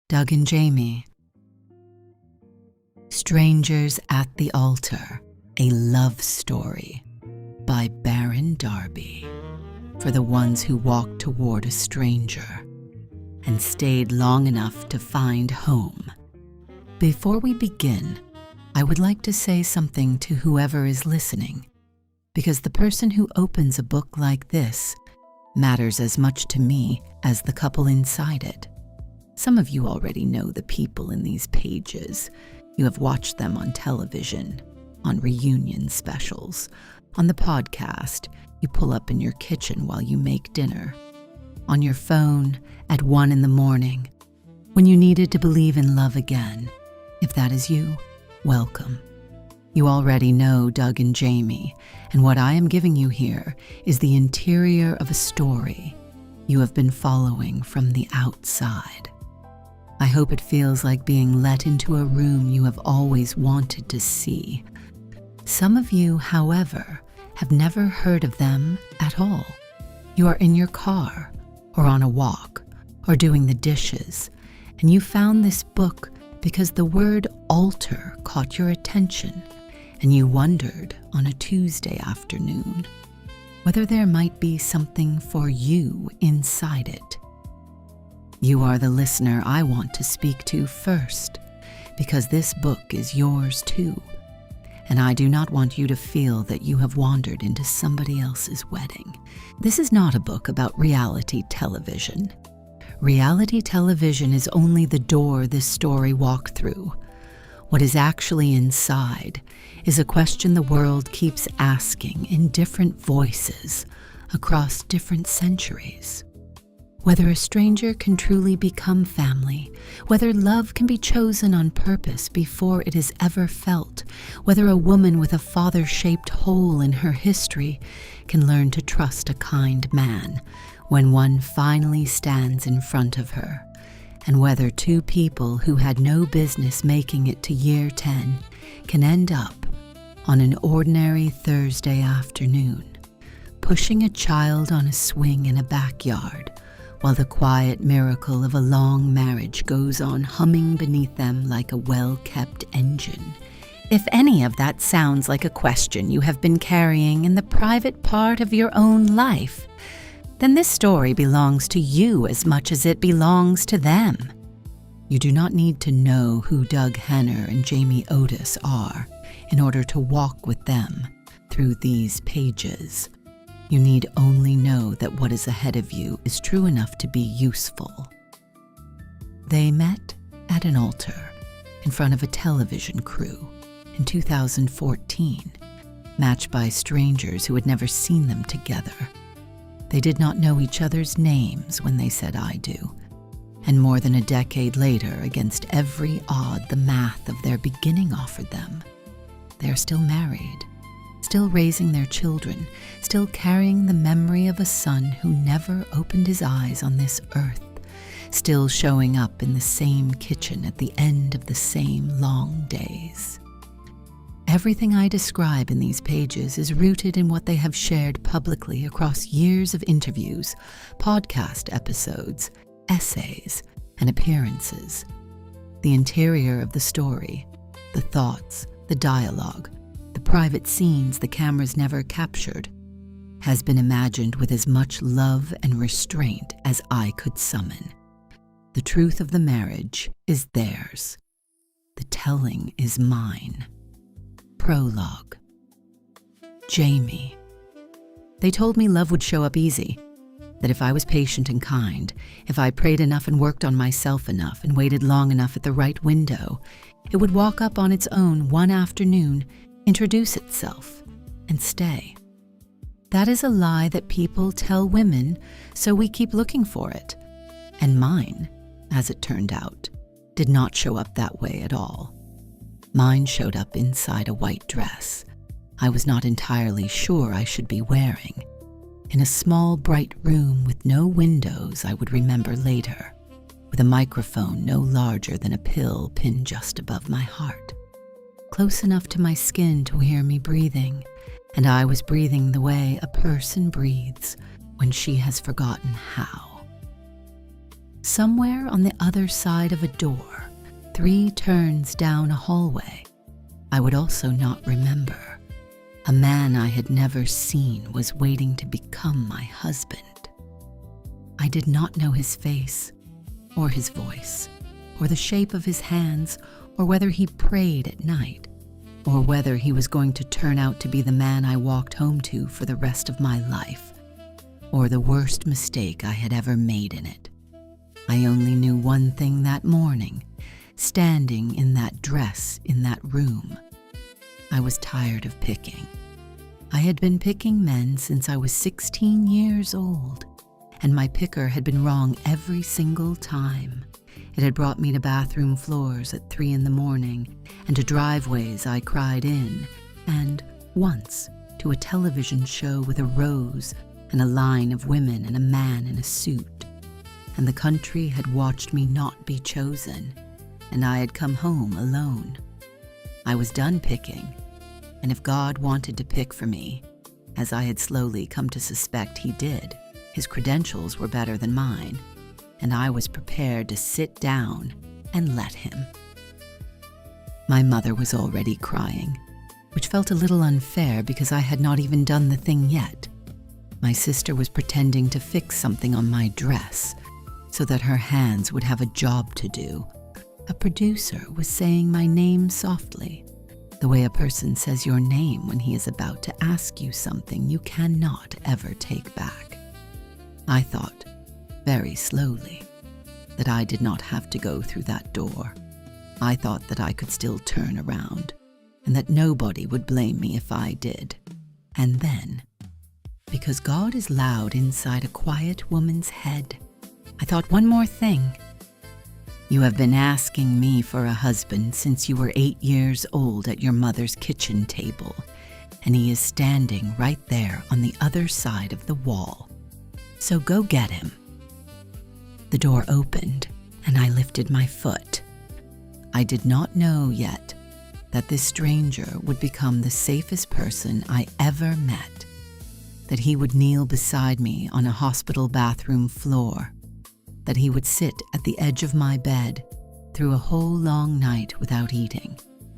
Doug and Jamie. Strangers at the Altar, a love story by Barron Darby, for the ones who walked toward a stranger and stayed long enough to find home. Before we begin, I would like to say something to whoever is listening, because the person who opens a book like this matters as much to me as the couple inside it. Some of you already know the people in these pages. You have watched them on television, on reunion specials, on the podcast you pull up in your kitchen while you make dinner, on your phone at 1 a.m, when you needed to believe in love again. If that is you, welcome. You already know Doug and Jamie, and what I am giving you here is the interior of a story you have been following from the outside. I hope it feels like being let into a room you have always wanted to see. Some of you, however, have never heard of them at all. You are in your car, or on a walk, or doing the dishes, and you found this book because the word altar caught your attention, and you wondered on a Tuesday afternoon whether there might be something for you inside it. You are the listener I want to speak to first, because this book is yours too, and I do not want you to feel that you have wandered into somebody else's wedding. This is not a book about reality television. Reality television is only the door this story walked through. What is actually inside is a question the world keeps asking in different voices across different centuries. Whether a stranger can truly become family, whether love can be chosen on purpose before it is ever felt, whether a woman with a father-shaped hole in her history can learn to trust a kind man when one finally stands in front of her, and whether two people who had no business making it to year 10 can end up on an ordinary Thursday afternoon, pushing a child on a swing in a backyard, while the quiet miracle of a long marriage goes on humming beneath them like a well-kept engine. If any of that sounds like a question you have been carrying in the private part of your own life, then this story belongs to you as much as it belongs to them. You do not need to know who Doug Hehner and Jamie Otis are in order to walk with them through these pages. You need only know that what is ahead of you is true enough to be useful. They met at an altar in front of a television crew in 2014, matched by strangers who had never seen them together. They did not know each other's names when they said "I do," and more than a decade later, against every odd the math of their beginning offered them, they are still married, still raising their children, still carrying the memory of a son who never opened his eyes on this earth, still showing up in the same kitchen at the end of the same long days. Everything I describe in these pages is rooted in what they have shared publicly across years of interviews, podcast episodes, essays, and appearances. The interior of the story, the thoughts, the dialogue, the private scenes the cameras never captured, has been imagined with as much love and restraint as I could summon. The truth of the marriage is theirs. The telling is mine. Prologue. Jamie. They told me love would show up easy, that if I was patient and kind, if I prayed enough and worked on myself enough and waited long enough at the right window, it would walk up on its own one afternoon, introduce itself, and stay. That is a lie that people tell women, so we keep looking for it. And mine, as it turned out, did not show up that way at all. Mine showed up inside a white dress I was not entirely sure I should be wearing, in a small, bright room with no windows I would remember later, with a microphone no larger than a pill pinned just above my heart, close enough to my skin to hear me breathing, and I was breathing the way a person breathes when she has forgotten how. somewhere on the other side of a door, 3 turns down a hallway, I would also not remember. A man I had never seen was waiting to become my husband. I did not know his face, or his voice, or the shape of his hands, or whether he prayed at night, or whether he was going to turn out to be the man I walked home to for the rest of my life, or the worst mistake I had ever made in it. I only knew one thing that morning, standing in that dress in that room. I was tired of picking. I had been picking men since I was 16 years old, and my picker had been wrong every single time. It had brought me to bathroom floors at 3 a.m. and to driveways I cried in, and once to a television show with a rose and a line of women and a man in a suit. And the country had watched me not be chosen, and I had come home alone. I was done picking, and if God wanted to pick for me, as I had slowly come to suspect he did, his credentials were better than mine, and I was prepared to sit down and let him. My mother was already crying, which felt a little unfair because I had not even done the thing yet. My sister was pretending to fix something on my dress so that her hands would have a job to do. A producer was saying my name softly, the way a person says your name when he is about to ask you something you cannot ever take back. I thought, very slowly, that I did not have to go through that door. I thought that I could still turn around, and that nobody would blame me if I did. And then, because God is loud inside a quiet woman's head, I thought one more thing. You have been asking me for a husband since you were 8 years old at your mother's kitchen table, and he is standing right there on the other side of the wall. So go get him. The door opened, and I lifted my foot. I did not know yet that this stranger would become the safest person I ever met, that he would kneel beside me on a hospital bathroom floor, that he would sit at the edge of my bed through a whole long night without eating,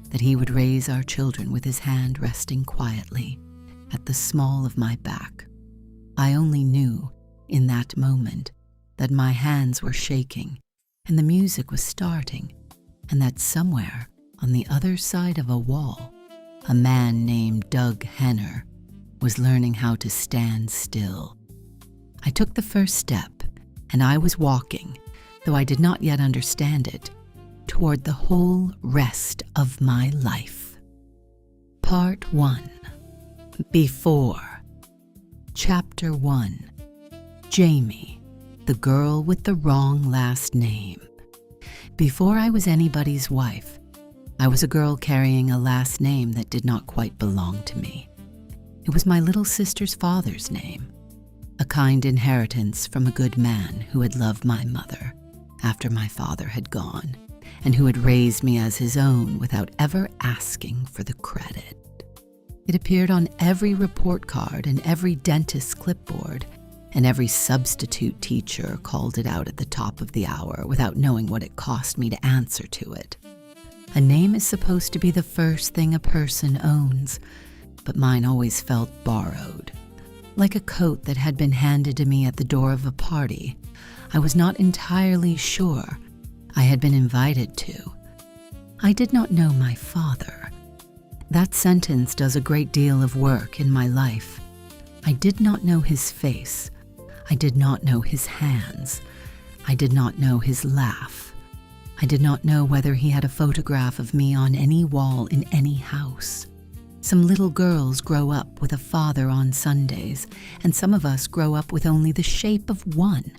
that he would raise our children with his hand resting quietly at the small of my back. I only knew in that moment that my hands were shaking and the music was starting, and that somewhere on the other side of a wall, a man named Doug Hehner was learning how to stand still. I took the first step, and I was walking, though I did not yet understand it, toward the whole rest of my life. Part 1. Before. Chapter 1. Jamie, the girl with the wrong last name. Before I was anybody's wife, I was a girl carrying a last name that did not quite belong to me. It was my little sister's father's name, a kind inheritance from a good man who had loved my mother after my father had gone, and who had raised me as his own without ever asking for the credit. It appeared on every report card and every dentist's clipboard, and every substitute teacher called it out at the top of the hour without knowing what it cost me to answer to it. A name is supposed to be the first thing a person owns, but mine always felt borrowed. Like a coat that had been handed to me at the door of a party, I was not entirely sure I had been invited to. I did not know my father. That sentence does a great deal of work in my life. I did not know his face. I did not know his hands. I did not know his laugh. I did not know whether he had a photograph of me on any wall in any house. Some little girls grow up with a father on Sundays, and some of us grow up with only the shape of one.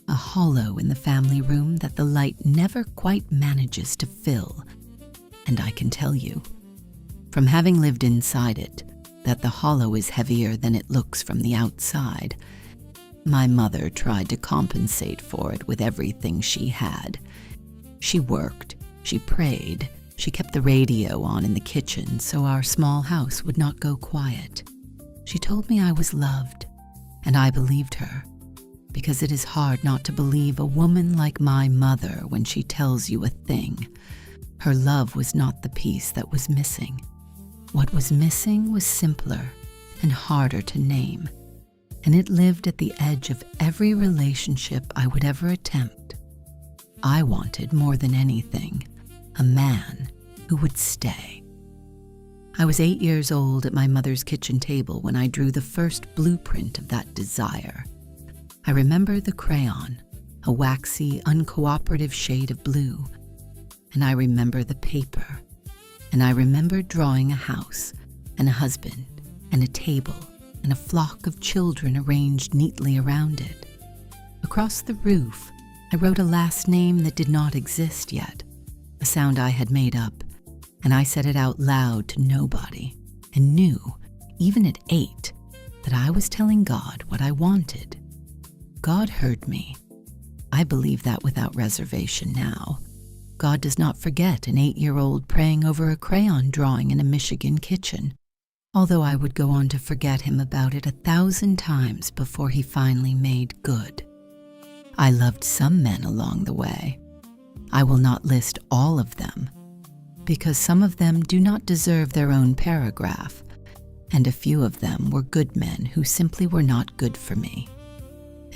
A hollow in the family room that the light never quite manages to fill. And I can tell you, from having lived inside it, that the hollow is heavier than it looks from the outside. My mother tried to compensate for it with everything she had. She worked, she prayed, she kept the radio on in the kitchen so our small house would not go quiet. She told me I was loved, and I believed her. because it is hard not to believe a woman like my mother when she tells you a thing. Her love was not the piece that was missing. What was missing was simpler and harder to name, and it lived at the edge of every relationship I would ever attempt. I wanted, more than anything, a man who would stay. I was 8 years old at my mother's kitchen table when I drew the first blueprint of that desire. I remember the crayon, a waxy, uncooperative shade of blue, and I remember the paper, and I remember drawing a house and a husband and a table and a flock of children arranged neatly around it. Across the roof, I wrote a last name that did not exist yet, a sound I had made up, and I said it out loud to nobody, and knew, even at 8, that I was telling God what I wanted. God heard me. I believe that without reservation now. God does not forget an 8-year-old praying over a crayon drawing in a Michigan kitchen, although I would go on to forget him about it 1,000 times before he finally made good. I loved some men along the way. I will not list all of them, because some of them do not deserve their own paragraph, and a few of them were good men who simply were not good for me.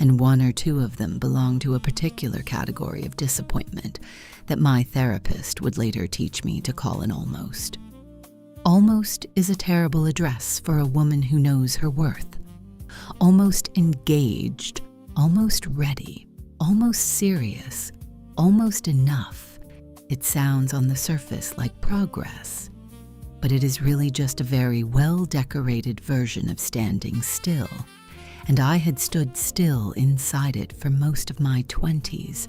And 1 or 2 of them belong to a particular category of disappointment that my therapist would later teach me to call an almost. Almost is a terrible address for a woman who knows her worth. Almost engaged, almost ready, almost serious, almost enough. It sounds on the surface like progress, but it is really just a very well-decorated version of standing still, and I had stood still inside it for most of my 20s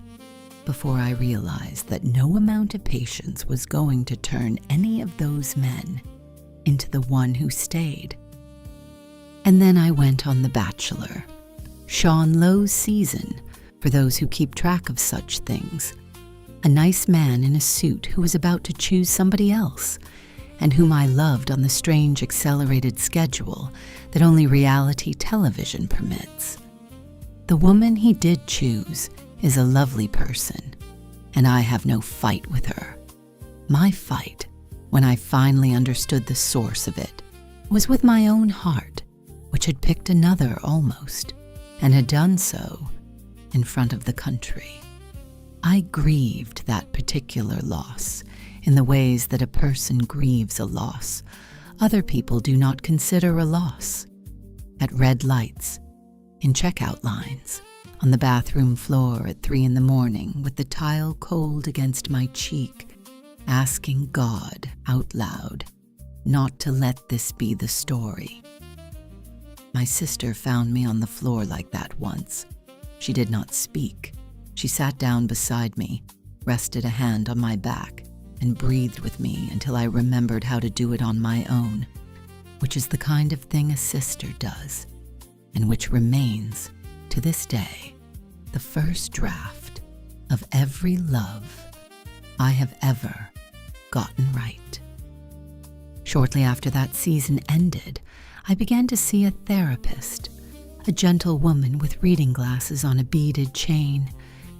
before I realized that no amount of patience was going to turn any of those men into the one who stayed. And then I went on The Bachelor, Sean Lowe's season, for those who keep track of such things. A nice man in a suit who was about to choose somebody else, and whom I loved on the strange accelerated schedule that only reality television permits. The woman he did choose is a lovely person, and I have no fight with her. My fight, when I finally understood the source of it, was with my own heart, which had picked another almost, and had done so in front of the country. I grieved that particular loss in the ways that a person grieves a loss other people do not consider a loss. At red lights, in checkout lines, on the bathroom floor at 3 a.m. with the tile cold against my cheek, asking God out loud not to let this be the story. My sister found me on the floor like that once. She did not speak. She sat down beside me, rested a hand on my back, and breathed with me until I remembered how to do it on my own, which is the kind of thing a sister does, and which remains, to this day, the first draft of every love I have ever gotten right. Shortly after that season ended, I began to see a therapist, a gentle woman with reading glasses on a beaded chain,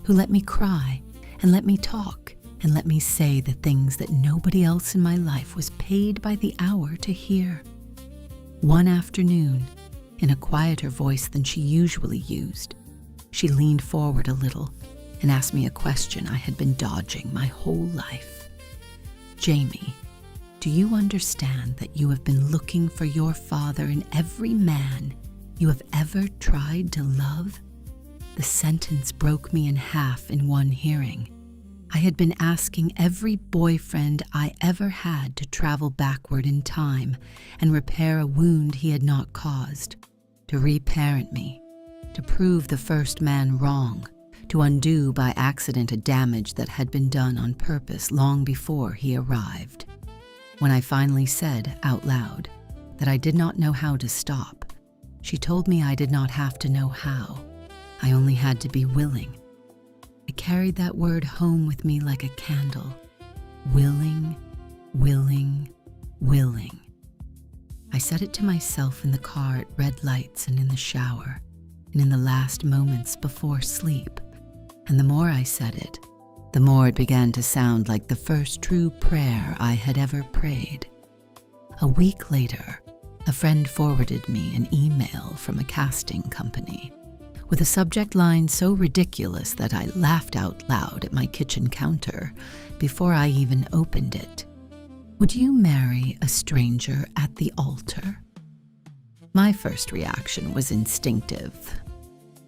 who let me cry and let me talk and let me say the things that nobody else in my life was paid by the hour to hear. One afternoon, in a quieter voice than she usually used, she leaned forward a little and asked me a question I had been dodging my whole life. "Jamie, do you understand that you have been looking for your father in every man you have ever tried to love?" The sentence broke me in half in one hearing. I had been asking every boyfriend I ever had to travel backward in time and repair a wound he had not caused, to reparent me, to prove the first man wrong, to undo by accident a damage that had been done on purpose long before he arrived. When I finally said out loud that I did not know how to stop, she told me I did not have to know how. I only had to be willing. I carried that word home with me like a candle. Willing, willing, willing. I said it to myself in the car at red lights and in the shower. and in the last moments before sleep. And the more I said it, the more it began to sound like the first true prayer I had ever prayed. A week later, a friend forwarded me an email from a casting company with a subject line so ridiculous that I laughed out loud at my kitchen counter before I even opened it. Would you marry a stranger at the altar? My first reaction was instinctive.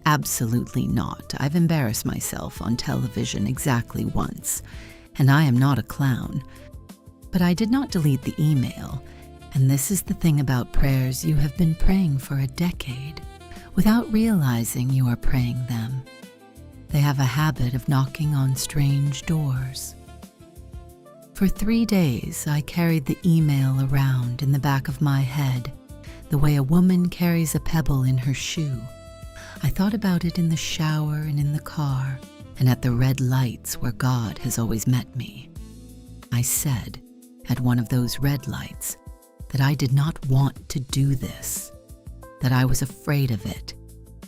Absolutely not. I've embarrassed myself on television exactly once, and I am not a clown. But I did not delete the email, and this is the thing about prayers you have been praying for a decade, without realizing you are praying them. They have a habit of knocking on strange doors. For 3 days, I carried the email around in the back of my head, the way a woman carries a pebble in her shoe. I thought about it in the shower and in the car, and at the red lights where God has always met me. I said, at one of those red lights, that I did not want to do this, that I was afraid of it,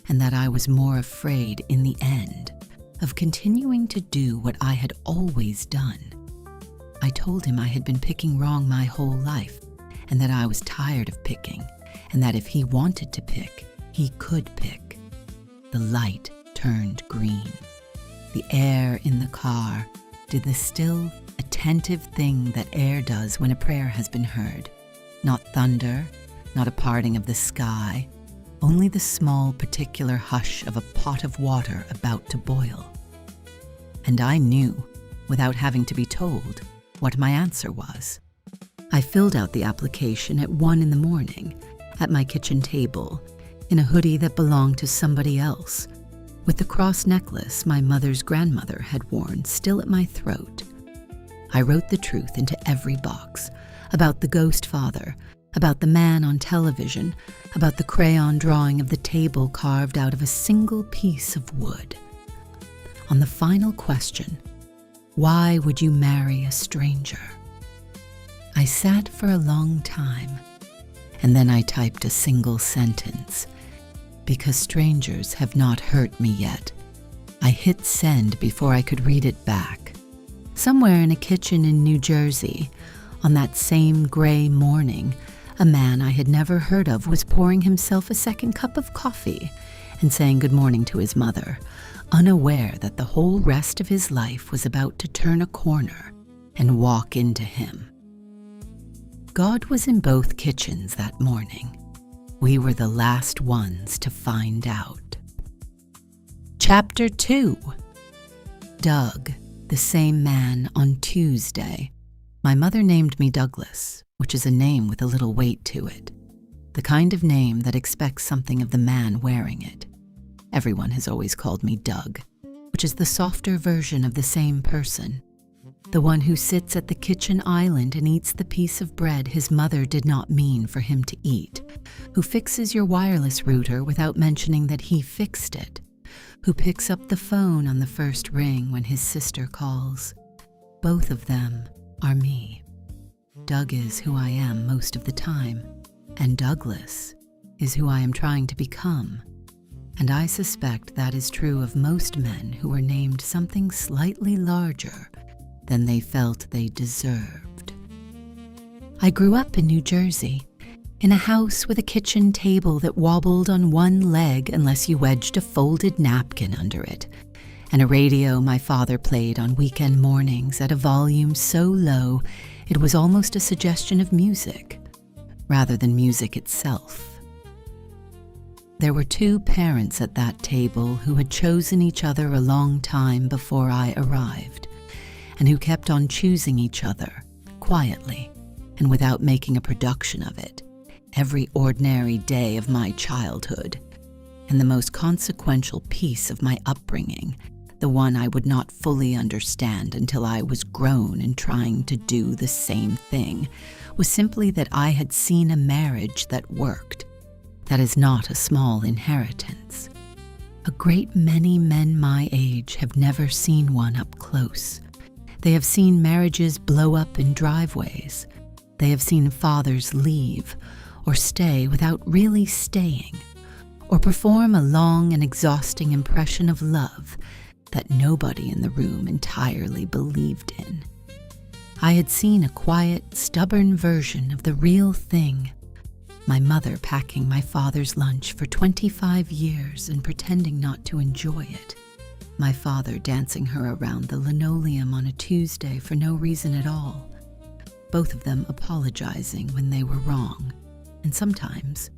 and that I was more afraid in the end of continuing to do what I had always done. I told him I had been picking wrong my whole life, and that I was tired of picking, and that if he wanted to pick, he could pick. The light turned green. The air in the car did the still, attentive thing that air does when a prayer has been heard. Not thunder, not a parting of the sky, only the small particular hush of a pot of water about to boil. And I knew, without having to be told, what my answer was. I filled out the application at 1 a.m, at my kitchen table, in a hoodie that belonged to somebody else, with the cross necklace my mother's grandmother had worn still at my throat. I wrote the truth into every box, about the ghost father, about the man on television, about the crayon drawing of the table carved out of a single piece of wood. On the final question, why would you marry a stranger? I sat for a long time, and then I typed a single sentence. Because strangers have not hurt me yet. I hit send before I could read it back. Somewhere in a kitchen in New Jersey, on that same gray morning, a man I had never heard of was pouring himself a second cup of coffee and saying good morning to his mother, unaware that the whole rest of his life was about to turn a corner and walk into him. God was in both kitchens that morning. We were the last ones to find out. Chapter 2. Doug, the same man on Tuesday. My mother named me Douglas, which is a name with a little weight to it. The kind of name that expects something of the man wearing it. Everyone has always called me Doug, which is the softer version of the same person. The one who sits at the kitchen island and eats the piece of bread his mother did not mean for him to eat, who fixes your wireless router without mentioning that he fixed it, who picks up the phone on the first ring when his sister calls. Both of them are me. Doug is who I am most of the time, and Douglas is who I am trying to become. And I suspect that is true of most men who were named something slightly larger than they felt they deserved. I grew up in New Jersey, in a house with a kitchen table that wobbled on one leg unless you wedged a folded napkin under it, and a radio my father played on weekend mornings at a volume so low it was almost a suggestion of music, rather than music itself. There were 2 parents at that table who had chosen each other a long time before I arrived, and who kept on choosing each other, quietly, and without making a production of it, every ordinary day of my childhood, and the most consequential piece of my upbringing, the one I would not fully understand until I was grown and trying to do the same thing, was simply that I had seen a marriage that worked. That is not a small inheritance. A great many men my age have never seen one up close. They have seen marriages blow up in driveways. They have seen fathers leave or stay without really staying, or perform a long and exhausting impression of love that nobody in the room entirely believed in. I had seen a quiet, stubborn version of the real thing. My mother packing my father's lunch for 25 years and pretending not to enjoy it. My father dancing her around the linoleum on a Tuesday for no reason at all. Both of them apologizing when they were wrong, and sometimes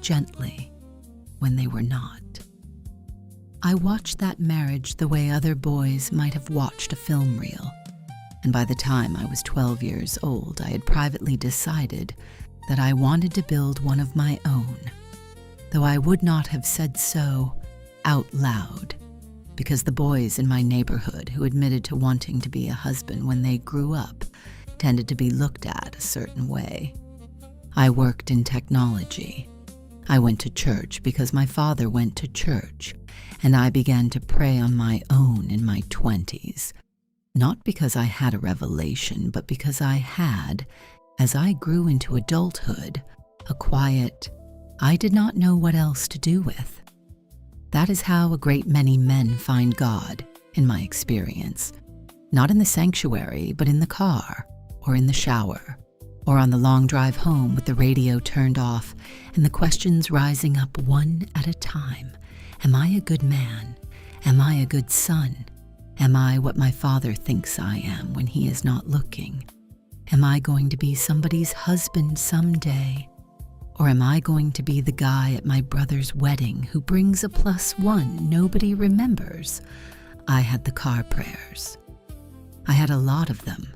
gently when they were not. I watched that marriage the way other boys might have watched a film reel, and by the time I was 12 years old, I had privately decided that I wanted to build one of my own, though I would not have said so out loud, because the boys in my neighborhood who admitted to wanting to be a husband when they grew up tended to be looked at a certain way. I worked in technology. I went to church because my father went to church, and I began to pray on my own in my 20s, not because I had a revelation, but because I had, as I grew into adulthood, a quiet, I did not know what else to do with. That is how a great many men find God, in my experience, not in the sanctuary, but in the car, or in the shower, or on the long drive home with the radio turned off and the questions rising up one at a time. Am I a good man? Am I a good son? Am I what my father thinks I am when he is not looking? Am I going to be somebody's husband someday? Or am I going to be the guy at my brother's wedding who brings a +1 nobody remembers? I had the car prayers. I had a lot of them.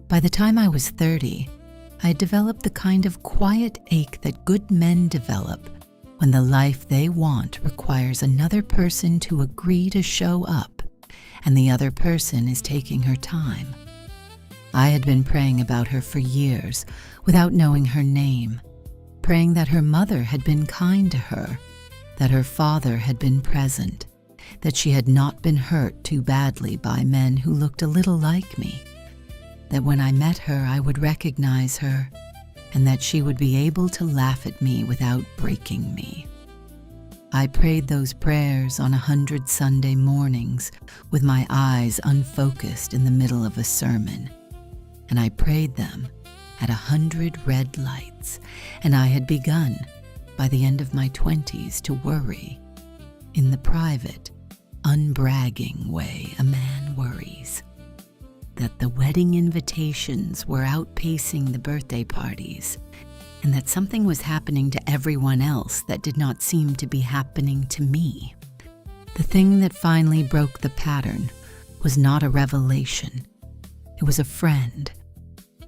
By the time I was 30, I had developed the kind of quiet ache that good men develop when the life they want requires another person to agree to show up, and the other person is taking her time. I had been praying about her for years without knowing her name, praying that her mother had been kind to her, that her father had been present, that she had not been hurt too badly by men who looked a little like me, that when I met her I would recognize her, and that she would be able to laugh at me without breaking me. I prayed those prayers on 100 Sunday mornings with my eyes unfocused in the middle of a sermon, and I prayed them at 100 red lights, and I had begun, by the end of my 20s, to worry, in the private, unbragging way a man worries, that the wedding invitations were outpacing the birthday parties, and that something was happening to everyone else that did not seem to be happening to me. The thing that finally broke the pattern was not a revelation. It was a friend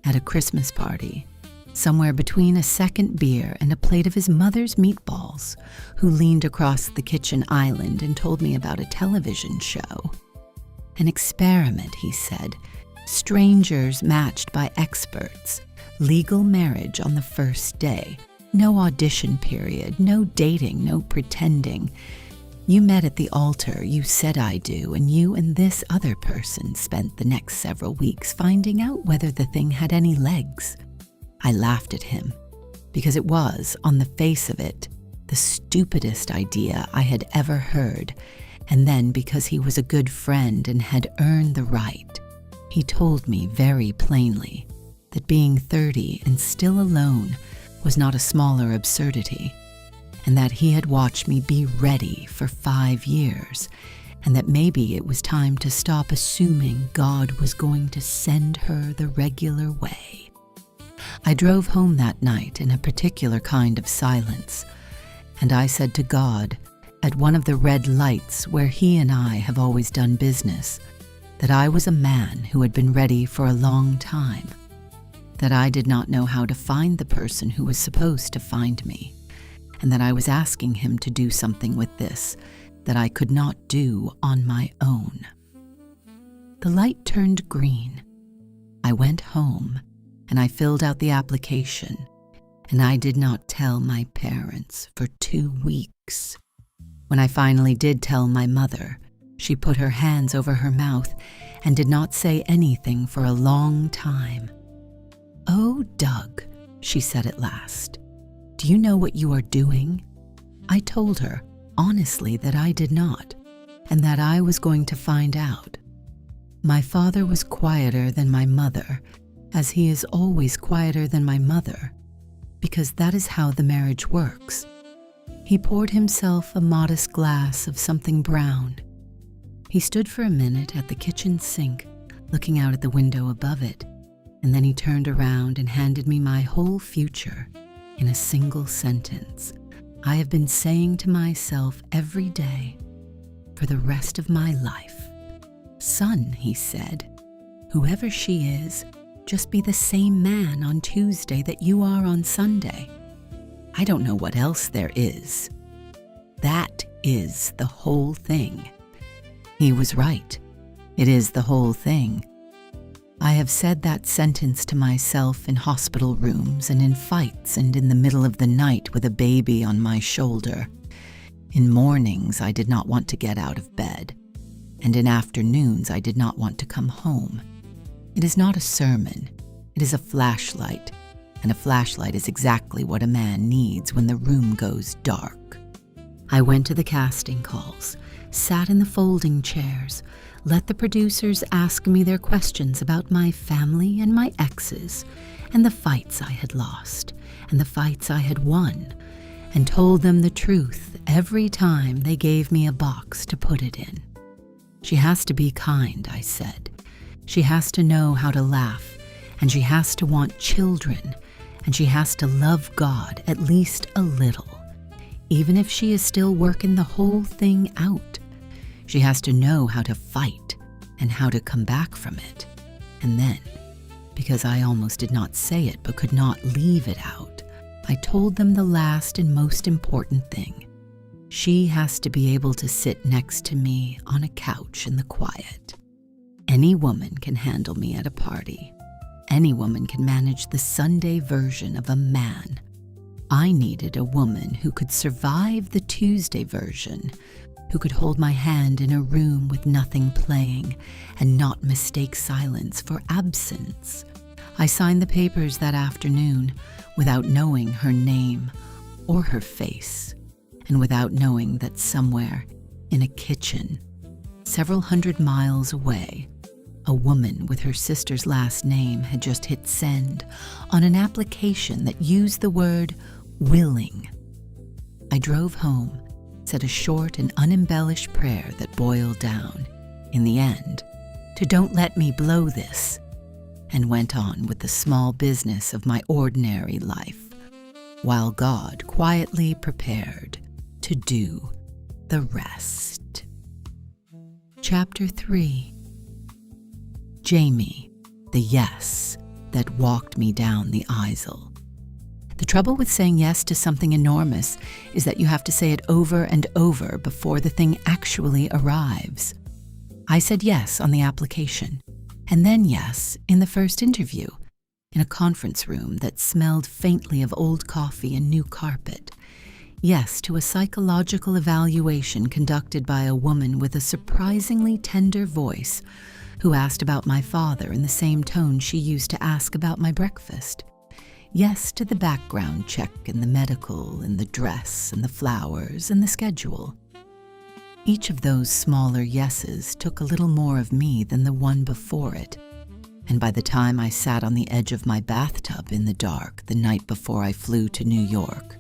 at a Christmas party, somewhere between a second beer and a plate of his mother's meatballs, who leaned across the kitchen island and told me about a television show. An experiment, he said, strangers matched by experts, legal marriage on the first day, no audition period, no dating, no pretending. You met at the altar, you said I do, and you and this other person spent the next several weeks finding out whether the thing had any legs. I laughed at him, because it was, on the face of it, the stupidest idea I had ever heard, and then because he was a good friend and had earned the right. He told me very plainly that being 30 and still alone was not a smaller absurdity, and that he had watched me be ready for 5 years, and that maybe it was time to stop assuming God was going to send her the regular way. I drove home that night in a particular kind of silence, and I said to God, at one of the red lights where he and I have always done business, that I was a man who had been ready for a long time, that I did not know how to find the person who was supposed to find me, and that I was asking him to do something with this that I could not do on my own. The light turned green. I went home, and I filled out the application, and I did not tell my parents for 2 weeks. When I finally did tell my mother, she put her hands over her mouth and did not say anything for a long time. "Oh, Doug," she said at last, "do you know what you are doing? I told her, honestly, that I did not, and that I was going to find out. My father was quieter than my mother, as he is always quieter than my mother, because that is how the marriage works. He poured himself a modest glass of something brown. He stood for a minute at the kitchen sink, looking out at the window above it, and then he turned around and handed me my whole future in a single sentence. I have been saying to myself every day for the rest of my life. Son, he said, whoever she is, just be the same man on Tuesday that you are on Sunday. I don't know what else there is. That is the whole thing. He was right. It is the whole thing. I have said that sentence to myself in hospital rooms and in fights and in the middle of the night with a baby on my shoulder. In mornings, I did not want to get out of bed, and in afternoons, I did not want to come home. It is not a sermon. It is a flashlight, and a flashlight is exactly what a man needs when the room goes dark. I went to the casting calls, sat in the folding chairs, let the producers ask me their questions about my family and my exes, and the fights I had lost, and the fights I had won, and told them the truth every time they gave me a box to put it in. She has to be kind, I said. She has to know how to laugh, and she has to want children, and she has to love God at least a little, even if she is still working the whole thing out. She has to know how to fight and how to come back from it. And then, because I almost did not say it but could not leave it out, I told them the last and most important thing. She has to be able to sit next to me on a couch in the quiet. Any woman can handle me at a party. Any woman can manage the Sunday version of a man. I needed a woman who could survive the Tuesday version, who could hold my hand in a room with nothing playing and not mistake silence for absence. I signed the papers that afternoon without knowing her name or her face, and without knowing that somewhere in a kitchen, several hundred miles away, a woman with her sister's last name had just hit send on an application that used the word willing. I drove home, said a short and unembellished prayer that boiled down, in the end, to "Don't let me blow this," and went on with the small business of my ordinary life, while God quietly prepared to do the rest. Chapter 3. Jamie, the yes that walked me down the aisle. The trouble with saying yes to something enormous is that you have to say it over and over before the thing actually arrives. I said yes on the application, and then yes in the first interview, in a conference room that smelled faintly of old coffee and new carpet. Yes to a psychological evaluation conducted by a woman with a surprisingly tender voice who asked about my father in the same tone she used to ask about my breakfast. Yes to the background check and the medical and the dress and the flowers and the schedule. Each of those smaller yeses took a little more of me than the one before it, and by the time I sat on the edge of my bathtub in the dark the night before I flew to New York,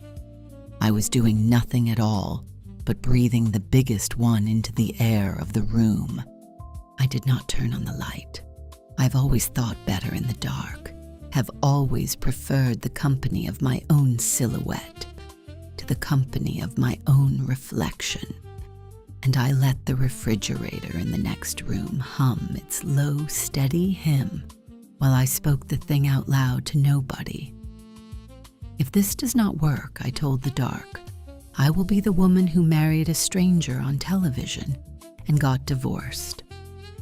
I was doing nothing at all but breathing the biggest one into the air of the room. I did not turn on the light. I've always thought better in the dark, have always preferred the company of my own silhouette to the company of my own reflection, and I let the refrigerator in the next room hum its low, steady hymn while I spoke the thing out loud to nobody. If this does not work, I told the dark, I will be the woman who married a stranger on television and got divorced.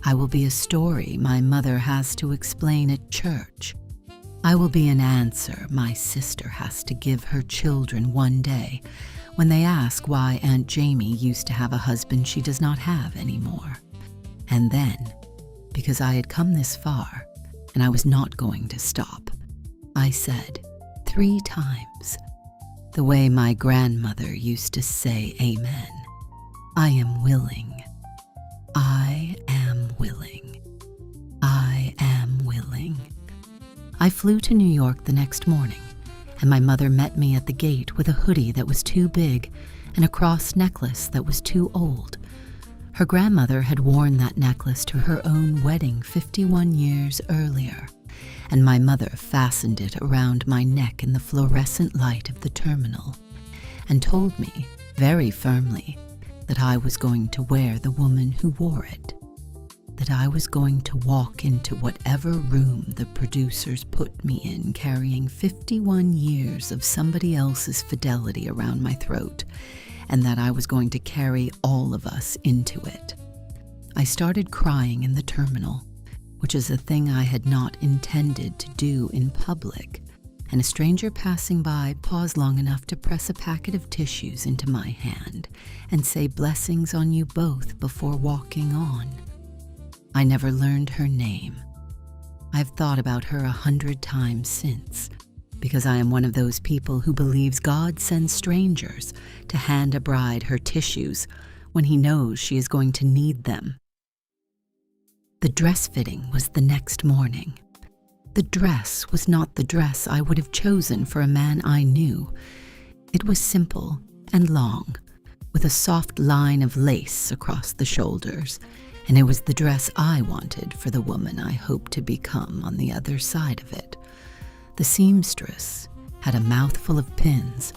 I will be a story my mother has to explain at church. I will be an answer my sister has to give her children one day when they ask why Aunt Jamie used to have a husband she does not have anymore. And then, because I had come this far and I was not going to stop, I said 3 times, the way my grandmother used to say amen. I am willing. I am willing. I am willing. I flew to New York the next morning, and my mother met me at the gate with a hoodie that was too big and a cross necklace that was too old. Her grandmother had worn that necklace to her own wedding 51 years earlier, and my mother fastened it around my neck in the fluorescent light of the terminal and told me very firmly that I was going to wear the woman who wore it, that I was going to walk into whatever room the producers put me in carrying 51 years of somebody else's fidelity around my throat, and that I was going to carry all of us into it. I started crying in the terminal, which is a thing I had not intended to do in public, and a stranger passing by paused long enough to press a packet of tissues into my hand and say blessings on you both before walking on. I never learned her name. I've thought about her 100 times since, because I am one of those people who believes God sends strangers to hand a bride her tissues when he knows she is going to need them. The dress fitting was the next morning. The dress was not the dress I would have chosen for a man I knew. It was simple and long, with a soft line of lace across the shoulders, and it was the dress I wanted for the woman I hoped to become on the other side of it. The seamstress had a mouthful of pins,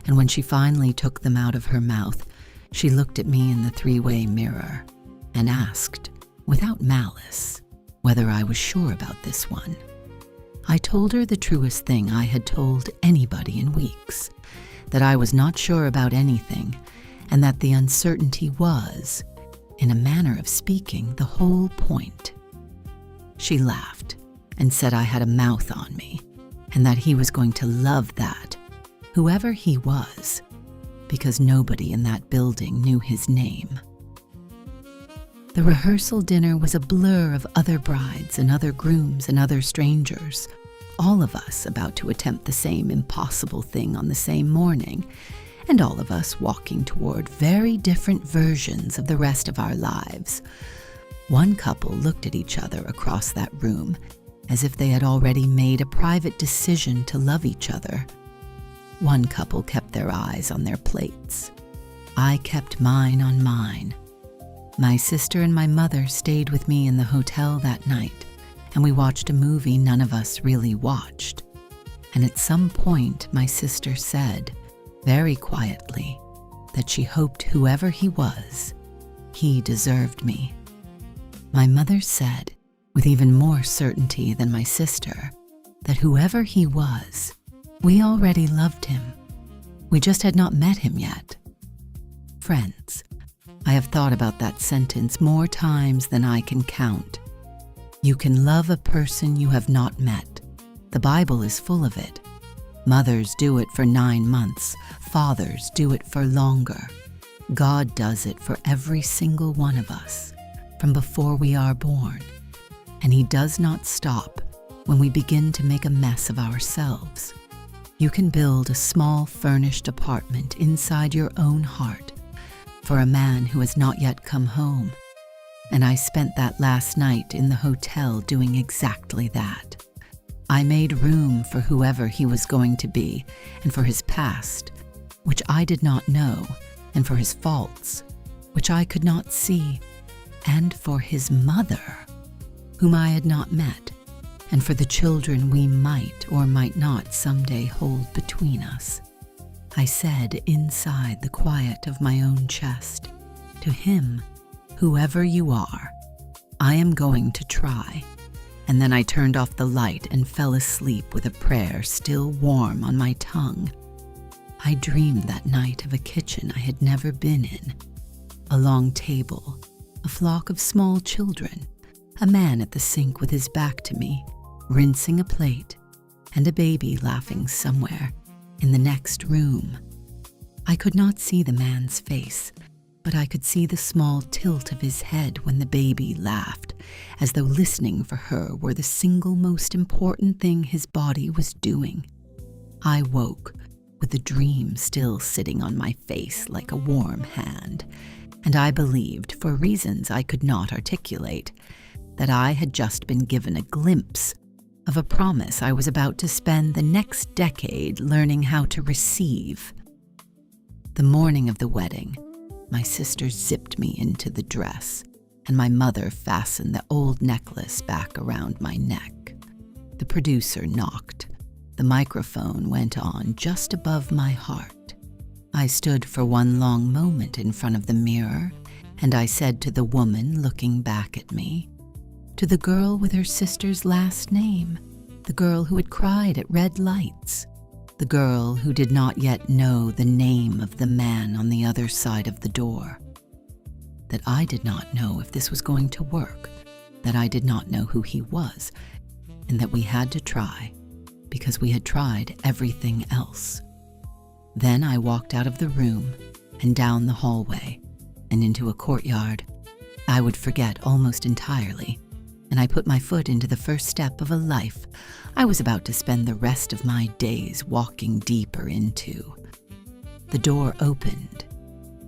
and when she finally took them out of her mouth, she looked at me in the three-way mirror and asked, without malice, whether I was sure about this one. I told her the truest thing I had told anybody in weeks, that I was not sure about anything, and that the uncertainty was, in a manner of speaking, the whole point. She laughed and said I had a mouth on me, and that he was going to love that, whoever he was, because nobody in that building knew his name. The rehearsal dinner was a blur of other brides and other grooms and other strangers, all of us about to attempt the same impossible thing on the same morning, and all of us walking toward very different versions of the rest of our lives. One couple looked at each other across that room as if they had already made a private decision to love each other. One couple kept their eyes on their plates. I kept mine on mine. My sister and my mother stayed with me in the hotel that night, and we watched a movie none of us really watched. And at some point, my sister said, very quietly, that she hoped whoever he was, he deserved me. My mother said, with even more certainty than my sister, that whoever he was, we already loved him. We just had not met him yet. Friends, I have thought about that sentence more times than I can count. You can love a person you have not met. The Bible is full of it. Mothers do it for 9 months. Fathers do it for longer. God does it for every single one of us, from before we are born. And he does not stop when we begin to make a mess of ourselves. You can build a small furnished apartment inside your own heart for a man who has not yet come home. And I spent that last night in the hotel doing exactly that. I made room for whoever he was going to be, and for his past, which I did not know, and for his faults, which I could not see, and for his mother, whom I had not met, and for the children we might or might not someday hold between us. I said inside the quiet of my own chest, to him, whoever you are, I am going to try. And then I turned off the light and fell asleep with a prayer still warm on my tongue. I dreamed that night of a kitchen I had never been in, a long table, a flock of small children, a man at the sink with his back to me, rinsing a plate, and a baby laughing somewhere in the next room. I could not see the man's face, but I could see the small tilt of his head when the baby laughed, as though listening for her were the single most important thing his body was doing. I woke, with the dream still sitting on my face like a warm hand, and I believed, for reasons I could not articulate, that I had just been given a glimpse of a promise I was about to spend the next decade learning how to receive. The morning of the wedding, my sister zipped me into the dress, and my mother fastened the old necklace back around my neck. The producer knocked. The microphone went on just above my heart. I stood for one long moment in front of the mirror, and I said to the woman looking back at me, to the girl with her sister's last name, the girl who had cried at red lights, the girl who did not yet know the name of the man on the other side of the door, that I did not know if this was going to work, that I did not know who he was, and that we had to try, because we had tried everything else. Then I walked out of the room and down the hallway and into a courtyard I would forget almost entirely, and I put my foot into the first step of a life I was about to spend the rest of my days walking deeper into. The door opened.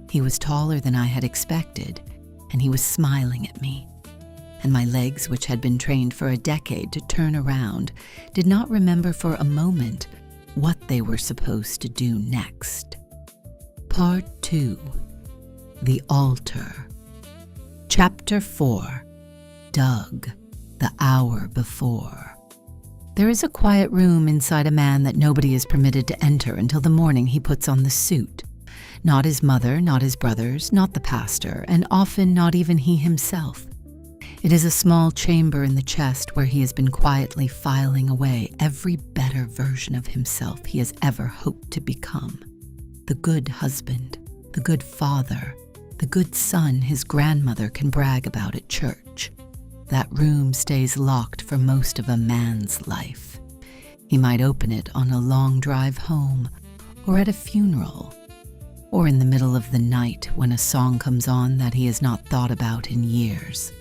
He was taller than I had expected, and he was smiling at me. And my legs, which had been trained for a decade to turn around, did not remember for a moment what they were supposed to do next. Part 2. The Altar. Chapter 4. Doug, the hour before. There is a quiet room inside a man that nobody is permitted to enter until the morning he puts on the suit. Not his mother, not his brothers, not the pastor, and often not even he himself. It is a small chamber in the chest where he has been quietly filing away every better version of himself he has ever hoped to become. The good husband, the good father, the good son his grandmother can brag about at church. That room stays locked for most of a man's life. He might open it on a long drive home, or at a funeral, or in the middle of the night when a song comes on that he has not thought about in years.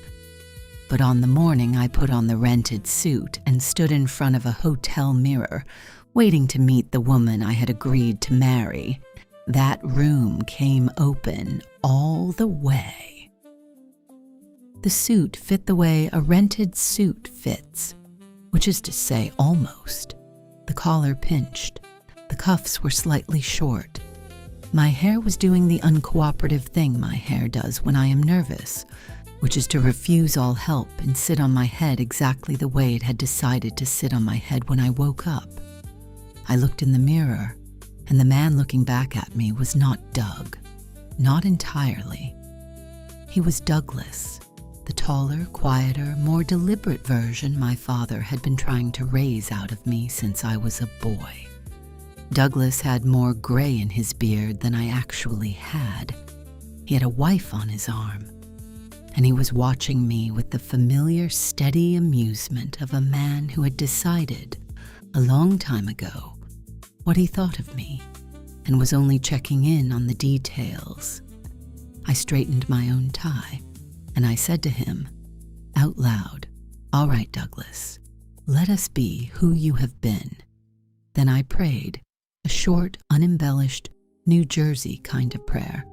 But on the morning I put on the rented suit and stood in front of a hotel mirror, waiting to meet the woman I had agreed to marry, that room came open all the way. The suit fit the way a rented suit fits, which is to say almost. The collar pinched. The cuffs were slightly short. My hair was doing the uncooperative thing my hair does when I am nervous, which is to refuse all help and sit on my head exactly the way it had decided to sit on my head when I woke up. I looked in the mirror, and the man looking back at me was not Doug. Not entirely. He was Douglas, the taller, quieter, more deliberate version my father had been trying to raise out of me since I was a boy. Douglas had more gray in his beard than I actually had. He had a wife on his arm, and he was watching me with the familiar, steady amusement of a man who had decided, a long time ago, what he thought of me, and was only checking in on the details. I straightened my own tie, and I said to him, out loud, "All right, Douglas, let us be who you have been." Then I prayed, a short, unembellished, New Jersey kind of prayer,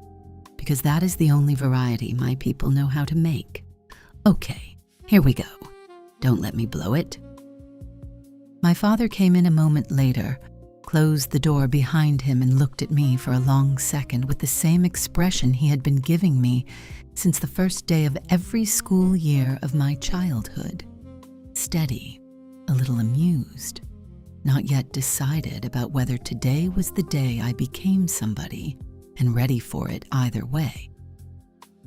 because that is the only variety my people know how to make. Okay, here we go. Don't let me blow it. My father came in a moment later, closed the door behind him, and looked at me for a long second with the same expression he had been giving me since the first day of every school year of my childhood. Steady, a little amused, not yet decided about whether today was the day I became somebody and ready for it either way.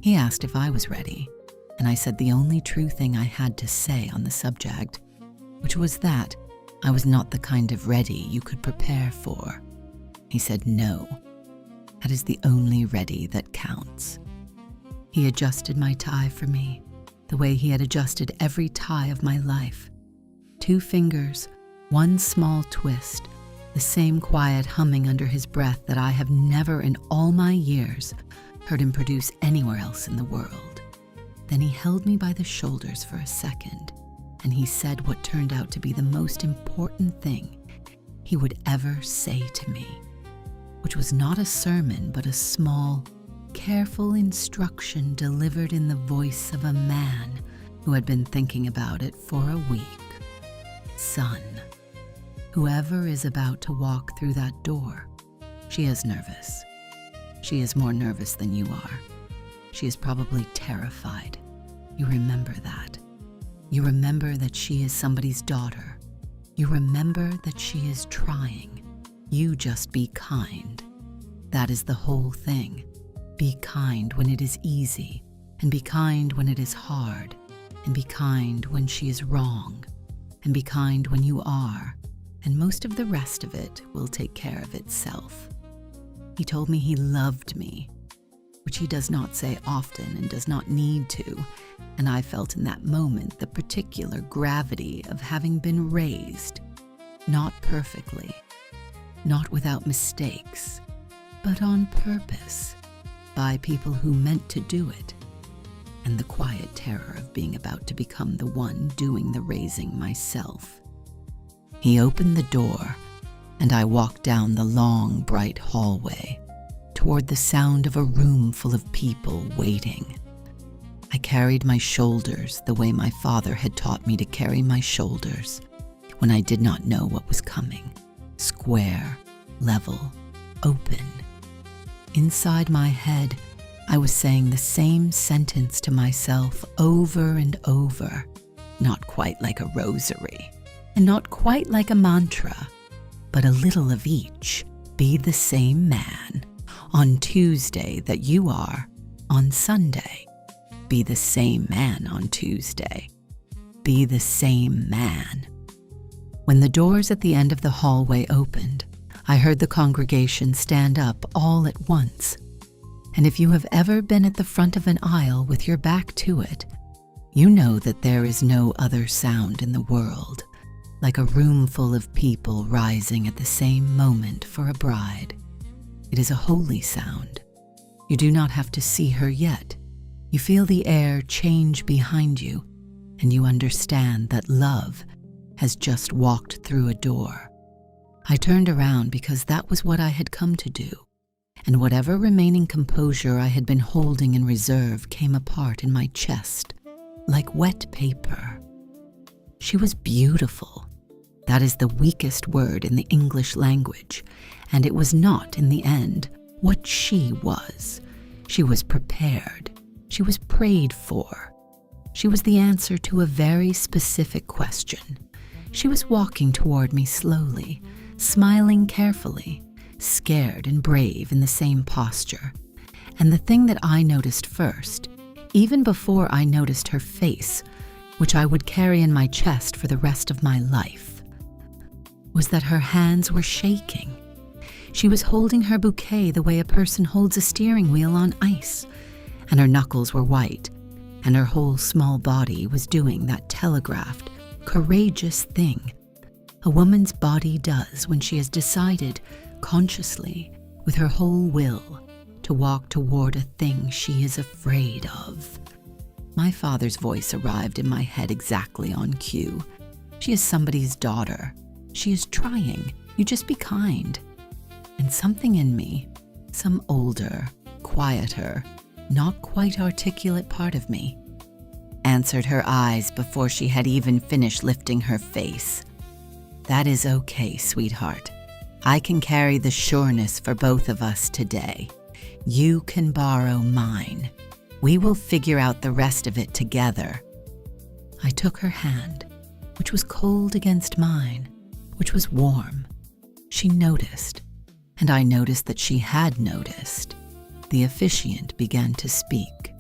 He asked if I was ready, and I said the only true thing I had to say on the subject, which was that I was not the kind of ready you could prepare for. He said no. That is the only ready that counts. He adjusted my tie for me, the way he had adjusted every tie of my life. 2 fingers, 1 small twist, the same quiet humming under his breath that I have never in all my years heard him produce anywhere else in the world. Then he held me by the shoulders for a second, and he said what turned out to be the most important thing he would ever say to me. which was not a sermon but a small, careful instruction delivered in the voice of a man who had been thinking about it for a week. Son, whoever is about to walk through that door, she is nervous. She is more nervous than you are. She is probably terrified. You remember that. You remember that she is somebody's daughter. You remember that she is trying. You just be kind. That is the whole thing. Be kind when it is easy, and be kind when it is hard, and be kind when she is wrong, and be kind when you are, and most of the rest of it will take care of itself. He told me he loved me, which he does not say often and does not need to, and I felt in that moment the particular gravity of having been raised, not perfectly, not without mistakes, but on purpose, by people who meant to do it, and the quiet terror of being about to become the one doing the raising myself. He opened the door, and I walked down the long, bright hallway toward the sound of a room full of people waiting. I carried my shoulders the way my father had taught me to carry my shoulders when I did not know what was coming. Square, level, open. Inside my head, I was saying the same sentence to myself over and over, not quite like a rosary, and not quite like a mantra, but a little of each. Be the same man on Tuesday that you are on Sunday. Be the same man on Tuesday. Be the same man. When the doors at the end of the hallway opened, I heard the congregation stand up all at once. And if you have ever been at the front of an aisle with your back to it, you know that there is no other sound in the world like a room full of people rising at the same moment for a bride. It is a holy sound. You do not have to see her yet. You feel the air change behind you, and you understand that love has just walked through a door. I turned around because that was what I had come to do, and whatever remaining composure I had been holding in reserve came apart in my chest, like wet paper. She was beautiful. That is the weakest word in the English language, and it was not, in the end, what she was. She was prepared. She was prayed for. She was the answer to a very specific question. She was walking toward me slowly, smiling carefully, scared and brave in the same posture. And the thing that I noticed first, even before I noticed her face, which I would carry in my chest for the rest of my life, was that her hands were shaking. She was holding her bouquet the way a person holds a steering wheel on ice, and her knuckles were white, and her whole small body was doing that telegraphed, courageous thing a woman's body does when she has decided, consciously, with her whole will, to walk toward a thing she is afraid of. My father's voice arrived in my head exactly on cue. She is somebody's daughter. She is trying. You just be kind. And something in me, some older, quieter, not quite articulate part of me, answered her eyes before she had even finished lifting her face. That is okay, sweetheart. I can carry the sureness for both of us today. You can borrow mine. We will figure out the rest of it together. I took her hand, which was cold against mine, which was warm. She noticed, and I noticed that she had noticed. The officiant began to speak.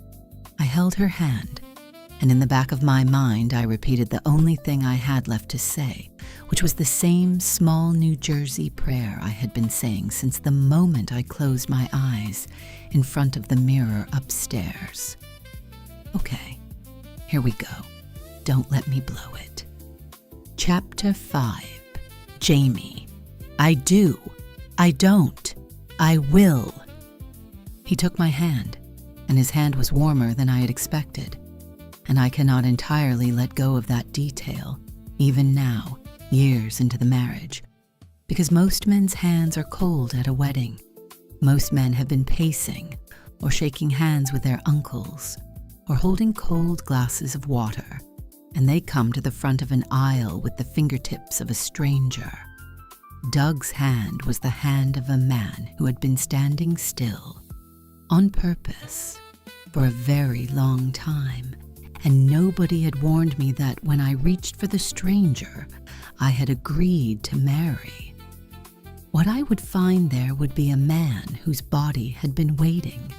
I held her hand, and in the back of my mind I repeated the only thing I had left to say, which was the same small New Jersey prayer I had been saying since the moment I closed my eyes in front of the mirror upstairs. Okay, here we go. Don't let me blow it. Chapter 5. Jamie. I do. I don't. I will. He took my hand, and his hand was warmer than I had expected, and I cannot entirely let go of that detail, even now, years into the marriage, because most men's hands are cold at a wedding, Most men have been pacing, or shaking hands with their uncles, or holding cold glasses of water, and they come to the front of an aisle with the fingertips of a stranger. Doug's hand was the hand of a man who had been standing still, on purpose, for a very long time, and nobody had warned me that when I reached for the stranger, I had agreed to marry. What I would find there would be a man whose body had been waiting.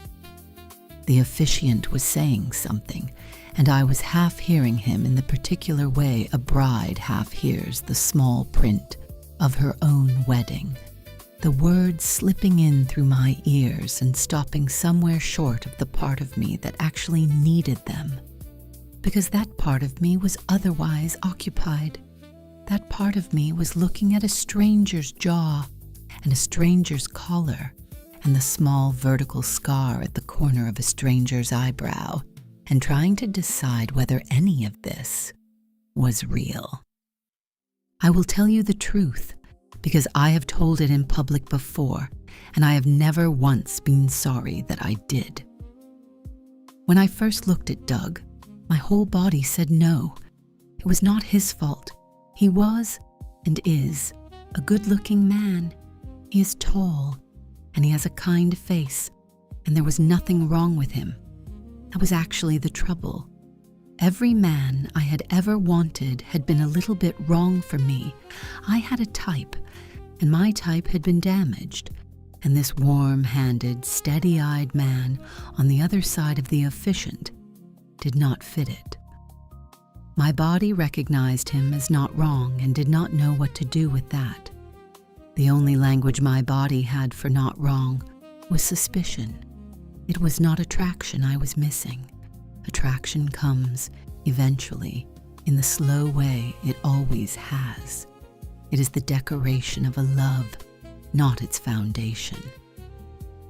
The officiant was saying something, and I was half hearing him in the particular way a bride half hears the small print of her own wedding, the words slipping in through my ears and stopping somewhere short of the part of me that actually needed them, because that part of me was otherwise occupied. That part of me was looking at a stranger's jaw and a stranger's collar and the small vertical scar at the corner of a stranger's eyebrow, and trying to decide whether any of this was real. I will tell you the truth, because I have told it in public before, and I have never once been sorry that I did. When I first looked at Doug, my whole body said no. It was not his fault. He was, and is, a good-looking man. He is tall, and he has a kind face, and there was nothing wrong with him. That was actually the trouble. Every man I had ever wanted had been a little bit wrong for me. I had a type, and my type had been damaged, and this warm-handed, steady-eyed man on the other side of the officiant did not fit it. My body recognized him as not wrong and did not know what to do with that. The only language my body had for not wrong was suspicion. It was not attraction I was missing. Attraction comes, eventually, in the slow way it always has. It is the decoration of a love, not its foundation.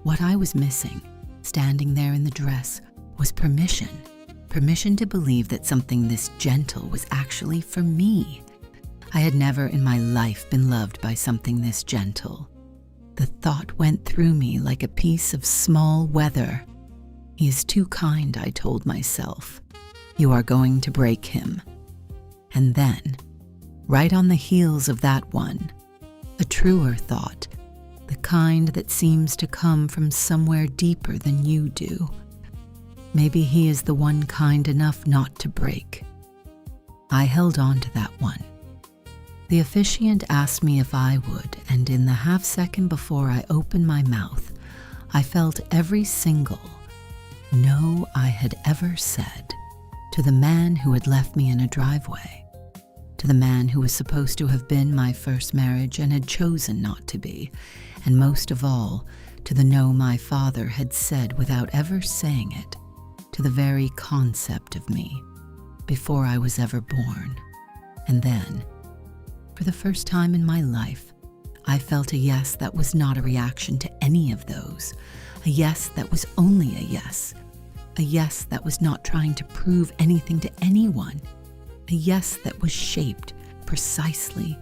What I was missing, standing there in the dress, was permission. Permission to believe that something this gentle was actually for me. I had never in my life been loved by something this gentle. The thought went through me like a piece of small weather. He is too kind, I told myself. You are going to break him. And then, right on the heels of that one, a truer thought, the kind that seems to come from somewhere deeper than you do. Maybe he is the one kind enough not to break. I held on to that one. The officiant asked me if I would, and in the half second before I opened my mouth, I felt every single no I had ever said to the man who had left me in a driveway, to the man who was supposed to have been my first marriage and had chosen not to be, and most of all, to the no my father had said without ever saying it, to the very concept of me, before I was ever born. And then, for the first time in my life, I felt a yes that was not a reaction to any of those, a yes that was only a yes that was not trying to prove anything to anyone, a yes that was shaped precisely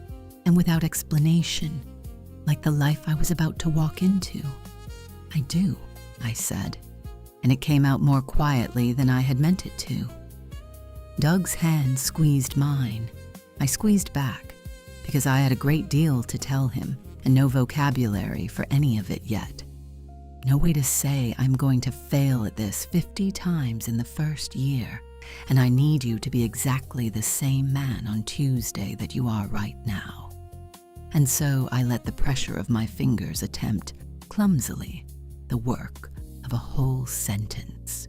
and without explanation, like the life I was about to walk into. I do, I said, and it came out more quietly than I had meant it to. Doug's hand squeezed mine. I squeezed back, because I had a great deal to tell him and no vocabulary for any of it yet. No way to say I'm going to fail at this 50 times in the first year, and I need you to be exactly the same man on Tuesday that you are right now. And so I let the pressure of my fingers attempt, clumsily, the work of a whole sentence.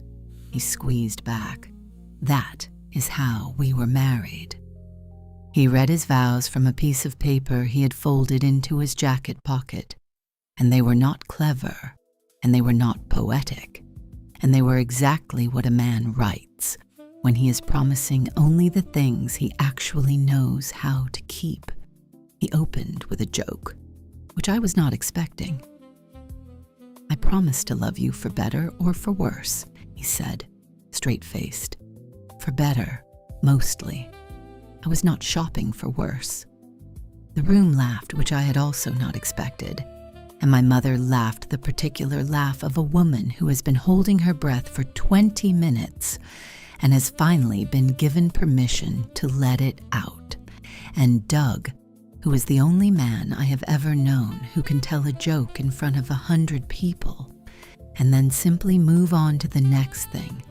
He squeezed back. That is how we were married. He read his vows from a piece of paper he had folded into his jacket pocket, and they were not clever, and they were not poetic, and they were exactly what a man writes when he is promising only the things he actually knows how to keep. He opened with a joke, which I was not expecting. I promise to love you for better or for worse, he said, straight-faced. For better, mostly. I was not shopping for worse. The room laughed, which I had also not expected. and my mother laughed the particular laugh of a woman who has been holding her breath for 20 minutes and has finally been given permission to let it out. And Doug, who is the only man I have ever known who can tell a joke in front of 100 people and then simply move on to the next thing,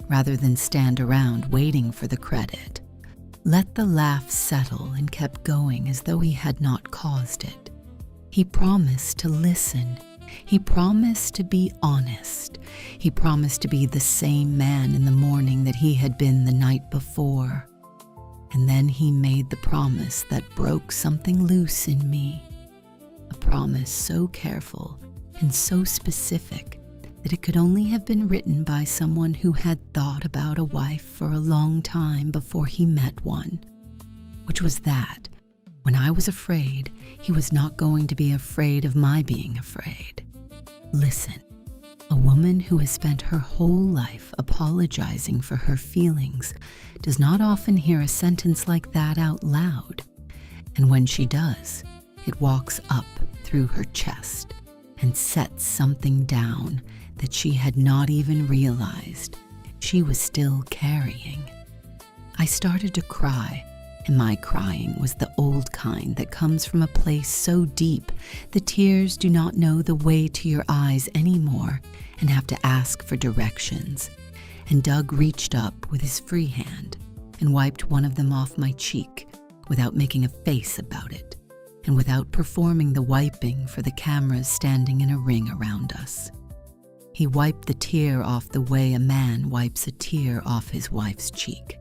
rather than stand around waiting for the credit, let the laugh settle and kept going as though he had not caused it. He promised to listen. He promised to be honest. He promised to be the same man in the morning that he had been the night before. And then he made the promise that broke something loose in me. A promise so careful and so specific that it could only have been written by someone who had thought about a wife for a long time before he met one, which was that when I was afraid, he was not going to be afraid of my being afraid. Listen, a woman who has spent her whole life apologizing for her feelings does not often hear a sentence like that out loud. And when she does, it walks up through her chest and sets something down that she had not even realized she was still carrying. I started to cry, and my crying was the old kind that comes from a place so deep the tears do not know the way to your eyes anymore and have to ask for directions. And Doug reached up with his free hand and wiped one of them off my cheek without making a face about it and without performing the wiping for the cameras standing in a ring around us. He wiped the tear off the way a man wipes a tear off his wife's cheek,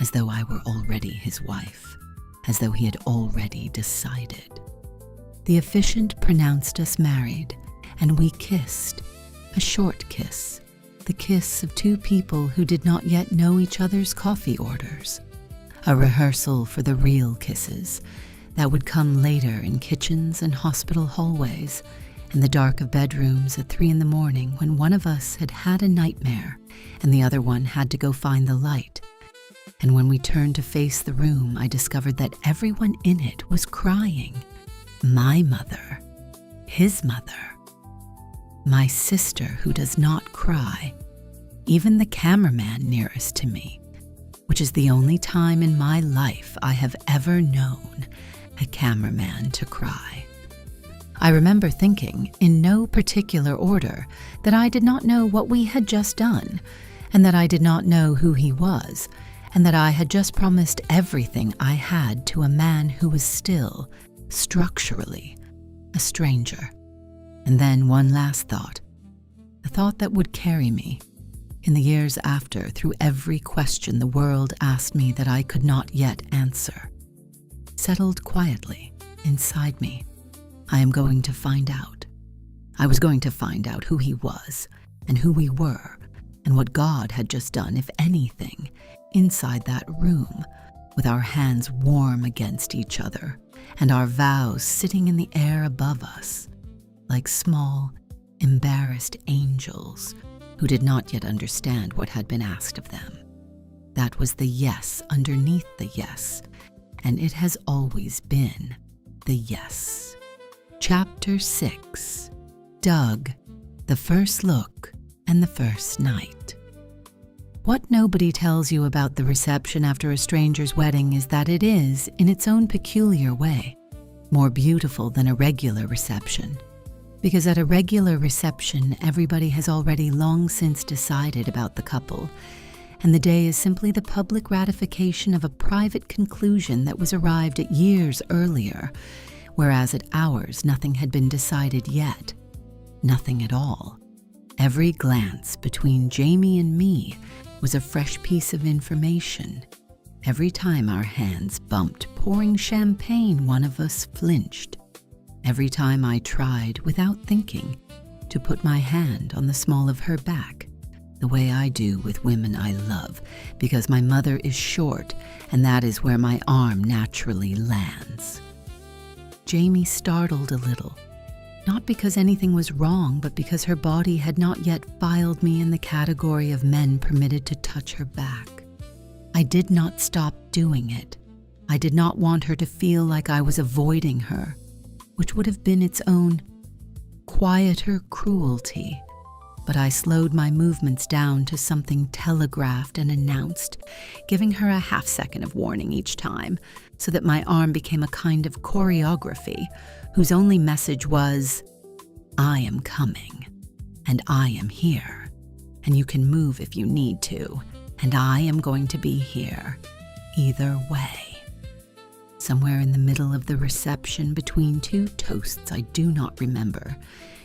as though I were already his wife, as though he had already decided. The officiant pronounced us married, and we kissed, a short kiss, the kiss of two people who did not yet know each other's coffee orders, a rehearsal for the real kisses that would come later in kitchens and hospital hallways, in the dark of bedrooms at 3 a.m. when one of us had had a nightmare and the other one had to go find the light. And when we turned to face the room, I discovered that everyone in it was crying. My mother, his mother, my sister who does not cry, even the cameraman nearest to me, which is the only time in my life I have ever known a cameraman to cry. I remember thinking, in no particular order, that I did not know what we had just done, and that I did not know who he was, and that I had just promised everything I had to a man who was still, structurally, a stranger. And then one last thought, a thought that would carry me, in the years after, through every question the world asked me that I could not yet answer, settled quietly inside me. I am going to find out. I was going to find out who he was, and who we were, and what God had just done, if anything, inside that room, with our hands warm against each other, and our vows sitting in the air above us, like small, embarrassed angels who did not yet understand what had been asked of them. That was the yes underneath the yes, and it has always been the yes. Chapter 6. Doug, the first look and the first night. What nobody tells you about the reception after a stranger's wedding is that it is, in its own peculiar way, more beautiful than a regular reception. Because at a regular reception, everybody has already long since decided about the couple, and the day is simply the public ratification of a private conclusion that was arrived at years earlier, whereas at ours nothing had been decided yet, nothing at all. Every glance between Jamie and me was a fresh piece of information. Every time our hands bumped pouring champagne, one of us flinched. Every time I tried, without thinking, to put my hand on the small of her back, the way I do with women I love, because my mother is short, and that is where my arm naturally lands. Jamie startled a little, not because anything was wrong, but because her body had not yet filed me in the category of men permitted to touch her back. I did not stop doing it. I did not want her to feel like I was avoiding her, which would have been its own quieter cruelty, but I slowed my movements down to something telegraphed and announced, giving her a half-second of warning each time, so that my arm became a kind of choreography whose only message was, I am coming, and I am here, and you can move if you need to, and I am going to be here, either way. Somewhere in the middle of the reception between two toasts I do not remember,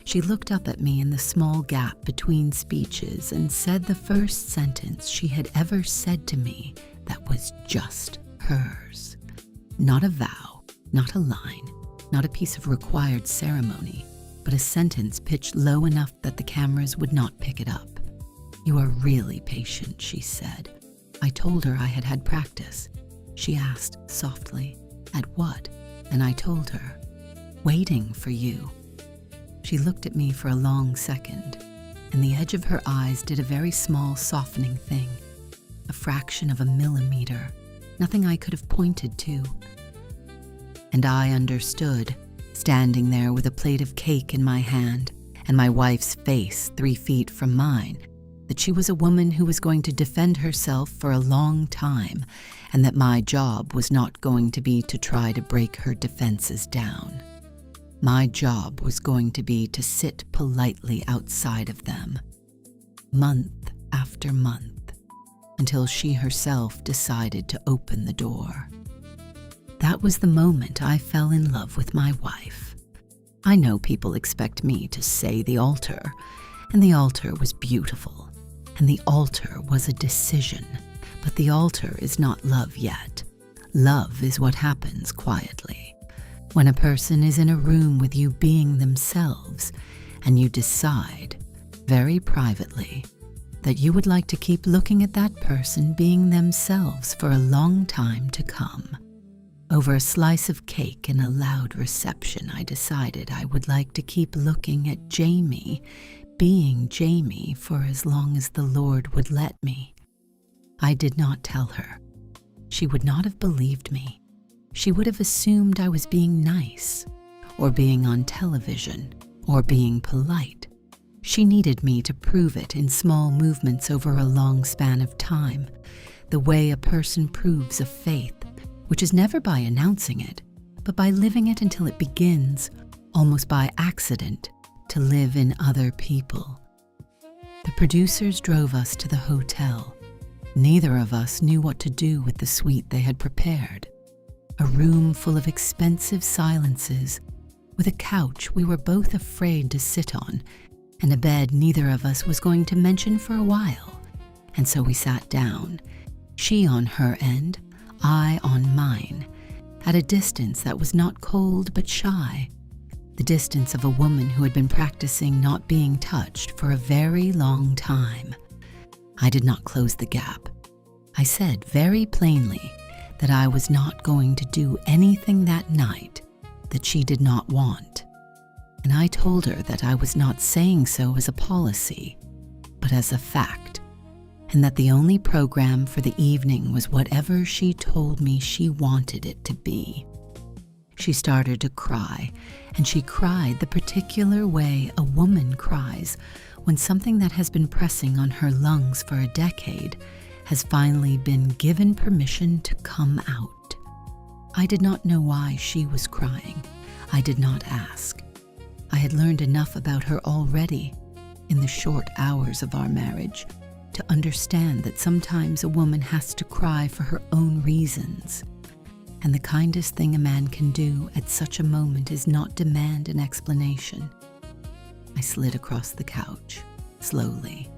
she looked up at me in the small gap between speeches and said the first sentence she had ever said to me that was just hers. Not a vow, not a line, not a piece of required ceremony, but a sentence pitched low enough that the cameras would not pick it up. You are really patient, she said. I told her I had had practice. She asked softly, at what? And I told her, waiting for you. She looked at me for a long second, and the edge of her eyes did a very small softening thing, a fraction of a millimeter, nothing I could have pointed to. And I understood, standing there with a plate of cake in my hand and my wife's face 3 feet from mine, that she was a woman who was going to defend herself for a long time, and that my job was not going to be to try to break her defenses down. My job was going to be to sit politely outside of them, month after month, until she herself decided to open the door. That was the moment I fell in love with my wife. I know people expect me to say the altar, and the altar was beautiful, and the altar was a decision, but the altar is not love yet. Love is what happens quietly. When a person is in a room with you being themselves, and you decide, very privately, that you would like to keep looking at that person being themselves for a long time to come. Over a slice of cake and a loud reception, I decided I would like to keep looking at Jamie being Jamie for as long as the Lord would let me. I did not tell her. She would not have believed me. She would have assumed I was being nice, or being on television, or being polite. She needed me to prove it in small movements over a long span of time, the way a person proves a faith, which is never by announcing it, but by living it until it begins, almost by accident, to live in other people. The producers drove us to the hotel. Neither of us knew what to do with the suite they had prepared. A room full of expensive silences, with a couch we were both afraid to sit on, and a bed neither of us was going to mention for a while. And so we sat down, she on her end, I on mine, at a distance that was not cold but shy, the distance of a woman who had been practicing not being touched for a very long time. I did not close the gap. I said very plainly that I was not going to do anything that night that she did not want. And I told her that I was not saying so as a policy, but as a fact, and that the only program for the evening was whatever she told me she wanted it to be. She started to cry, and she cried the particular way a woman cries when something that has been pressing on her lungs for a decade has finally been given permission to come out. I did not know why she was crying. I did not ask. I had learned enough about her already in the short hours of our marriage to understand that sometimes a woman has to cry for her own reasons, and the kindest thing a man can do at such a moment is not demand an explanation. I slid across the couch, slowly,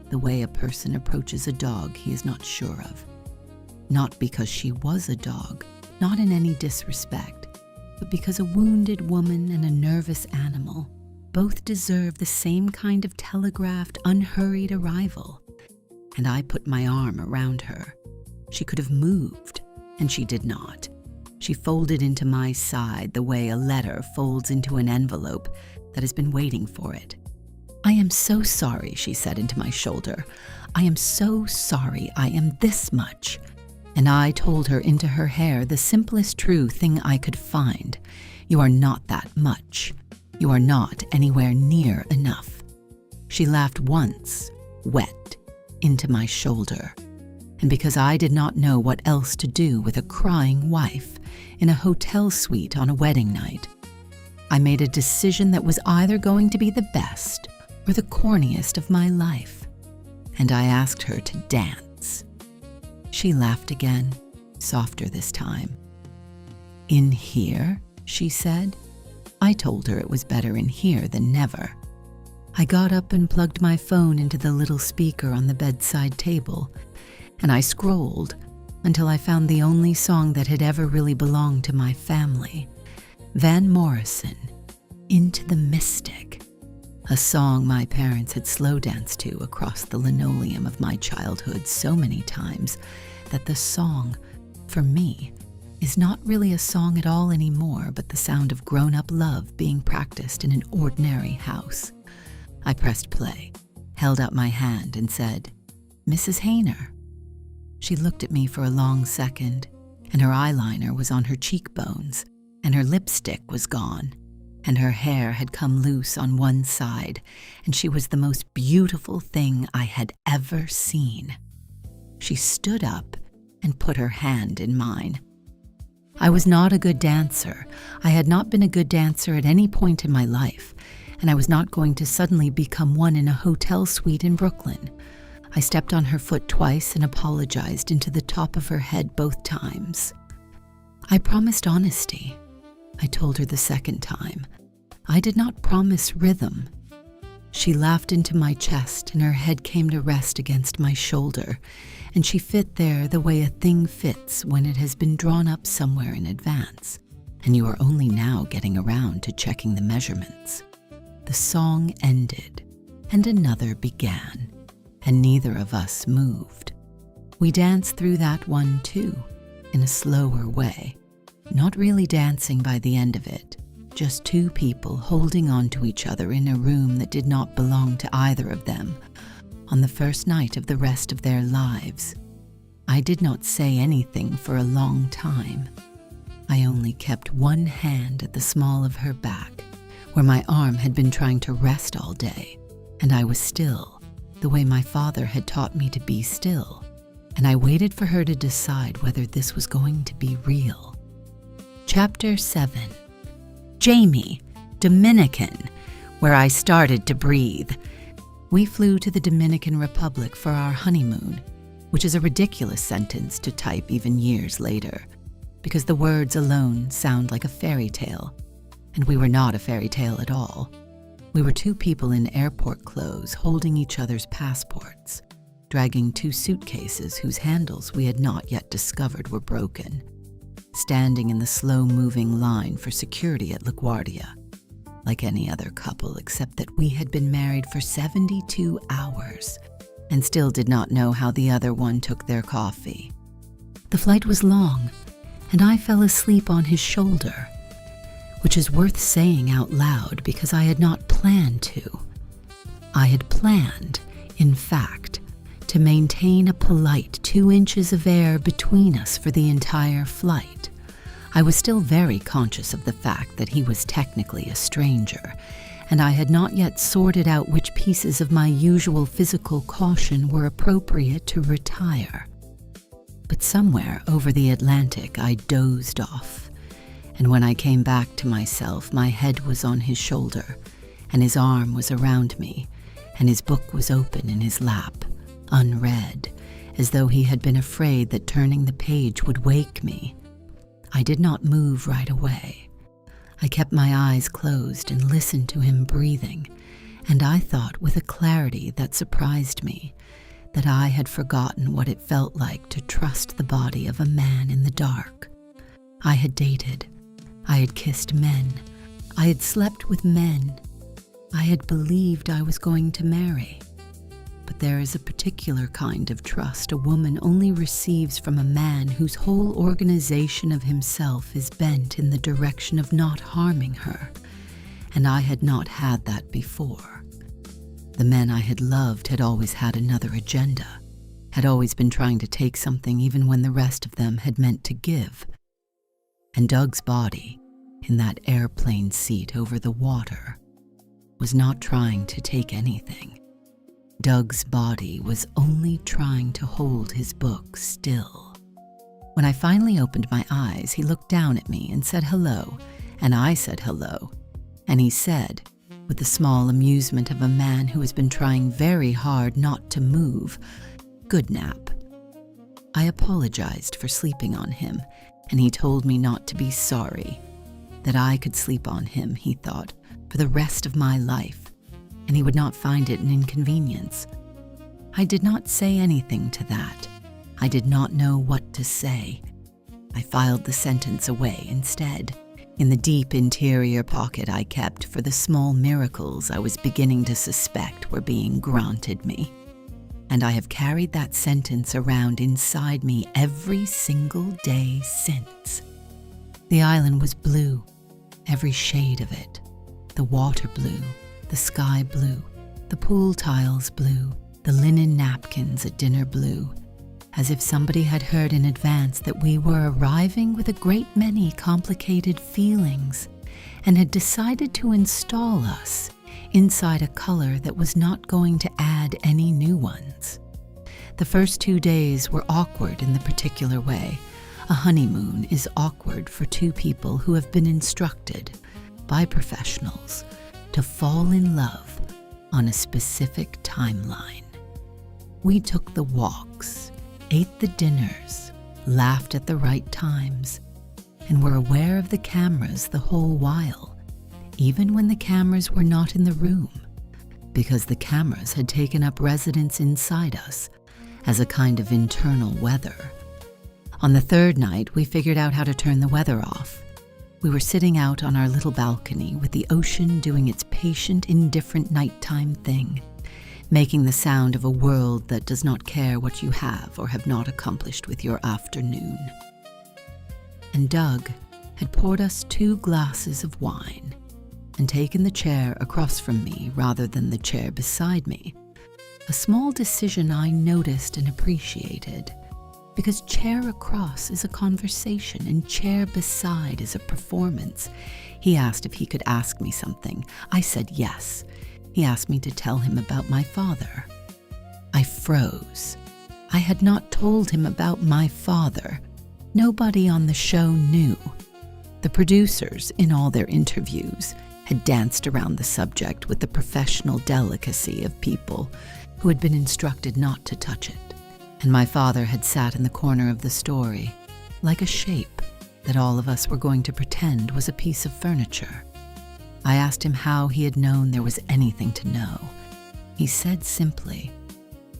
the way a person approaches a dog he is not sure of. Not because she was a dog, not in any disrespect, but because a wounded woman and a nervous animal both deserve the same kind of telegraphed, unhurried arrival. And I put my arm around her. She could have moved, and she did not. She folded into my side the way a letter folds into an envelope that has been waiting for it. I am so sorry, she said into my shoulder. I am so sorry I am this much. And I told her into her hair the simplest true thing I could find. You are not that much. You are not anywhere near enough." She laughed once, wet, into my shoulder. And because I did not know what else to do with a crying wife in a hotel suite on a wedding night, I made a decision that was either going to be the best or the corniest of my life, and I asked her to dance. She laughed again, softer this time. "In here?" she said. I told her it was better in here than never. I got up and plugged my phone into the little speaker on the bedside table, and I scrolled until I found the only song that had ever really belonged to my family, Van Morrison, "Into the Mystic," a song my parents had slow danced to across the linoleum of my childhood so many times that the song, for me, is not really a song at all anymore, but the sound of grown-up love being practiced in an ordinary house. I pressed play, held out my hand, and said, "Mrs. Hehner." She looked at me for a long second, and her eyeliner was on her cheekbones, and her lipstick was gone, and her hair had come loose on one side, and she was the most beautiful thing I had ever seen. She stood up and put her hand in mine. I was not a good dancer. I had not been a good dancer at any point in my life, and I was not going to suddenly become one in a hotel suite in Brooklyn. I stepped on her foot twice and apologized into the top of her head both times. I promised honesty. I told her the second time. I did not promise rhythm. She laughed into my chest, and her head came to rest against my shoulder, and she fit there the way a thing fits when it has been drawn up somewhere in advance, and you are only now getting around to checking the measurements. The song ended, and another began, and neither of us moved. We danced through that one too, in a slower way, not really dancing by the end of it, just two people holding on to each other in a room that did not belong to either of them, on the first night of the rest of their lives. I did not say anything for a long time. I only kept one hand at the small of her back, where my arm had been trying to rest all day, and I was still, the way my father had taught me to be still, and I waited for her to decide whether this was going to be real. Chapter 7. Jamie, Dominican, where I started to breathe. We flew to the Dominican Republic for our honeymoon, which is a ridiculous sentence to type even years later, because the words alone sound like a fairy tale, and we were not a fairy tale at all. We were two people in airport clothes holding each other's passports, dragging two suitcases whose handles we had not yet discovered were broken, standing in the slow-moving line for security at LaGuardia, like any other couple except that we had been married for 72 hours and still did not know how the other one took their coffee. The flight was long, and I fell asleep on his shoulder, which is worth saying out loud because I had not planned to. I had planned, in fact, to maintain a polite 2 inches of air between us for the entire flight. I was still very conscious of the fact that he was technically a stranger, and I had not yet sorted out which pieces of my usual physical caution were appropriate to retire. But somewhere over the Atlantic I dozed off, and when I came back to myself, my head was on his shoulder, and his arm was around me, and his book was open in his lap, unread, as though he had been afraid that turning the page would wake me. I did not move right away. I kept my eyes closed and listened to him breathing, and I thought with a clarity that surprised me that I had forgotten what it felt like to trust the body of a man in the dark. I had dated. I had kissed men. I had slept with men. I had believed I was going to marry. But there is a particular kind of trust a woman only receives from a man whose whole organization of himself is bent in the direction of not harming her, and I had not had that before. The men I had loved had always had another agenda, had always been trying to take something even when the rest of them had meant to give. And Doug's body, in that airplane seat over the water was not trying to take anything. Doug's body was only trying to hold his book still. When I finally opened my eyes, he looked down at me and said hello, and I said hello, and he said, with the small amusement of a man who has been trying very hard not to move, "Good nap." I apologized for sleeping on him, and he told me not to be sorry, that I could sleep on him, he thought, for the rest of my life, and he would not find it an inconvenience. I did not say anything to that. I did not know what to say. I filed the sentence away instead, in the deep interior pocket I kept for the small miracles I was beginning to suspect were being granted me. And I have carried that sentence around inside me every single day since. The island was blue, every shade of it. The water blue, the sky blue, the pool tiles blue, the linen napkins at dinner blue, as if somebody had heard in advance that we were arriving with a great many complicated feelings and had decided to install us inside a color that was not going to add any new ones. The first 2 days were awkward in the particular way. A honeymoon is awkward for two people who have been instructed by professionals to fall in love on a specific timeline. We took the walks, ate the dinners, laughed at the right times, and were aware of the cameras the whole while, even when the cameras were not in the room, because the cameras had taken up residence inside us as a kind of internal weather. On the third night, we figured out how to turn the weather off. We were sitting out on our little balcony with the ocean doing its patient, indifferent nighttime thing, making the sound of a world that does not care what you have or have not accomplished with your afternoon. And Doug had poured us 2 glasses of wine and taken the chair across from me rather than the chair beside me, a small decision I noticed and appreciated, because chair across is a conversation and chair beside is a performance. He asked if he could ask me something. I said yes. He asked me to tell him about my father. I froze. I had not told him about my father. Nobody on the show knew. The producers, in all their interviews, had danced around the subject with the professional delicacy of people who had been instructed not to touch it. And my father had sat in the corner of the story, like a shape that all of us were going to pretend was a piece of furniture. I asked him how he had known there was anything to know. He said simply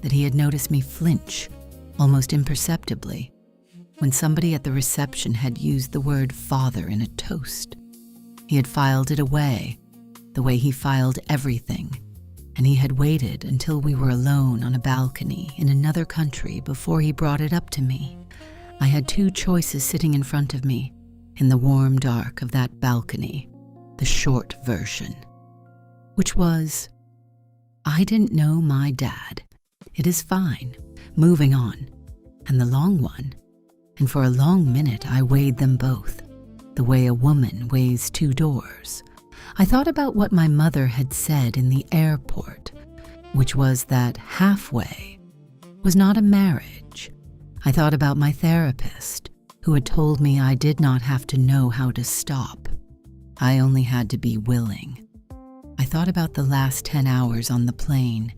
that he had noticed me flinch, almost imperceptibly, when somebody at the reception had used the word father in a toast. He had filed it away, the way he filed everything, and he had waited until we were alone on a balcony in another country before he brought it up to me. I had 2 choices sitting in front of me, in the warm dark of that balcony, the short version, which was, I didn't know my dad. It is fine, moving on, and the long one, and for a long minute I weighed them both, the way a woman weighs 2 doors. I thought about what my mother had said in the airport, which was that halfway was not a marriage. I thought about my therapist, who had told me I did not have to know how to stop. I only had to be willing. I thought about the last 10 hours on the plane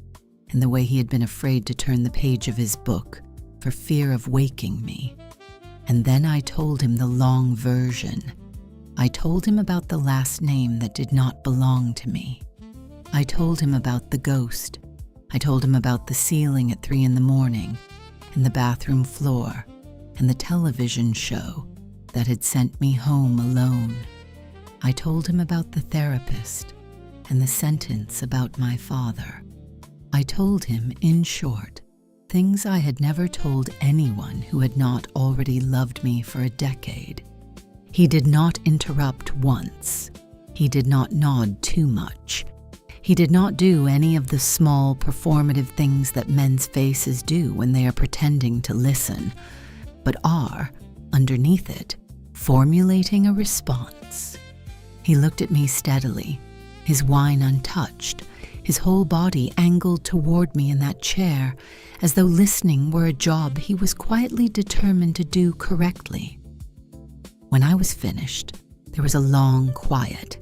and the way he had been afraid to turn the page of his book for fear of waking me. And then I told him the long version. I told him about the last name that did not belong to me. I told him about the ghost. I told him about the ceiling at 3 in the morning, and the bathroom floor, and the television show that had sent me home alone. I told him about the therapist and the sentence about my father. I told him, in short, things I had never told anyone who had not already loved me for a decade. He did not interrupt once. He did not nod too much. He did not do any of the small performative things that men's faces do when they are pretending to listen, but are, underneath it, formulating a response. He looked at me steadily, his wine untouched, his whole body angled toward me in that chair, as though listening were a job he was quietly determined to do correctly. When I was finished, there was a long quiet.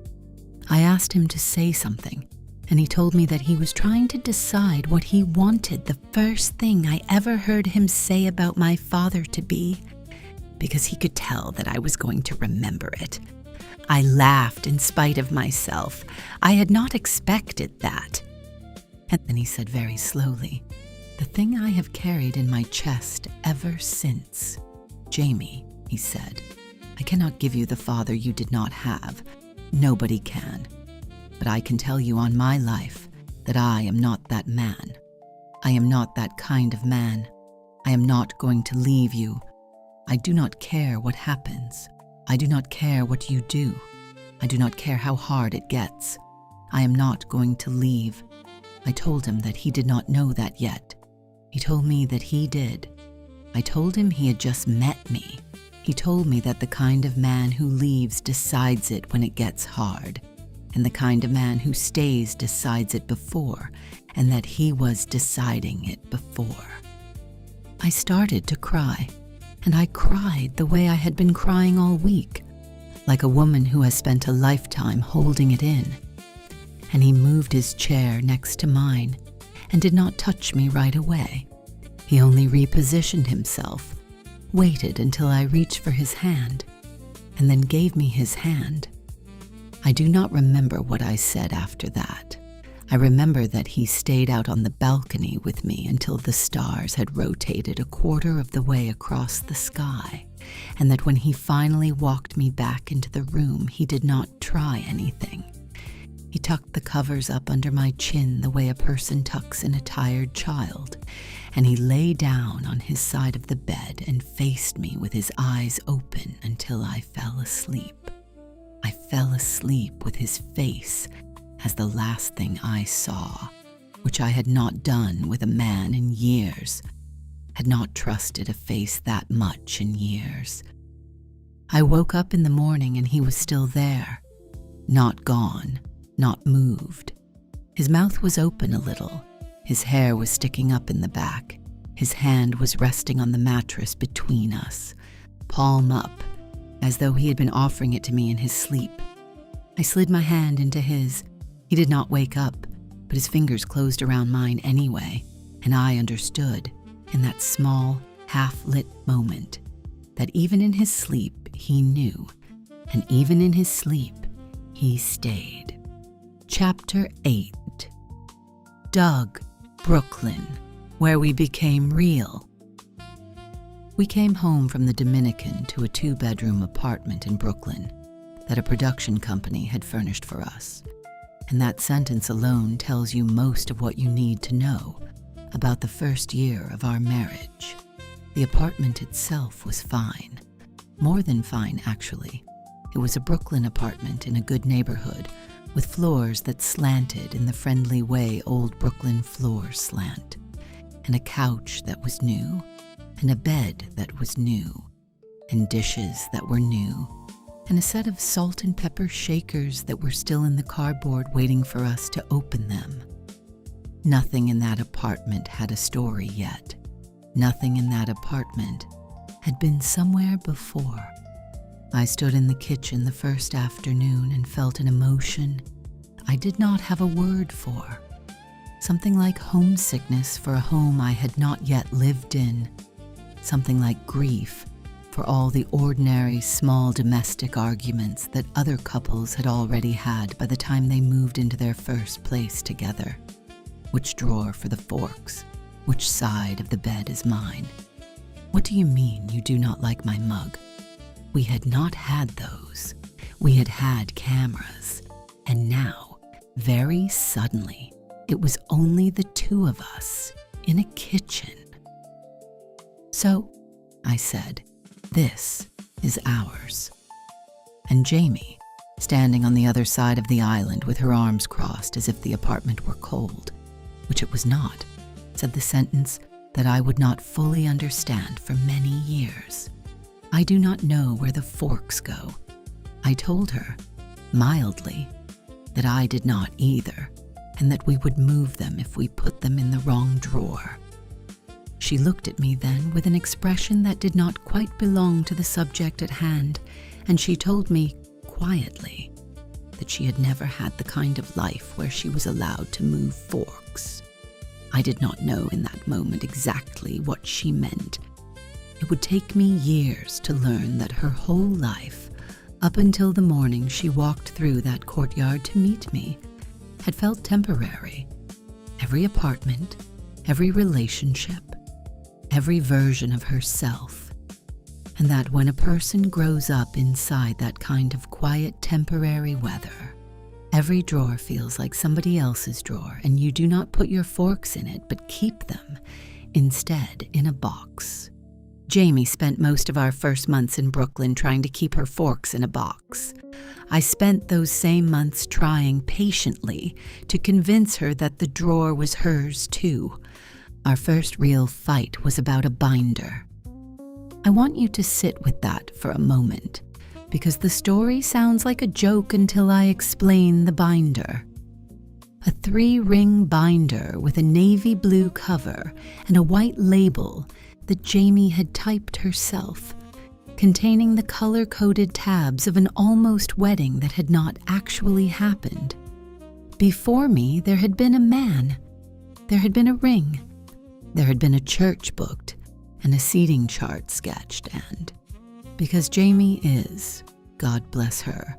I asked him to say something, and he told me that he was trying to decide what he wanted the first thing I ever heard him say about my father to be, because he could tell that I was going to remember it. I laughed in spite of myself. I had not expected that. And then he said very slowly, "The thing I have carried in my chest ever since. Jamie," he said, "I cannot give you the father you did not have. Nobody can. But I can tell you on my life that I am not that man. I am not that kind of man. I am not going to leave you. I do not care what happens. I do not care what you do. I do not care how hard it gets. I am not going to leave." I told him that he did not know that yet. He told me that he did. I told him he had just met me. He told me that the kind of man who leaves decides it when it gets hard, and the kind of man who stays decides it before, and that he was deciding it before. I started to cry, and I cried the way I had been crying all week, like a woman who has spent a lifetime holding it in. And he moved his chair next to mine and did not touch me right away. He only repositioned himself, waited until I reached for his hand, and then gave me his hand. I do not remember what I said after that. I remember that he stayed out on the balcony with me until the stars had rotated a quarter of the way across the sky, and that when he finally walked me back into the room, he did not try anything. He tucked the covers up under my chin the way a person tucks in a tired child, and he lay down on his side of the bed and faced me with his eyes open until I fell asleep. I fell asleep with his face as the last thing I saw, which I had not done with a man in years, had not trusted a face that much in years. I woke up in the morning and he was still there, not gone, not moved. His mouth was open a little, his hair was sticking up in the back, his hand was resting on the mattress between us, palm up, as though he had been offering it to me in his sleep. I slid my hand into his. He did not wake up, but his fingers closed around mine anyway, and I understood, in that small, half-lit moment, that even in his sleep he knew, and even in his sleep he stayed. Chapter 8. Doug, Brooklyn, where we became real. We came home from the Dominican to a 2-bedroom apartment in Brooklyn that a production company had furnished for us. And that sentence alone tells you most of what you need to know about the first year of our marriage. The apartment itself was fine. More than fine, actually. It was a Brooklyn apartment in a good neighborhood with floors that slanted in the friendly way old Brooklyn floors slant, and a couch that was new, and a bed that was new, and dishes that were new, and a set of salt and pepper shakers that were still in the cardboard waiting for us to open them. Nothing in that apartment had a story yet. Nothing in that apartment had been somewhere before. I stood in the kitchen the first afternoon and felt an emotion I did not have a word for. Something like homesickness for a home I had not yet lived in. Something like grief for all the ordinary small domestic arguments that other couples had already had by the time they moved into their first place together. Which drawer for the forks? Which side of the bed is mine? What do you mean you do not like my mug? We had not had those. We had had cameras. And now, very suddenly, it was only the two of us in a kitchen. "So," I said, "this is ours." And Jamie, standing on the other side of the island with her arms crossed as if the apartment were cold, which it was not, said the sentence that I would not fully understand for many years. "I do not know where the forks go." I told her, mildly, that I did not either, and that we would move them if we put them in the wrong drawer. She looked at me then with an expression that did not quite belong to the subject at hand, and she told me, quietly, that she had never had the kind of life where she was allowed to move forks. I did not know in that moment exactly what she meant. It would take me years to learn that her whole life, up until the morning she walked through that courtyard to meet me, had felt temporary. Every apartment, every relationship, every version of herself. And that when a person grows up inside that kind of quiet temporary weather, every drawer feels like somebody else's drawer, and you do not put your forks in it, but keep them, instead, in a box. Jamie spent most of our first months in Brooklyn trying to keep her forks in a box. I spent those same months trying patiently to convince her that the drawer was hers too. Our first real fight was about a binder. I want you to sit with that for a moment, because the story sounds like a joke until I explain the binder. A 3-ring binder with a navy blue cover and a white label that Jamie had typed herself, containing the color-coded tabs of an almost wedding that had not actually happened. Before me, there had been a man. There had been a ring. There had been a church booked and a seating chart sketched, and because Jamie is, God bless her,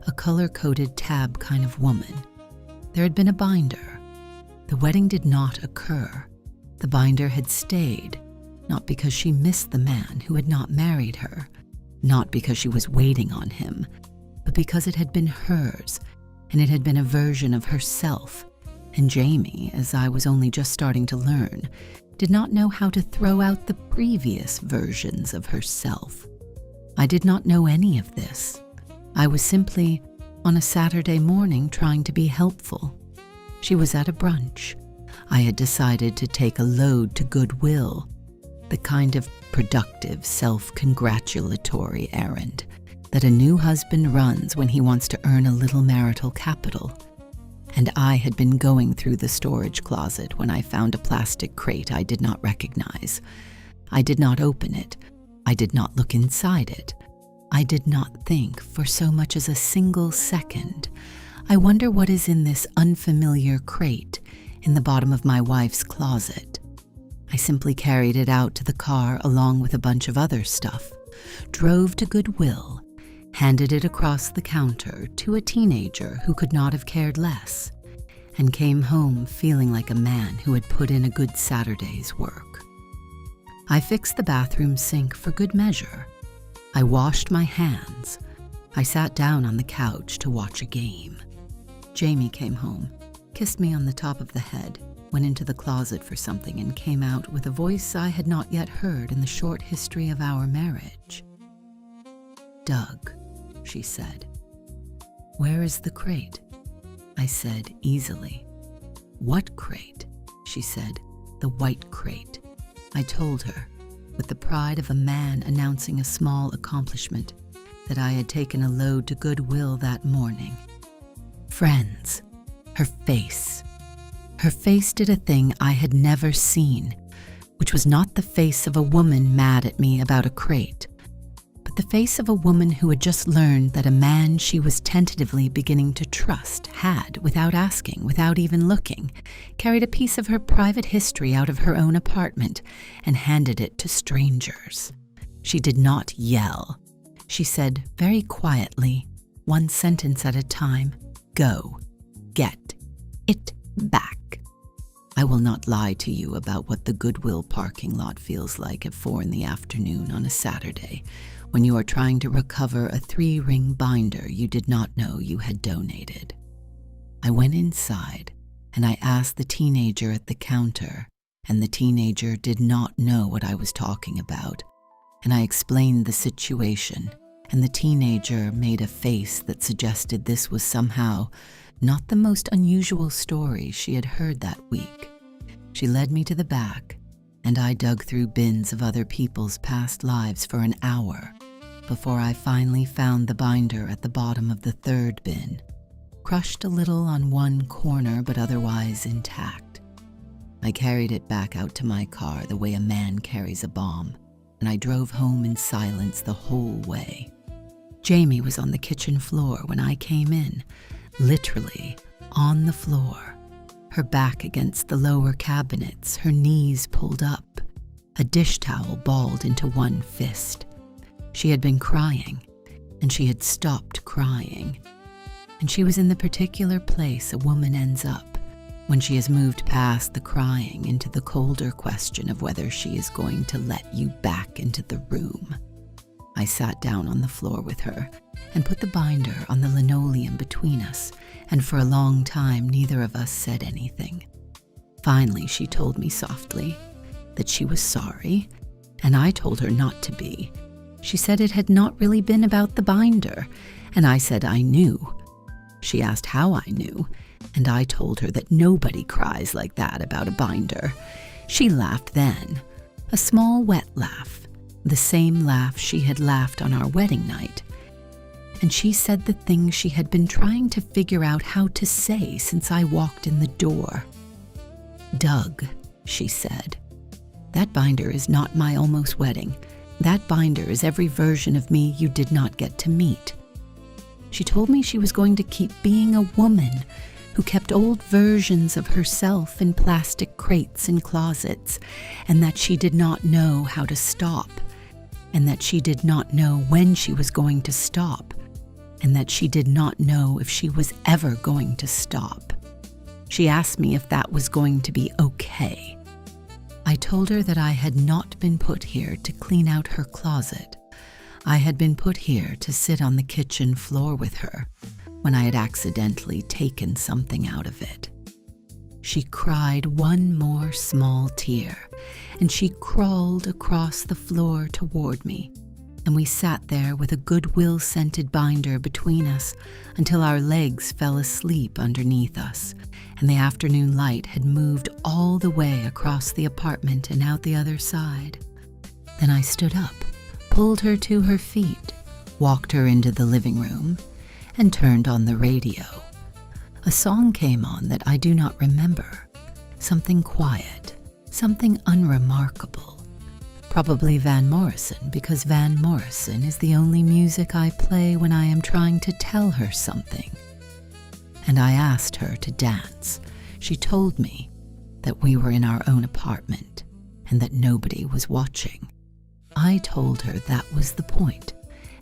a color-coded tab kind of woman, there had been a binder. The wedding did not occur. The binder had stayed, not because she missed the man who had not married her, not because she was waiting on him, but because it had been hers, and it had been a version of herself, and Jamie, as I was only just starting to learn, did not know how to throw out the previous versions of herself. I did not know any of this. I was simply, on a Saturday morning, trying to be helpful. She was at a brunch. I had decided to take a load to Goodwill, the kind of productive, self-congratulatory errand that a new husband runs when he wants to earn a little marital capital. And I had been going through the storage closet when I found a plastic crate I did not recognize. I did not open it. I did not look inside it. I did not think for so much as a single second, I wonder what is in this unfamiliar crate in the bottom of my wife's closet. I simply carried it out to the car along with a bunch of other stuff, drove to Goodwill, handed it across the counter to a teenager who could not have cared less, and came home feeling like a man who had put in a good Saturday's work. I fixed the bathroom sink for good measure. I washed my hands. I sat down on the couch to watch a game. Jamie came home, kissed me on the top of the head, went into the closet for something, and came out with a voice I had not yet heard in the short history of our marriage. "Doug," she said. "Where is the crate?" I said easily. "What crate?" she said. "The white crate." I told her, with the pride of a man announcing a small accomplishment, that I had taken a load to Goodwill that morning. Friends, her face. Her face did a thing I had never seen, which was not the face of a woman mad at me about a crate, but the face of a woman who had just learned that a man she was tentatively beginning to trust had, without asking, without even looking, carried a piece of her private history out of her own apartment and handed it to strangers. She did not yell. She said very quietly, one sentence at a time, "Go, get it back." I will not lie to you about what the Goodwill parking lot feels like at 4 p.m. on a Saturday, when you are trying to recover a 3-ring binder you did not know you had donated. I went inside, and I asked the teenager at the counter, and the teenager did not know what I was talking about, and I explained the situation, and the teenager made a face that suggested this was somehow not the most unusual story she had heard that week. She led me to the back, and I dug through bins of other people's past lives for an hour, before I finally found the binder at the bottom of the third bin, crushed a little on one corner but otherwise intact. I carried it back out to my car the way a man carries a bomb, and I drove home in silence the whole way. Jamie was on the kitchen floor when I came in, literally on the floor, her back against the lower cabinets, her knees pulled up, a dish towel balled into one fist. She had been crying, and she had stopped crying. And she was in the particular place a woman ends up when she has moved past the crying into the colder question of whether she is going to let you back into the room. I sat down on the floor with her and put the binder on the linoleum between us, and for a long time neither of us said anything. Finally, she told me softly that she was sorry, and I told her not to be. She said it had not really been about the binder, and I said I knew. She asked how I knew, and I told her that nobody cries like that about a binder. She laughed then, a small wet laugh, the same laugh she had laughed on our wedding night. And she said the things she had been trying to figure out how to say since I walked in the door. "Doug," she said, "that binder is not my almost wedding. That binder is every version of me you did not get to meet." She told me she was going to keep being a woman who kept old versions of herself in plastic crates in closets, and that she did not know how to stop, and that she did not know when she was going to stop, and that she did not know if she was ever going to stop. She asked me if that was going to be okay. I told her that I had not been put here to clean out her closet. I had been put here to sit on the kitchen floor with her when I had accidentally taken something out of it. She cried one more small tear, and she crawled across the floor toward me, and we sat there with a goodwill-scented binder between us until our legs fell asleep underneath us, and the afternoon light had moved all the way across the apartment and out the other side. Then I stood up, pulled her to her feet, walked her into the living room, and turned on the radio. A song came on that I do not remember, something quiet, something unremarkable. Probably Van Morrison, because Van Morrison is the only music I play when I am trying to tell her something. And I asked her to dance. She told me that we were in our own apartment and that nobody was watching. I told her that was the point,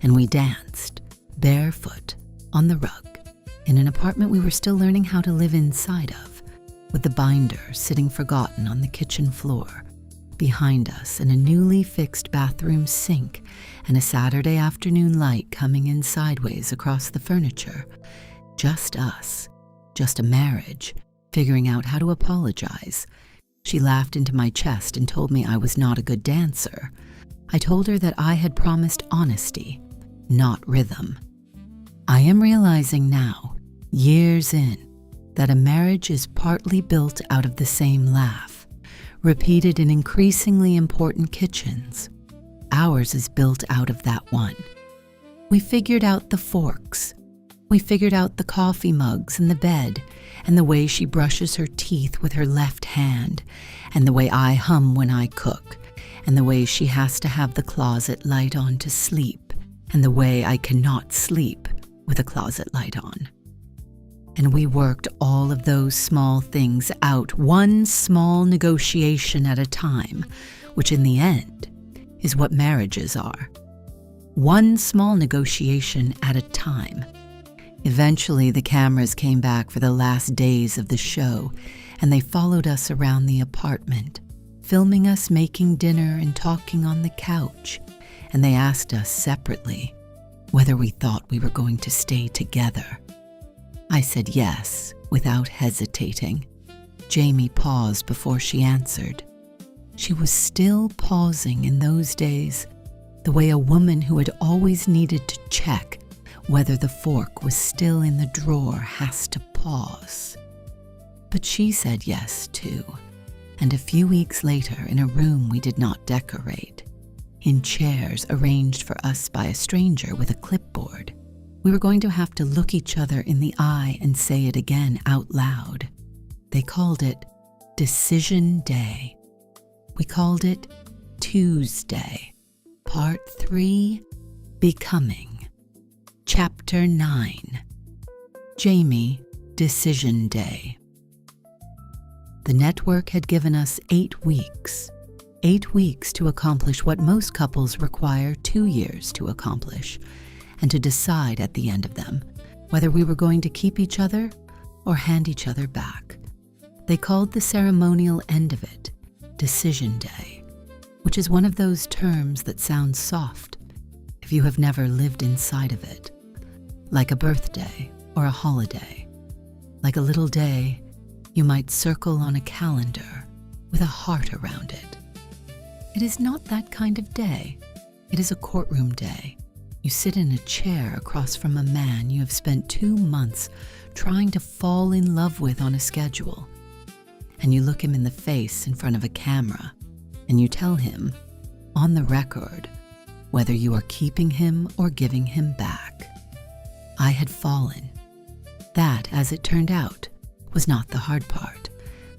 and we danced, barefoot, on the rug, in an apartment we were still learning how to live inside of, with the binder sitting forgotten on the kitchen floor, behind us and a newly fixed bathroom sink and a Saturday afternoon light coming in sideways across the furniture. Just us, just a marriage, figuring out how to apologize. She laughed into my chest and told me I was not a good dancer. I told her that I had promised honesty, not rhythm. I am realizing now, years in, that a marriage is partly built out of the same laugh, repeated in increasingly important kitchens. Ours is built out of that one. We figured out the forks. We figured out the coffee mugs and the bed, and the way she brushes her teeth with her left hand, and the way I hum when I cook, and the way she has to have the closet light on to sleep, and the way I cannot sleep with a closet light on. And we worked all of those small things out, one small negotiation at a time, which in the end is what marriages are. One small negotiation at a time. Eventually, the cameras came back for the last days of the show, and they followed us around the apartment, filming us making dinner and talking on the couch, and they asked us separately whether we thought we were going to stay together. I said yes, without hesitating. Jamie paused before she answered. She was still pausing in those days, the way a woman who had always needed to check whether the fork was still in the drawer has to pause. But she said yes, too, and a few weeks later, in a room we did not decorate, in chairs arranged for us by a stranger with a clipboard. We were going to have to look each other in the eye and say it again out loud. They called it Decision Day. We called it Tuesday. Part 3, Becoming. Chapter 9, Jamie, Decision Day. The network had given us 8 weeks. 8 weeks to accomplish what most couples require 2 years to accomplish, and to decide at the end of them whether we were going to keep each other or hand each other back. They called the ceremonial end of it Decision Day, which is one of those terms that sounds soft if you have never lived inside of it, like a birthday or a holiday, like a little day you might circle on a calendar with a heart around it. It is not that kind of day. It is a courtroom day. You sit in a chair across from a man you have spent 2 months trying to fall in love with on a schedule, and you look him in the face in front of a camera, and you tell him, on the record, whether you are keeping him or giving him back. I had fallen. That, as it turned out, was not the hard part.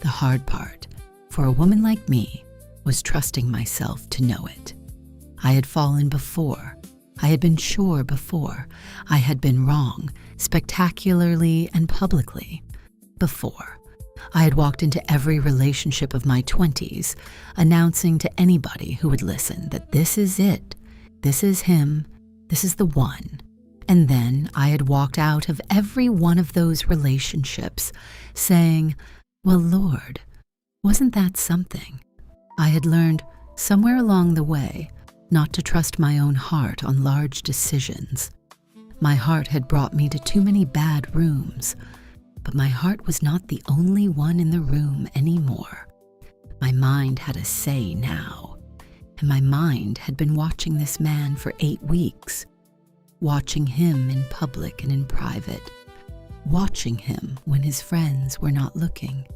The hard part, for a woman like me, was trusting myself to know it. I had fallen before. I had been sure before. I had been wrong, spectacularly and publicly, before. I had walked into every relationship of my 20s, announcing to anybody who would listen that this is it, this is him, this is the one. And then I had walked out of every one of those relationships saying, well, Lord, wasn't that something? I had learned somewhere along the way not to trust my own heart on large decisions. My heart had brought me to too many bad rooms, but my heart was not the only one in the room anymore. My mind had a say now, and my mind had been watching this man for 8 weeks, watching him in public and in private, watching him when his friends were not looking,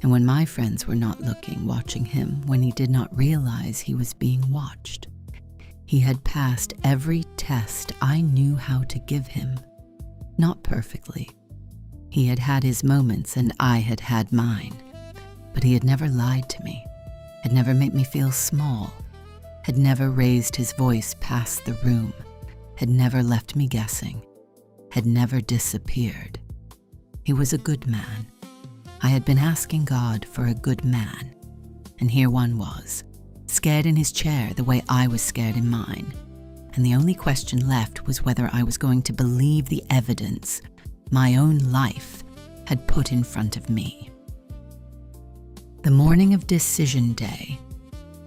and when my friends were not looking, watching him when he did not realize he was being watched. He had passed every test I knew how to give him. Not perfectly. He had had his moments and I had had mine. But he had never lied to me, had never made me feel small, had never raised his voice past the room, had never left me guessing, had never disappeared. He was a good man. I had been asking God for a good man, and here one was, scared in his chair the way I was scared in mine, and the only question left was whether I was going to believe the evidence my own life had put in front of me. The morning of Decision Day,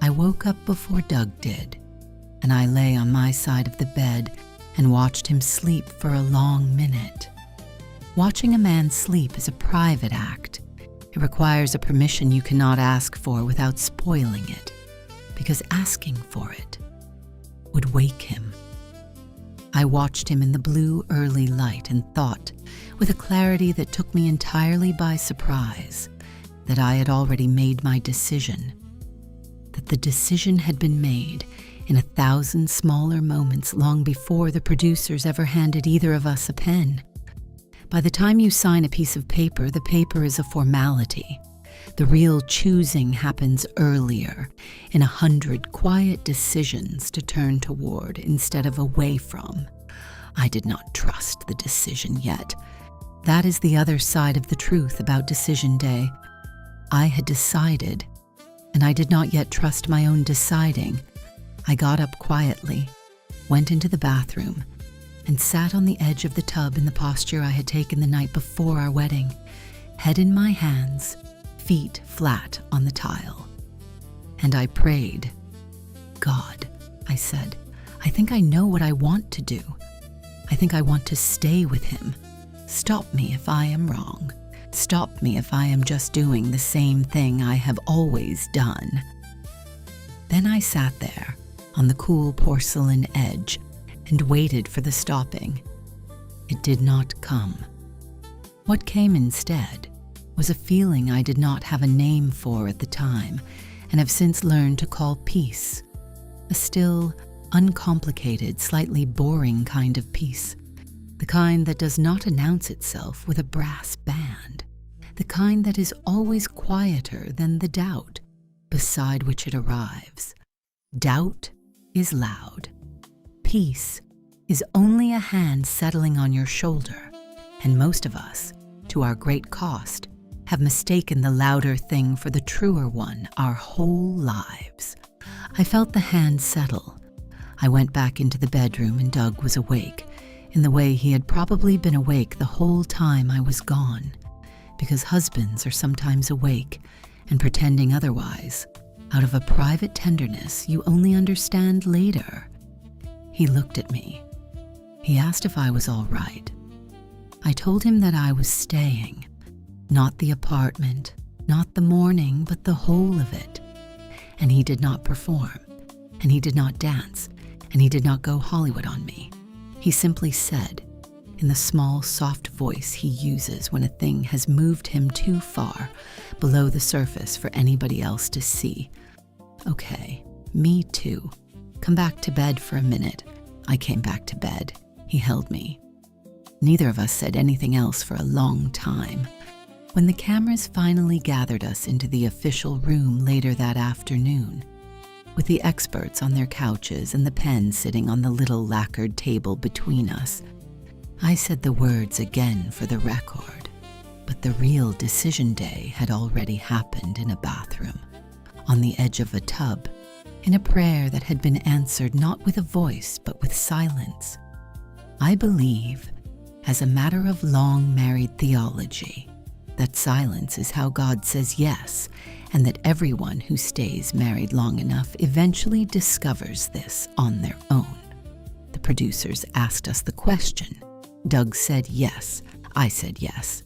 I woke up before Doug did, and I lay on my side of the bed and watched him sleep for a long minute. Watching a man sleep is a private act. It requires a permission you cannot ask for without spoiling it, because asking for it would wake him. I watched him in the blue early light and thought, with a clarity that took me entirely by surprise, that I had already made my decision, that the decision had been made in 1,000 smaller moments long before the producers ever handed either of us a pen. By the time you sign a piece of paper, the paper is a formality. The real choosing happens earlier, in 100 quiet decisions to turn toward instead of away from. I did not trust the decision yet. That is the other side of the truth about Decision Day. I had decided, and I did not yet trust my own deciding. I got up quietly, went into the bathroom, and sat on the edge of the tub in the posture I had taken the night before our wedding, head in my hands, feet flat on the tile. And I prayed. God, I said, I think I know what I want to do. I think I want to stay with him. Stop me if I am wrong. Stop me if I am just doing the same thing I have always done. Then I sat there on the cool porcelain edge and waited for the stopping. It did not come. What came instead was a feeling I did not have a name for at the time and have since learned to call peace. A still, uncomplicated, slightly boring kind of peace. The kind that does not announce itself with a brass band. The kind that is always quieter than the doubt beside which it arrives. Doubt is loud. Peace is only a hand settling on your shoulder, and most of us, to our great cost, have mistaken the louder thing for the truer one our whole lives. I felt the hand settle. I went back into the bedroom and Doug was awake, in the way he had probably been awake the whole time I was gone, because husbands are sometimes awake and pretending otherwise, out of a private tenderness you only understand later. He looked at me. He asked if I was all right. I told him that I was staying, not the apartment, not the morning, but the whole of it. And he did not perform, and he did not dance, and he did not go Hollywood on me. He simply said, in the small, soft voice he uses when a thing has moved him too far below the surface for anybody else to see, "Okay, me too. Come back to bed for a minute." I came back to bed. He held me. Neither of us said anything else for a long time. When the cameras finally gathered us into the official room later that afternoon, with the experts on their couches and the pen sitting on the little lacquered table between us, I said the words again for the record, but the real decision day had already happened in a bathroom, on the edge of a tub, in a prayer that had been answered not with a voice but with silence. I believe, as a matter of long married theology, that silence is how God says yes, and that everyone who stays married long enough eventually discovers this on their own. The producers asked us the question. Doug said yes. I said yes.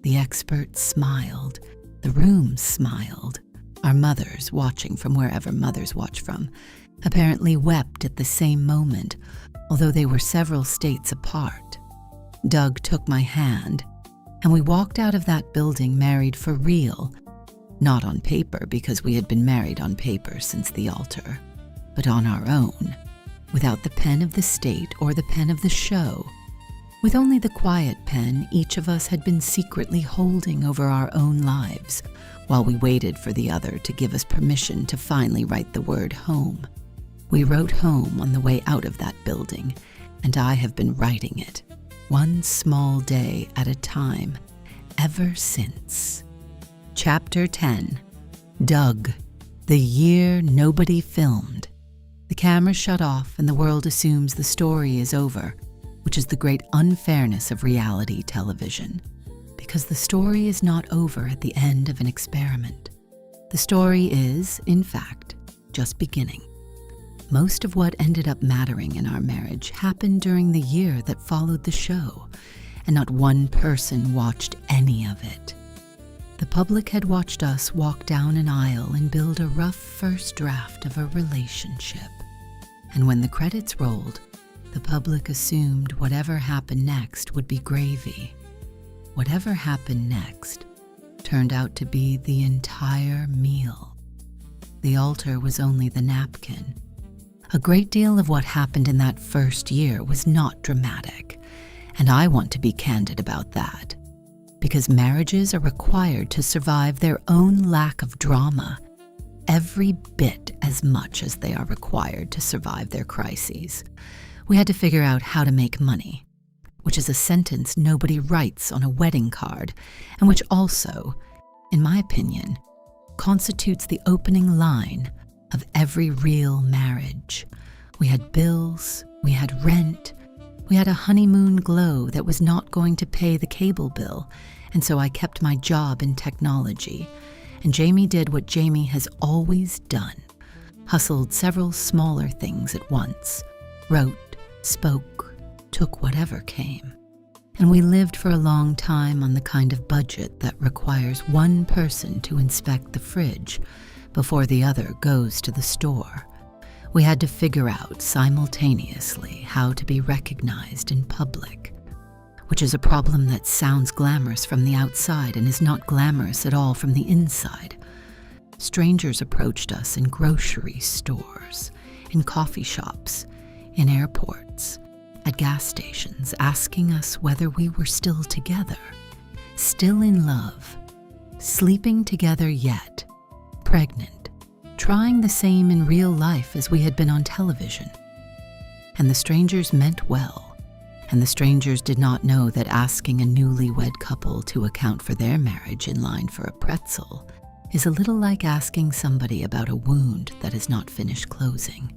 The experts smiled. The room smiled. Our mothers, watching from wherever mothers watch from, apparently wept at the same moment, although they were several states apart. Doug took my hand, and we walked out of that building married for real, not on paper because we had been married on paper since the altar, but on our own, without the pen of the state or the pen of the show, with only the quiet pen each of us had been secretly holding over our own lives while we waited for the other to give us permission to finally write the word home. We wrote home on the way out of that building, and I have been writing it, one small day at a time, ever since. Chapter 10. Doug, the year nobody filmed. The camera shut off and the world assumes the story is over, which is the great unfairness of reality television, because the story is not over at the end of an experiment. The story is, in fact, just beginning. Most of what ended up mattering in our marriage happened during the year that followed the show, and not one person watched any of it. The public had watched us walk down an aisle and build a rough first draft of a relationship. And when the credits rolled, the public assumed whatever happened next would be gravy. Whatever happened next turned out to be the entire meal. The altar was only the napkin. A great deal of what happened in that first year was not dramatic, and I want to be candid about that, because marriages are required to survive their own lack of drama every bit as much as they are required to survive their crises. We had to figure out how to make money, which is a sentence nobody writes on a wedding card, and which also, in my opinion, constitutes the opening line of every real marriage. We had bills, we had rent, we had a honeymoon glow that was not going to pay the cable bill, and so I kept my job in technology, and Jamie did what Jamie has always done, hustled several smaller things at once, wrote, spoke, took whatever came. And we lived for a long time on the kind of budget that requires one person to inspect the fridge before the other goes to the store. We had to figure out simultaneously how to be recognized in public, which is a problem that sounds glamorous from the outside and is not glamorous at all from the inside. Strangers approached us in grocery stores, in coffee shops, in airports, at gas stations, asking us whether we were still together, still in love, sleeping together yet, pregnant, trying the same in real life as we had been on television. And the strangers meant well, and the strangers did not know that asking a newlywed couple to account for their marriage in line for a pretzel is a little like asking somebody about a wound that is not finished closing.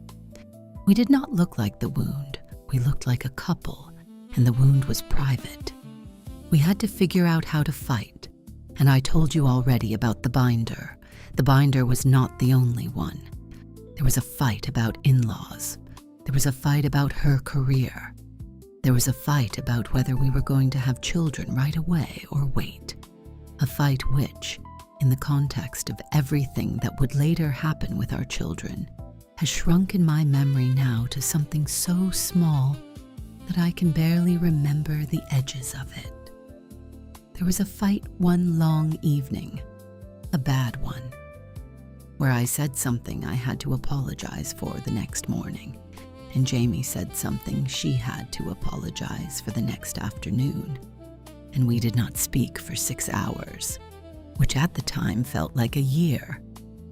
We did not look like the wound. We looked like a couple, and the wound was private. We had to figure out how to fight, and I told you already about the binder. The binder was not the only one. There was a fight about in-laws. There was a fight about her career. There was a fight about whether we were going to have children right away or wait. A fight which, in the context of everything that would later happen with our children, has shrunk in my memory now to something so small that I can barely remember the edges of it. There was a fight one long evening, a bad one, where I said something I had to apologize for the next morning, and Jamie said something she had to apologize for the next afternoon, and we did not speak for 6 hours, which at the time felt like a year,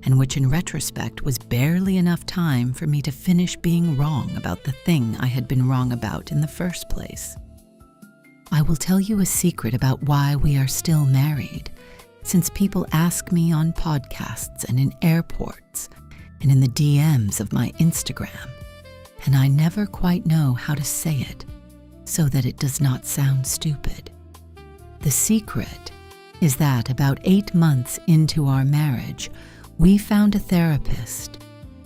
and which in retrospect was barely enough time for me to finish being wrong about the thing I had been wrong about in the first place. I will tell you a secret about why we are still married, since people ask me on podcasts and in airports and in the DMs of my Instagram, and I never quite know how to say it so that it does not sound stupid. The secret is that about 8 months into our marriage, we found a therapist.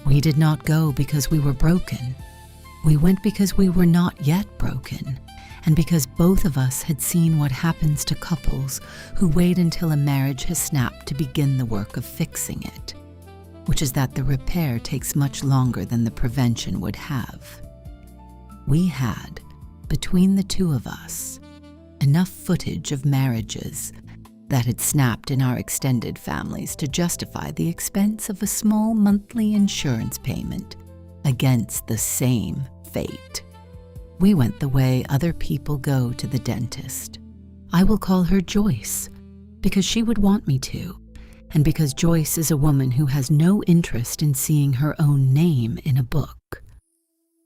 We did not go because we were broken. We went because we were not yet broken, and because both of us had seen what happens to couples who wait until a marriage has snapped to begin the work of fixing it, which is that the repair takes much longer than the prevention would have. We had, between the two of us, enough footage of marriages that had snapped in our extended families to justify the expense of a small monthly insurance payment against the same fate. We went the way other people go to the dentist. I will call her Joyce, because she would want me to, and because Joyce is a woman who has no interest in seeing her own name in a book.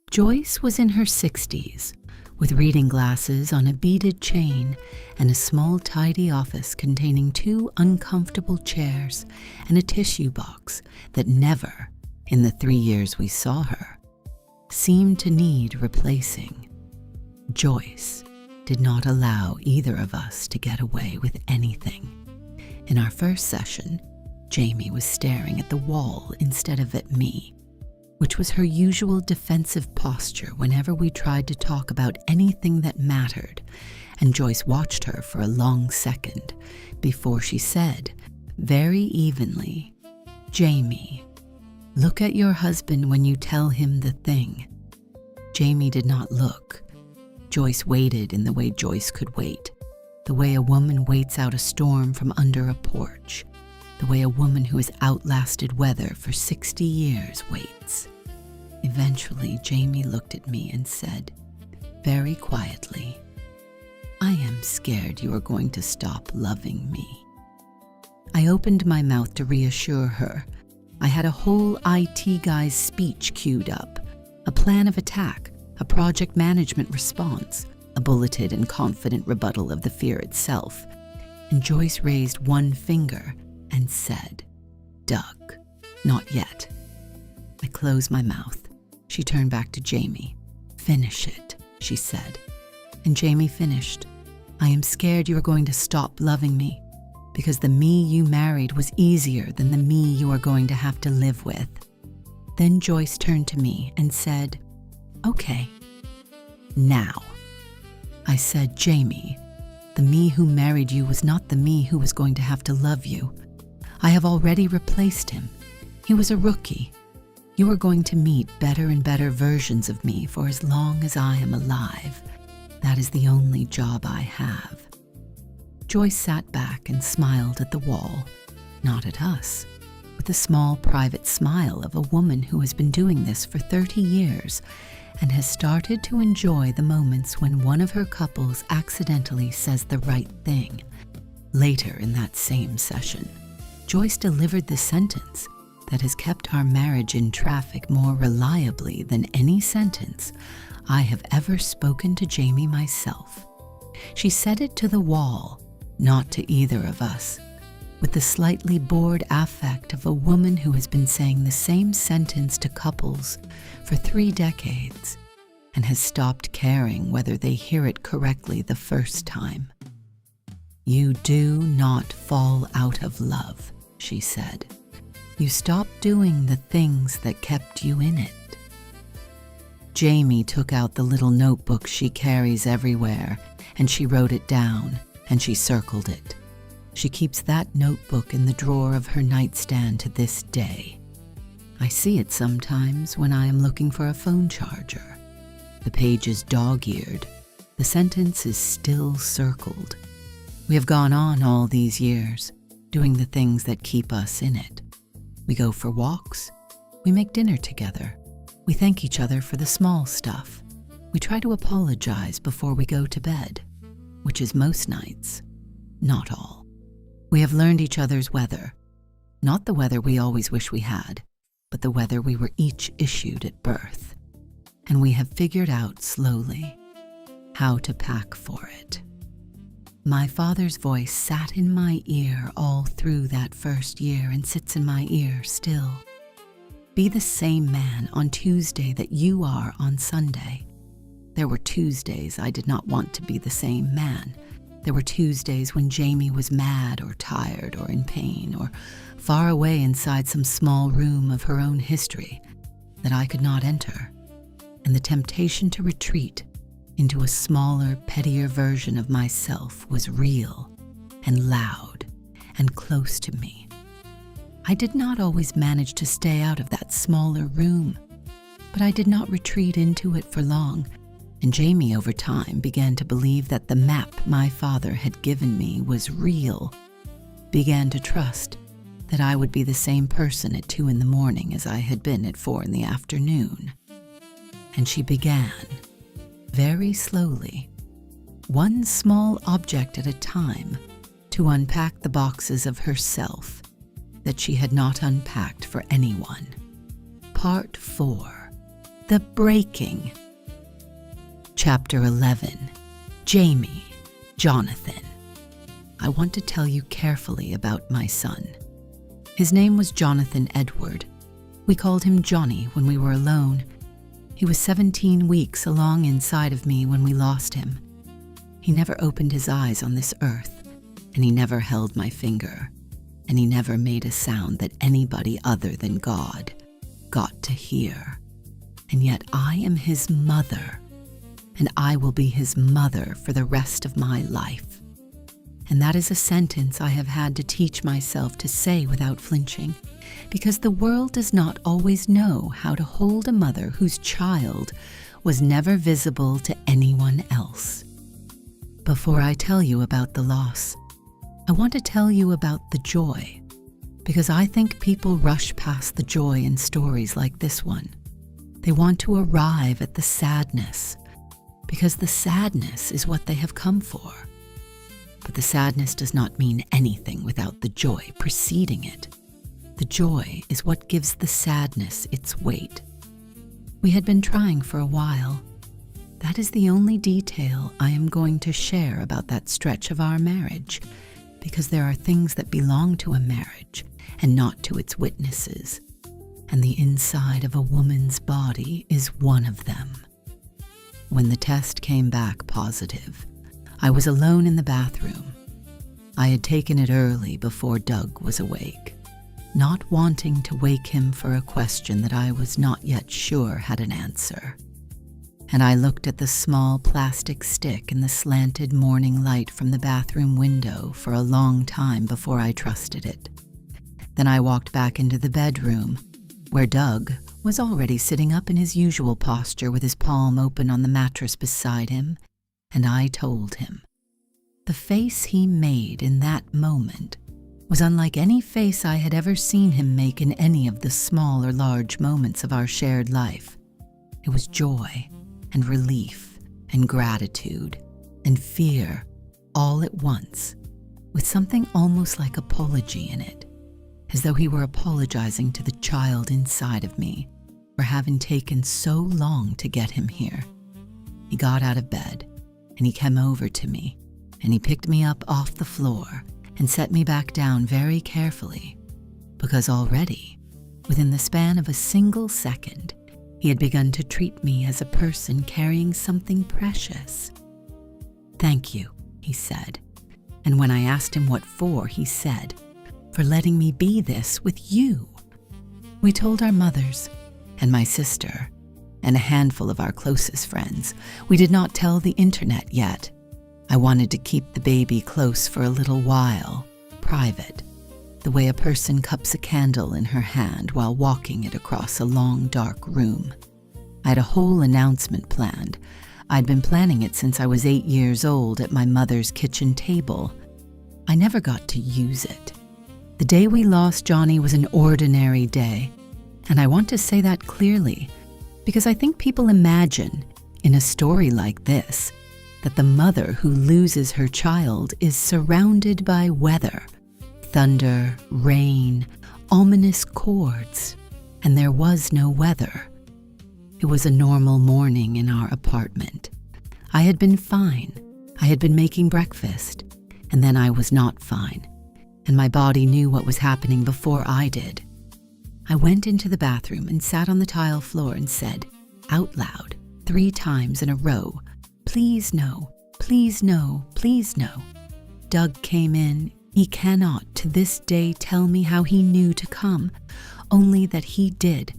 Joyce was in her 60s, with reading glasses on a beaded chain and a small tidy office containing 2 uncomfortable chairs and a tissue box that never, in the 3 years we saw her, seemed to need replacing. Joyce did not allow either of us to get away with anything. In our first session, Jamie was staring at the wall instead of at me, which was her usual defensive posture whenever we tried to talk about anything that mattered, and Joyce watched her for a long second before she said, very evenly, "Jamie, look at your husband when you tell him the thing." Jamie did not look. Joyce waited in the way Joyce could wait, the way a woman waits out a storm from under a porch, the way a woman who has outlasted weather for 60 years waits. Eventually, Jamie looked at me and said, very quietly, "I am scared you are going to stop loving me." I opened my mouth to reassure her. I had a whole IT guy's speech queued up, a plan of attack, a project management response, a bulleted and confident rebuttal of the fear itself, and Joyce raised one finger and said, "Doug, not yet." I closed my mouth. She turned back to Jamie. "Finish it," she said. And Jamie finished. "I am scared you are going to stop loving me, because the me you married was easier than the me you are going to have to live with." Then Joyce turned to me and said, "Okay, now." I said, "Jamie, the me who married you was not the me who was going to have to love you. I have already replaced him. He was a rookie. You are going to meet better and better versions of me for as long as I am alive. That is the only job I have." Joyce sat back and smiled at the wall, not at us, with the small private smile of a woman who has been doing this for 30 years and has started to enjoy the moments when one of her couples accidentally says the right thing. Later in that same session, Joyce delivered the sentence that has kept our marriage in traffic more reliably than any sentence I have ever spoken to Jamie myself. She said it to the wall, not to either of us, with the slightly bored affect of a woman who has been saying the same sentence to couples for 3 decades and has stopped caring whether they hear it correctly the first time. "You do not fall out of love," she said. "You stop doing the things that kept you in it." Jamie took out the little notebook she carries everywhere, and she wrote it down, and she circled it. She keeps that notebook in the drawer of her nightstand to this day. I see it sometimes when I am looking for a phone charger. The page is dog-eared. The sentence is still circled. We have gone on all these years, doing the things that keep us in it. We go for walks. We make dinner together. We thank each other for the small stuff. We try to apologize before we go to bed, which is most nights, not all. We have learned each other's weather, not the weather we always wish we had, but the weather we were each issued at birth. And we have figured out slowly how to pack for it. My father's voice sat in my ear all through that first year and sits in my ear still. Be the same man on Tuesday that you are on Sunday. There were Tuesdays I did not want to be the same man. There were Tuesdays when Jamie was mad or tired or in pain or far away inside some small room of her own history that I could not enter. And the temptation to retreat into a smaller, pettier version of myself was real and loud and close to me. I did not always manage to stay out of that smaller room, but I did not retreat into it for long, and Jamie over time began to believe that the map my father had given me was real, began to trust that I would be the same person at 2 a.m. as I had been at 4 p.m. And she began, very slowly, one small object at a time, to unpack the boxes of herself that she had not unpacked for anyone. Part 4. The Breaking. Chapter 11. Jamie, Jonathan. I want to tell you carefully about my son. His name was Jonathan Edward. We called him Johnny when we were alone. He was 17 weeks along inside of me when we lost him. He never opened his eyes on this earth, and he never held my finger, and he never made a sound that anybody other than God got to hear. And yet I am his mother, and I will be his mother for the rest of my life. And that is a sentence I have had to teach myself to say without flinching, because the world does not always know how to hold a mother whose child was never visible to anyone else. Before I tell you about the loss, I want to tell you about the joy, because I think people rush past the joy in stories like this one. They want to arrive at the sadness, because the sadness is what they have come for. But the sadness does not mean anything without the joy preceding it. The joy is what gives the sadness its weight. We had been trying for a while. That is the only detail I am going to share about that stretch of our marriage, because there are things that belong to a marriage and not to its witnesses, and the inside of a woman's body is one of them. When the test came back positive, I was alone in the bathroom. I had taken it early before Doug was awake, not wanting to wake him for a question that I was not yet sure had an answer. And I looked at the small plastic stick in the slanted morning light from the bathroom window for a long time before I trusted it. Then I walked back into the bedroom, where Doug was already sitting up in his usual posture with his palm open on the mattress beside him, and I told him. The face he made in that moment was unlike any face I had ever seen him make in any of the small or large moments of our shared life. It was joy and relief and gratitude and fear all at once, with something almost like apology in it, as though he were apologizing to the child inside of me for having taken so long to get him here. He got out of bed, and he came over to me, and he picked me up off the floor and set me back down very carefully, because already, within the span of a single second, he had begun to treat me as a person carrying something precious. "Thank you," he said, and when I asked him what for, he said, "For letting me be this with you." We told our mothers, and my sister, and a handful of our closest friends. We did not tell the internet yet. I wanted to keep the baby close for a little while, private, the way a person cups a candle in her hand while walking it across a long, dark room. I had a whole announcement planned. I'd been planning it since I was 8 years old at my mother's kitchen table. I never got to use it. The day we lost Johnny was an ordinary day, and I want to say that clearly, because I think people imagine, in a story like this, that the mother who loses her child is surrounded by weather, thunder, rain, ominous chords, and there was no weather. It was a normal morning in our apartment. I had been fine. I had been making breakfast, and then I was not fine, and my body knew what was happening before I did. I went into the bathroom and sat on the tile floor and said, out loud, 3 times in a row, "Please no, please no, please no." Doug came in. He cannot to this day tell me how he knew to come, only that he did,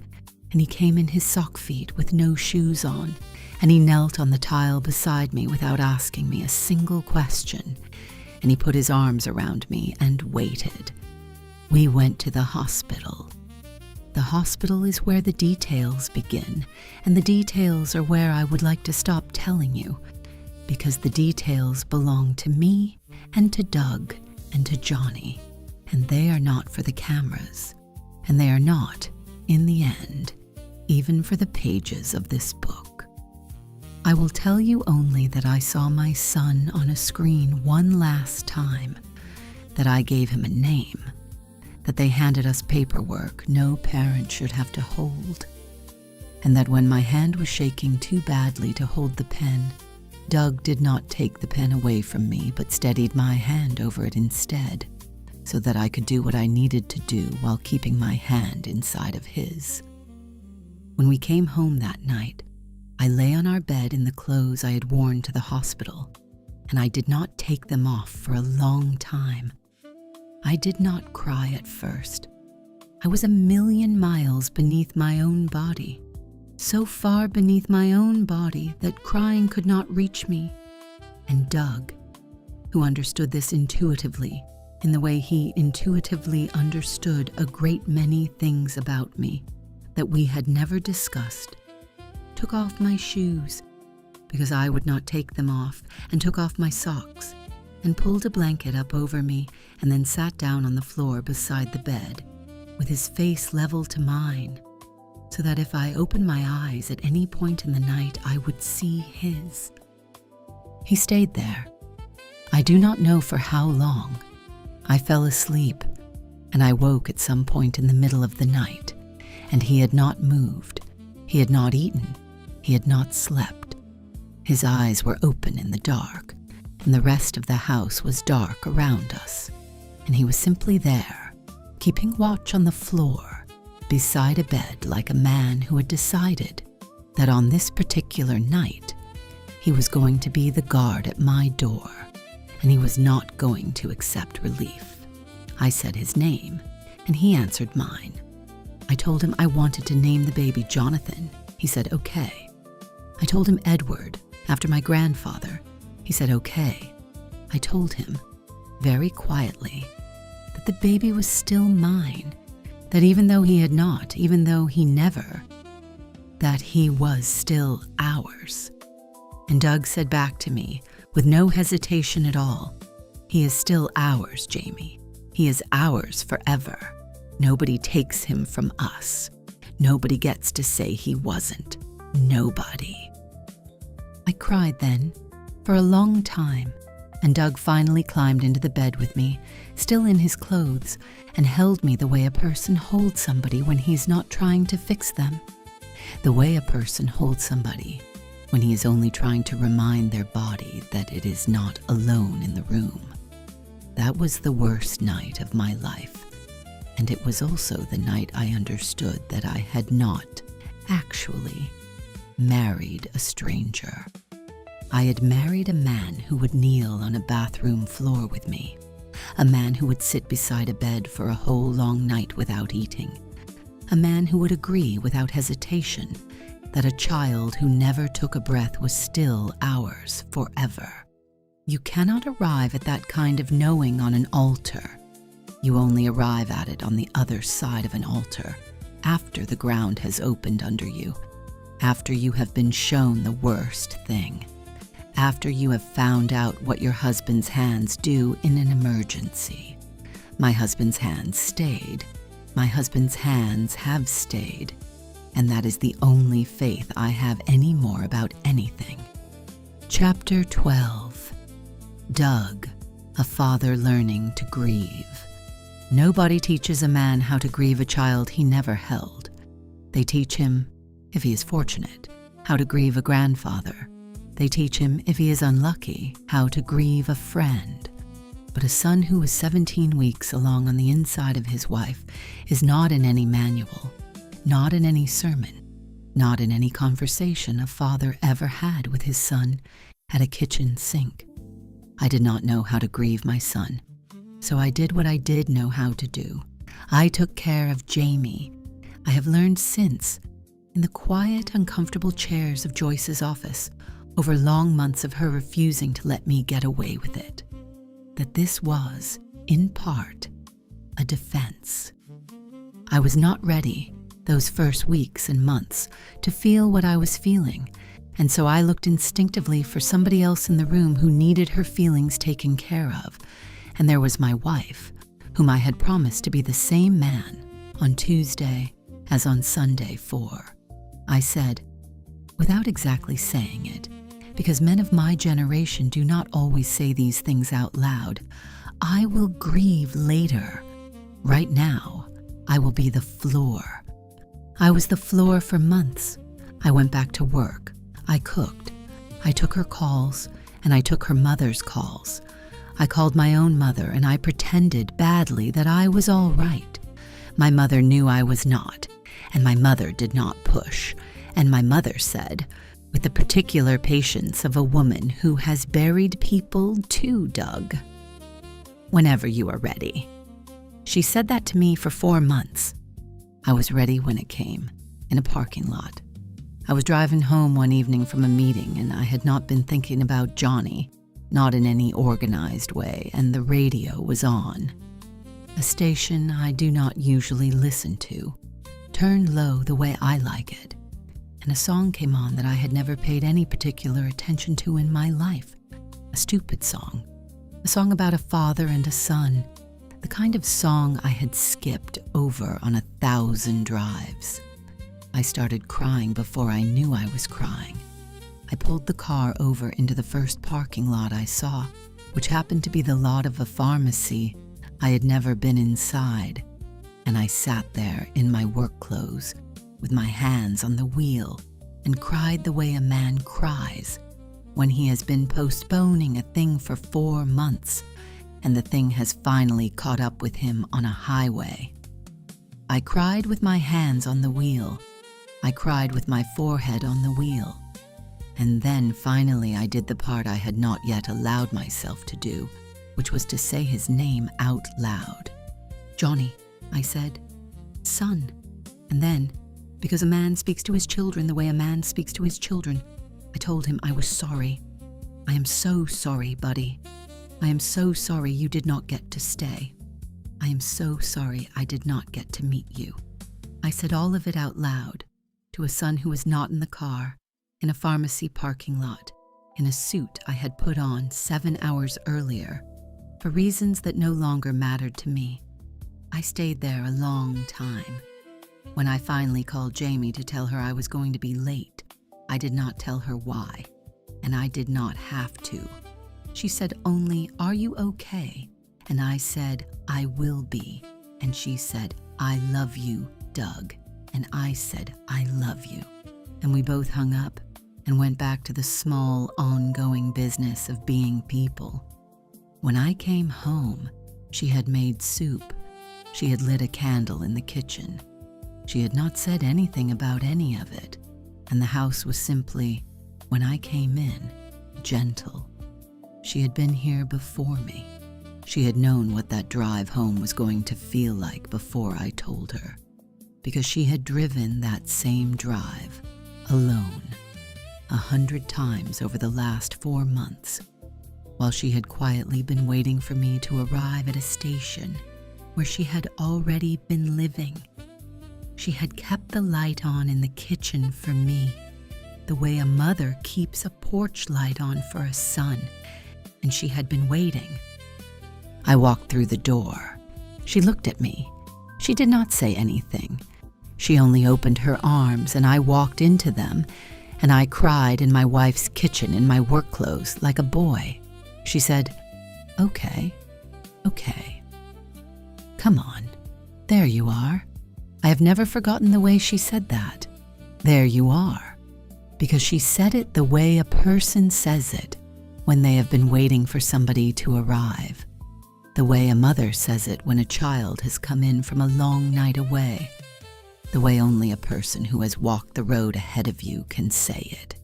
and he came in his sock feet with no shoes on, and he knelt on the tile beside me without asking me a single question, and he put his arms around me and waited. We went to the hospital. The hospital is where the details begin, and the details are where I would like to stop telling you, because the details belong to me and to Doug and to Johnny, and they are not for the cameras, and they are not, in the end, even for the pages of this book. I will tell you only that I saw my son on a screen one last time, that I gave him a name, that they handed us paperwork no parent should have to hold, and that when my hand was shaking too badly to hold the pen, Doug did not take the pen away from me but steadied my hand over it instead, so that I could do what I needed to do while keeping my hand inside of his. When we came home that night, I lay on our bed in the clothes I had worn to the hospital, and I did not take them off for a long time. I did not cry at first. I was a million miles beneath my own body, so far beneath my own body that crying could not reach me. And Doug, who understood this intuitively, in the way he intuitively understood a great many things about me that we had never discussed, took off my shoes, because I would not take them off, and took off my socks, and pulled a blanket up over me, and then sat down on the floor beside the bed, with his face level to mine, so that if I opened my eyes at any point in the night, I would see his. He stayed there. I do not know for how long. I fell asleep, and I woke at some point in the middle of the night, and he had not moved. He had not eaten. He had not slept. His eyes were open in the dark, and the rest of the house was dark around us, and he was simply there, keeping watch on the floor, beside a bed like a man who had decided that on this particular night, he was going to be the guard at my door, and he was not going to accept relief. I said his name, and he answered mine. I told him I wanted to name the baby Jonathan. He said, okay. I told him Edward, after my grandfather. He said, okay. I told him, very quietly, that the baby was still mine, that even though he had not, even though he never, that he was still ours. And Doug said back to me, with no hesitation at all, he is still ours, Jamie. He is ours forever. Nobody takes him from us. Nobody gets to say he wasn't. Nobody. I cried then, for a long time, and Doug finally climbed into the bed with me, still in his clothes, and held me the way a person holds somebody when he's not trying to fix them. The way a person holds somebody when he is only trying to remind their body that it is not alone in the room. That was the worst night of my life, and it was also the night I understood that I had not, actually, married a stranger. I had married a man who would kneel on a bathroom floor with me, a man who would sit beside a bed for a whole long night without eating, a man who would agree without hesitation that a child who never took a breath was still ours forever. You cannot arrive at that kind of knowing on an altar. You only arrive at it on the other side of an altar, after the ground has opened under you, after you have been shown the worst thing, after you have found out what your husband's hands do in an emergency. My husband's hands stayed. My husband's hands have stayed. And that is the only faith I have anymore about anything. Chapter 12. Doug, a father learning to grieve. Nobody teaches a man how to grieve a child he never held. They teach him, if he is fortunate, how to grieve a grandfather. They teach him, if he is unlucky, how to grieve a friend. But a son who is 17 weeks along on the inside of his wife is not in any manual, not in any sermon, not in any conversation a father ever had with his son at a kitchen sink. I did not know how to grieve my son, so I did what I did know how to do. I took care of Jamie. I have learned since, in the quiet, uncomfortable chairs of Joyce's office, over long months of her refusing to let me get away with it, that this was, in part, a defense. I was not ready, those first weeks and months, to feel what I was feeling, and so I looked instinctively for somebody else in the room who needed her feelings taken care of, and there was my wife, whom I had promised to be the same man on Tuesday as on Sunday for. I said, without exactly saying it, because men of my generation do not always say these things out loud, I will grieve later. Right now, I will be the floor. I was the floor for months. I went back to work. I cooked. I took her calls, and I took her mother's calls. I called my own mother, and I pretended badly that I was all right. My mother knew I was not, and my mother did not push. And my mother said, with the particular patience of a woman who has buried people too, Doug, whenever you are ready. She said that to me for 4 months. I was ready when it came, in a parking lot. I was driving home one evening from a meeting, and I had not been thinking about Johnny, not in any organized way, and the radio was on. A station I do not usually listen to, turned low the way I like it, and a song came on that I had never paid any particular attention to in my life. A stupid song. A song about a father and a son. The kind of song I had skipped over on 1,000 drives. I started crying before I knew I was crying. I pulled the car over into the first parking lot I saw, which happened to be the lot of a pharmacy. I had never been inside, and I sat there in my work clothes with my hands on the wheel and cried the way a man cries when he has been postponing a thing for 4 months and the thing has finally caught up with him on a highway. I cried with my hands on the wheel. I cried with my forehead on the wheel. And then finally I did the part I had not yet allowed myself to do, which was to say his name out loud. Johnny, I said. Son. And then, because a man speaks to his children the way a man speaks to his children, I told him I was sorry. I am so sorry, buddy. I am so sorry you did not get to stay. I am so sorry I did not get to meet you. I said all of it out loud to a son who was not in the car, in a pharmacy parking lot, in a suit I had put on 7 hours earlier, For reasons that no longer mattered to me, I stayed there a long time. When I finally called Jamie to tell her I was going to be late, I did not tell her why, and I did not have to. She said only, "Are you okay?" And I said, "I will be." And she said, "I love you, Doug." And I said, "I love you." And we both hung up and went back to the small, ongoing business of being people. When I came home, she had made soup. She had lit a candle in the kitchen. She had not said anything about any of it, and the house was simply, when I came in, gentle. She had been here before me. She had known what that drive home was going to feel like before I told her, because she had driven that same drive, alone, 100 times over the last 4 months, while she had quietly been waiting for me to arrive at a station where she had already been living. She had kept the light on in the kitchen for me, the way a mother keeps a porch light on for a son, and she had been waiting. I walked through the door. She looked at me. She did not say anything. She only opened her arms, and I walked into them, and I cried in my wife's kitchen in my work clothes like a boy. She said, okay. Come on, there you are." I have never forgotten the way she said that. There you are. Because she said it the way a person says it when they have been waiting for somebody to arrive. The way a mother says it when a child has come in from a long night away. The way only a person who has walked the road ahead of you can say it.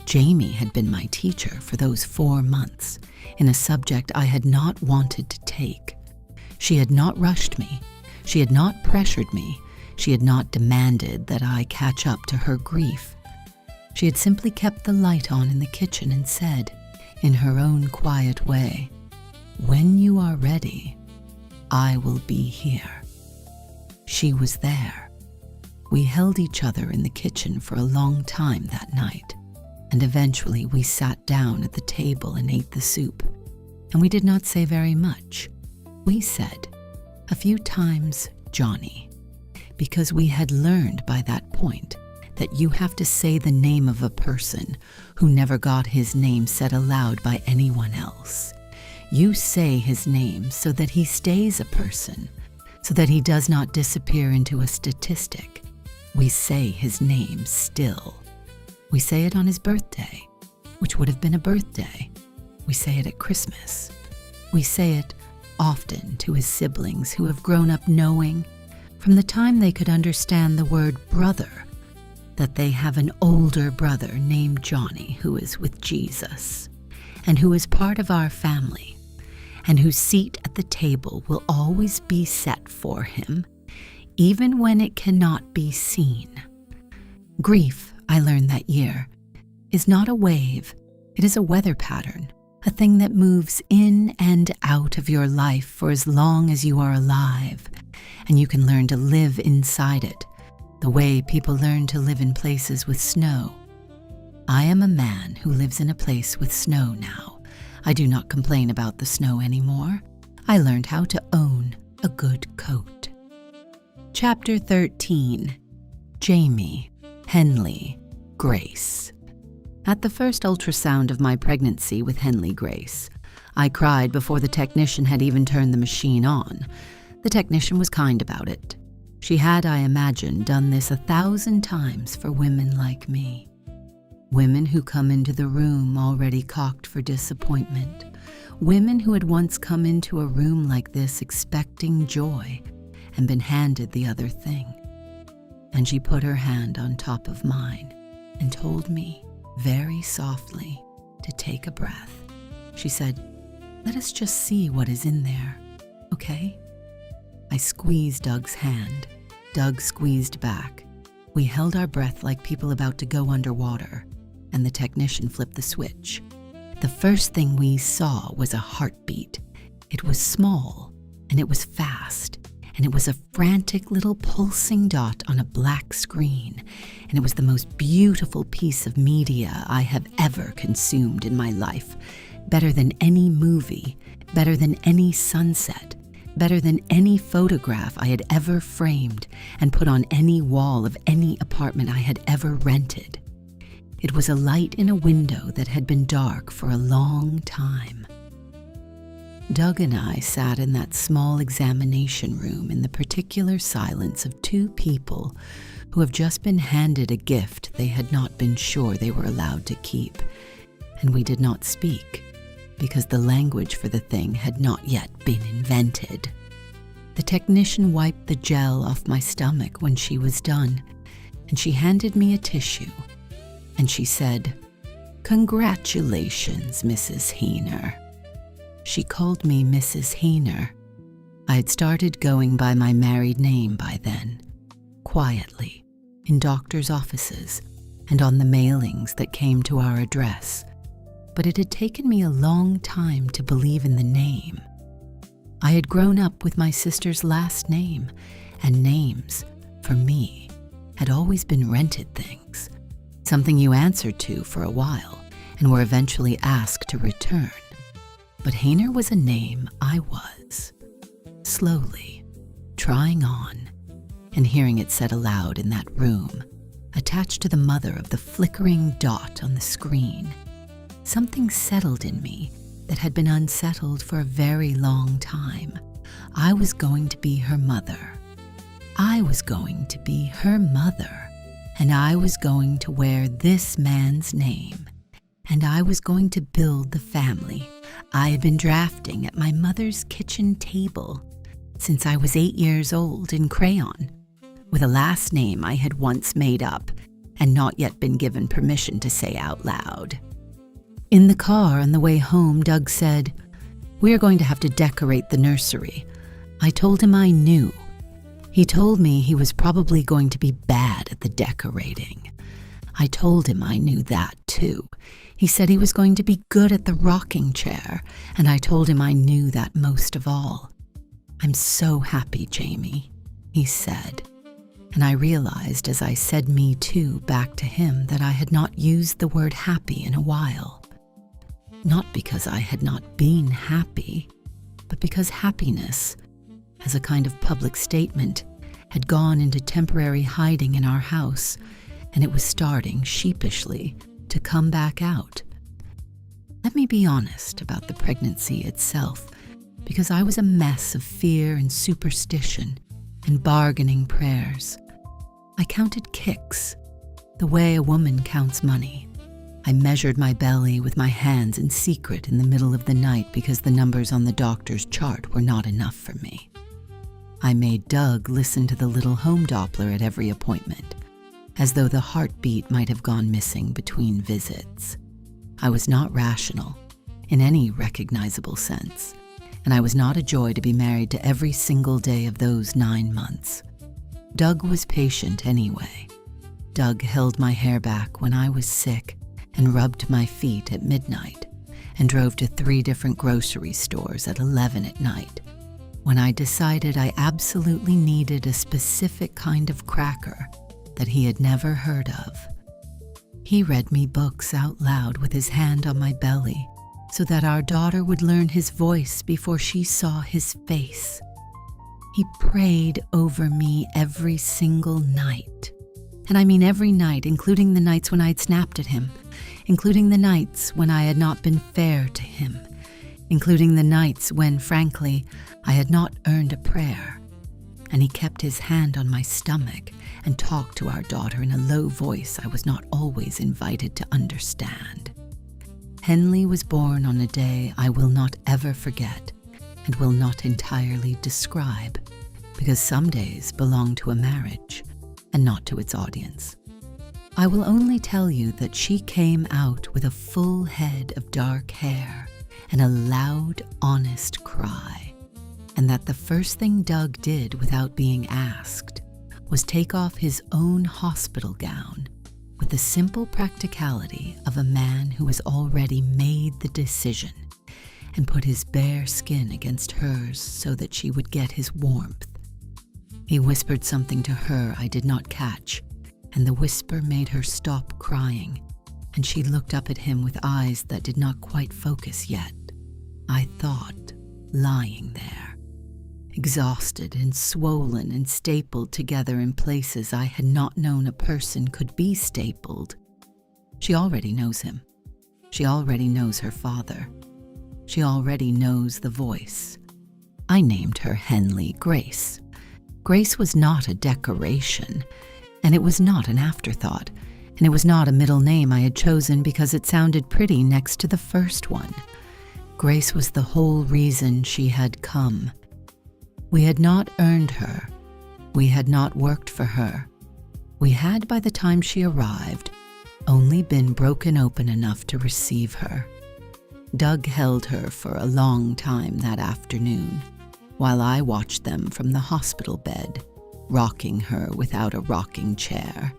Jamie had been my teacher for those 4 months in a subject I had not wanted to take. She had not rushed me. She had not pressured me. She had not demanded that I catch up to her grief. She had simply kept the light on in the kitchen and said, in her own quiet way, "When you are ready, I will be here." She was there. We held each other in the kitchen for a long time that night, and eventually we sat down at the table and ate the soup, and we did not say very much. We said, a few times, "Johnny," because we had learned by that point that you have to say the name of a person who never got his name said aloud by anyone else. You say his name so that he stays a person, so that he does not disappear into a statistic. We say his name still. We say it on his birthday, which would have been a birthday. We say it at Christmas. We say it often to his siblings who have grown up knowing, from the time they could understand the word brother, that they have an older brother named Johnny who is with Jesus, and who is part of our family, and whose seat at the table will always be set for him, even when it cannot be seen. Grief, I learned that year, is not a wave, it is a weather pattern, a thing that moves in and out of your life for as long as you are alive, and you can learn to live inside it, the way people learn to live in places with snow. I am a man who lives in a place with snow now. I do not complain about the snow anymore. I learned how to own a good coat. Chapter 13. Jamie, Henley, Grace. At the first ultrasound of my pregnancy with Henley Grace, I cried before the technician had even turned the machine on. The technician was kind about it. She had, I imagine, done this 1,000 times for women like me. Women who come into the room already cocked for disappointment. Women who had once come into a room like this expecting joy and been handed the other thing. And she put her hand on top of mine and told me, very softly, to take a breath. She said, "Let us just see what is in there, okay?" I squeezed Doug's hand. Doug squeezed back. We held our breath like people about to go underwater, and the technician flipped the switch. The first thing we saw was a heartbeat. It was small, and it was fast, and it was a frantic little pulsing dot on a black screen, and it was the most beautiful piece of media I have ever consumed in my life, better than any movie, better than any sunset, better than any photograph I had ever framed and put on any wall of any apartment I had ever rented. It was a light in a window that had been dark for a long time. Doug and I sat in that small examination room in the particular silence of two people who have just been handed a gift they had not been sure they were allowed to keep, and we did not speak because the language for the thing had not yet been invented. The technician wiped the gel off my stomach when she was done, and she handed me a tissue, and she said, "Congratulations, Mrs. Hehner." She called me Mrs. Hehner. I had started going by my married name by then, quietly, in doctors' offices and on the mailings that came to our address, but it had taken me a long time to believe in the name. I had grown up with my sister's last name, and names, for me, had always been rented things, something you answered to for a while and were eventually asked to return. But Hehner was a name I was, slowly, trying on, and hearing it said aloud in that room, attached to the mother of the flickering dot on the screen. Something settled in me that had been unsettled for a very long time. I was going to be her mother. I was going to be her mother, and I was going to wear this man's name, and I was going to build the family I had been drafting at my mother's kitchen table since I was 8 years old in crayon, with a last name I had once made up and not yet been given permission to say out loud. In the car on the way home, Doug said, "We are going to have to decorate the nursery." I told him I knew. He told me he was probably going to be bad at the decorating. I told him I knew that too. He said he was going to be good at the rocking chair, and I told him I knew that most of all. "I'm so happy, Jamie," he said, and I realized as I said "me too" back to him that I had not used the word happy in a while. Not because I had not been happy, but because happiness, as a kind of public statement, had gone into temporary hiding in our house, and it was starting, sheepishly, to come back out. Let me be honest about the pregnancy itself, because I was a mess of fear and superstition and bargaining prayers. I counted kicks, the way a woman counts money. I measured my belly with my hands in secret in the middle of the night because the numbers on the doctor's chart were not enough for me. I made Doug listen to the little home Doppler at every appointment, as though the heartbeat might have gone missing between visits. I was not rational, in any recognizable sense, and I was not a joy to be married to every single day of those 9 months. Doug was patient anyway. Doug held my hair back when I was sick and rubbed my feet at midnight and drove to 3 different grocery stores at 11 at night when I decided I absolutely needed a specific kind of cracker that he had never heard of. He read me books out loud with his hand on my belly so that our daughter would learn his voice before she saw his face. He prayed over me every single night. And I mean every night, including the nights when I had snapped at him, including the nights when I had not been fair to him, including the nights when, frankly, I had not earned a prayer. And he kept his hand on my stomach and talked to our daughter in a low voice I was not always invited to understand. Henley was born on a day I will not ever forget and will not entirely describe, because some days belong to a marriage and not to its audience. I will only tell you that she came out with a full head of dark hair and a loud, honest cry, and that the first thing Doug did without being asked was take off his own hospital gown with the simple practicality of a man who has already made the decision and put his bare skin against hers so that she would get his warmth. He whispered something to her I did not catch, and the whisper made her stop crying, and she looked up at him with eyes that did not quite focus yet. I thought lying there, exhausted and swollen and stapled together in places I had not known a person could be stapled. She already knows him. She already knows her father. She already knows the voice. I named her Henley Grace. Grace was not a decoration, and it was not an afterthought, and it was not a middle name I had chosen because it sounded pretty next to the first one. Grace was the whole reason she had come. We had not earned her. We had not worked for her. We had, by the time she arrived, only been broken open enough to receive her. Doug held her for a long time that afternoon, while I watched them from the hospital bed, rocking her without a rocking chair.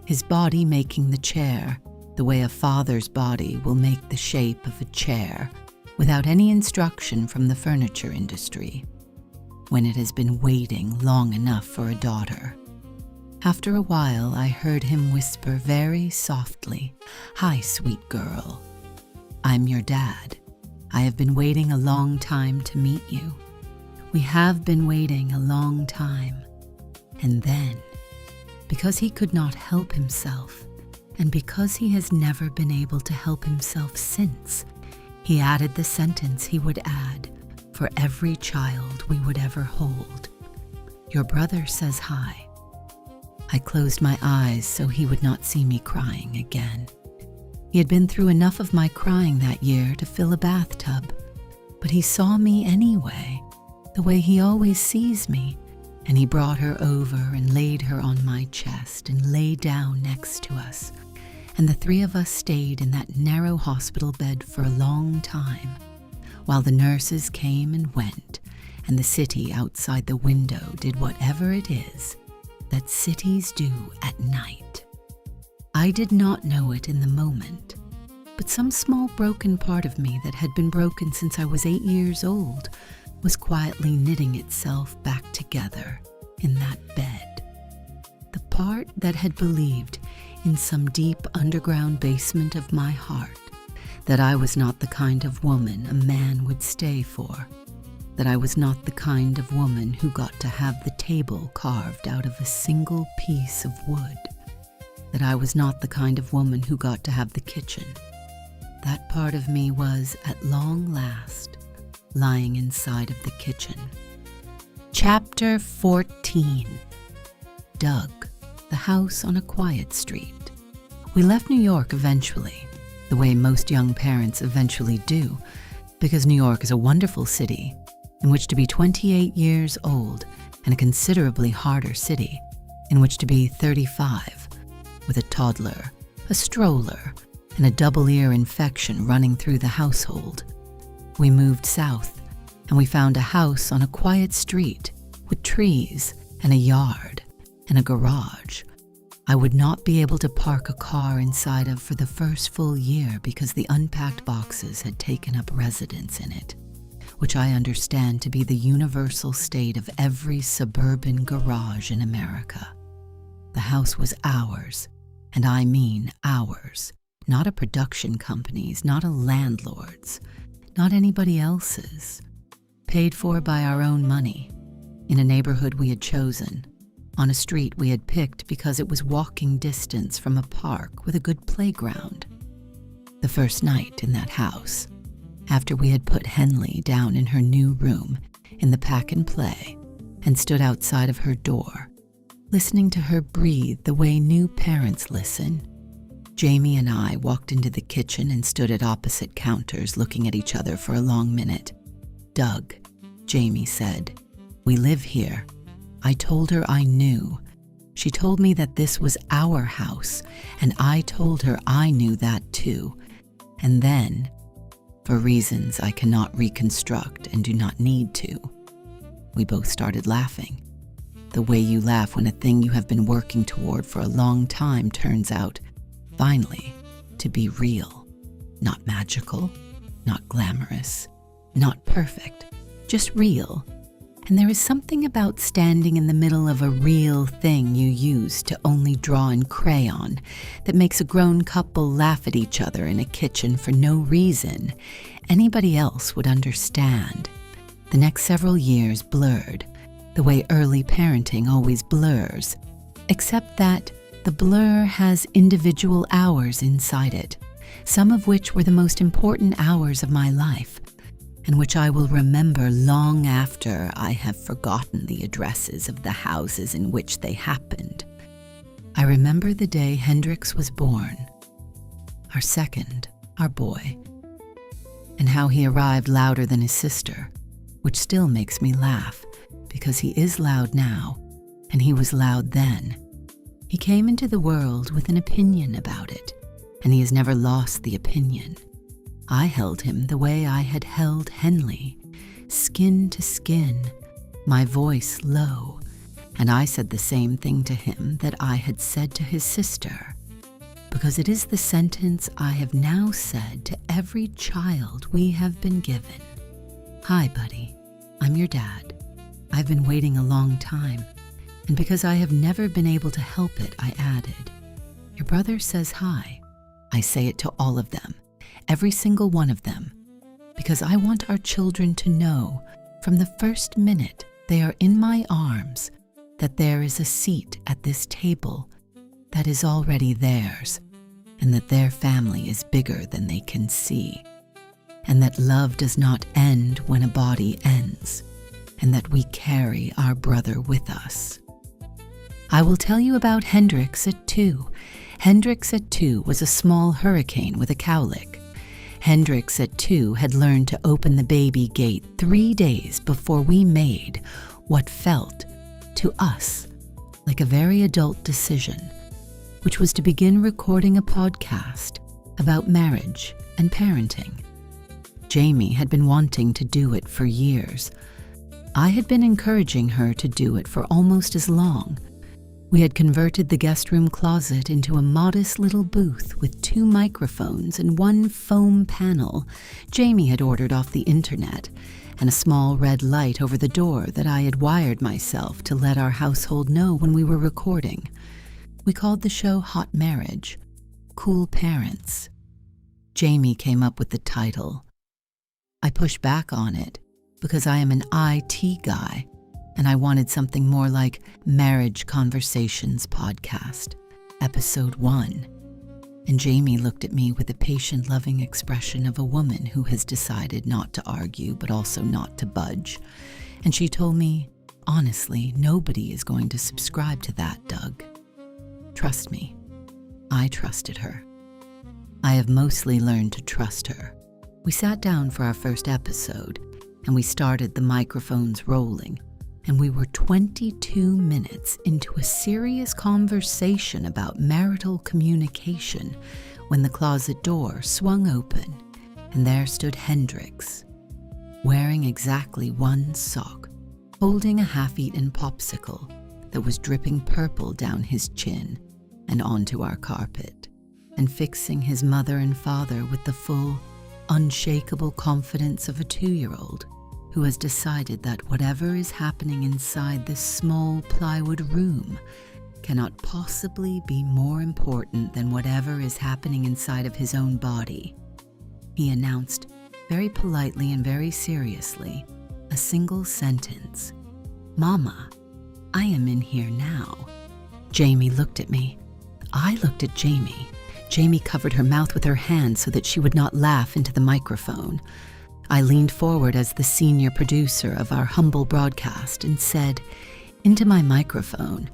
His body making the chair, the way a father's body will make the shape of a chair, without any instruction from the furniture industry, when it has been waiting long enough for a daughter. After a while, I heard him whisper very softly, "Hi, sweet girl. I'm your dad. I have been waiting a long time to meet you. We have been waiting a long time." And then, because he could not help himself, and because he has never been able to help himself since, he added the sentence he would add for every child we would ever hold. "Your brother says hi." I closed my eyes so he would not see me crying again. He had been through enough of my crying that year to fill a bathtub, but he saw me anyway, the way he always sees me, and he brought her over and laid her on my chest and lay down next to us, and the three of us stayed in that narrow hospital bed for a long time, while the nurses came and went, and the city outside the window did whatever it is that cities do at night. I did not know it in the moment, but some small broken part of me that had been broken since I was 8 years old was quietly knitting itself back together in that bed. The part that had believed in some deep underground basement of my heart that I was not the kind of woman a man would stay for, that I was not the kind of woman who got to have the table carved out of a single piece of wood, that I was not the kind of woman who got to have the kitchen. That part of me was, at long last, lying inside of the kitchen. Chapter 14. Doug, the house on a quiet street. We left New York eventually, the way most young parents eventually do, because New York is a wonderful city in which to be 28 years old, and a considerably harder city in which to be 35, with a toddler, a stroller, and a double ear infection running through the household. We moved south, and we found a house on a quiet street with trees and a yard and a garage I would not be able to park a car inside of for the first full year because the unpacked boxes had taken up residence in it, which I understand to be the universal state of every suburban garage in America. The house was ours, and I mean ours, not a production company's, not a landlord's, not anybody else's. Paid for by our own money, in a neighborhood we had chosen, on a street we had picked because it was walking distance from a park with a good playground. The first night in that house, after we had put Henley down in her new room in the pack and play and stood outside of her door, listening to her breathe the way new parents listen, Jamie and I walked into the kitchen and stood at opposite counters looking at each other for a long minute. "Doug," Jamie said, "we live here." I told her I knew. She told me that this was our house, and I told her I knew that too. And then, for reasons I cannot reconstruct and do not need to, we both started laughing. The way you laugh when a thing you have been working toward for a long time turns out, finally, to be real. Not magical, not glamorous, not perfect, just real. And there is something about standing in the middle of a real thing you use to only draw in crayon that makes a grown couple laugh at each other in a kitchen for no reason anybody else would understand, The next several years blurred, the way early parenting always blurs, except that the blur has individual hours inside it, some of which were the most important hours of my life, and which I will remember long after I have forgotten the addresses of the houses in which they happened. I remember the day Hendrix was born, our second, our boy, and how he arrived louder than his sister, which still makes me laugh, because he is loud now, and he was loud then. He came into the world with an opinion about it, and he has never lost the opinion. I held him the way I had held Henley, skin to skin, my voice low, and I said the same thing to him that I had said to his sister, because it is the sentence I have now said to every child we have been given. Hi, buddy. I'm your dad. I've been waiting a long time, and because I have never been able to help it, I added, your brother says hi. I say it to all of them, every single one of them, because I want our children to know from the first minute they are in my arms that there is a seat at this table that is already theirs, and that their family is bigger than they can see, and that love does not end when a body ends, and that we carry our brother with us. I will tell you about Hendrix at 2. Hendrix at 2 was a small hurricane with a cowlick. Hendrix at 2 had learned to open the baby gate 3 days before we made what felt, to us, like a very adult decision, which was to begin recording a podcast about marriage and parenting. Jamie had been wanting to do it for years. I had been encouraging her to do it for almost as long. We had converted the guest room closet into a modest little booth with 2 microphones and 1 foam panel Jamie had ordered off the internet, and a small red light over the door that I had wired myself to let our household know when we were recording. We called the show Hot Marriage, Cool Parents. Jamie came up with the title. I pushed back on it because I am an IT guy, and I wanted something more like Marriage Conversations Podcast, Episode 1. And Jamie looked at me with the patient, loving expression of a woman who has decided not to argue but also not to budge. And she told me, honestly, nobody is going to subscribe to that, Doug. Trust me. I trusted her. I have mostly learned to trust her. We sat down for our first episode, and we started the microphones rolling, and we were 22 minutes into a serious conversation about marital communication when the closet door swung open, and there stood Hendrix, wearing exactly 1 sock, holding a half-eaten popsicle that was dripping purple down his chin and onto our carpet, and fixing his mother and father with the full, unshakable confidence of a 2-year-old who has decided that whatever is happening inside this small plywood room cannot possibly be more important than whatever is happening inside of his own body. He announced, very politely and very seriously, a single sentence. Mama, I am in here now. Jamie looked at me. I looked at Jamie. Jamie covered her mouth with her hand so that she would not laugh into the microphone. I leaned forward as the senior producer of our humble broadcast and said, into my microphone,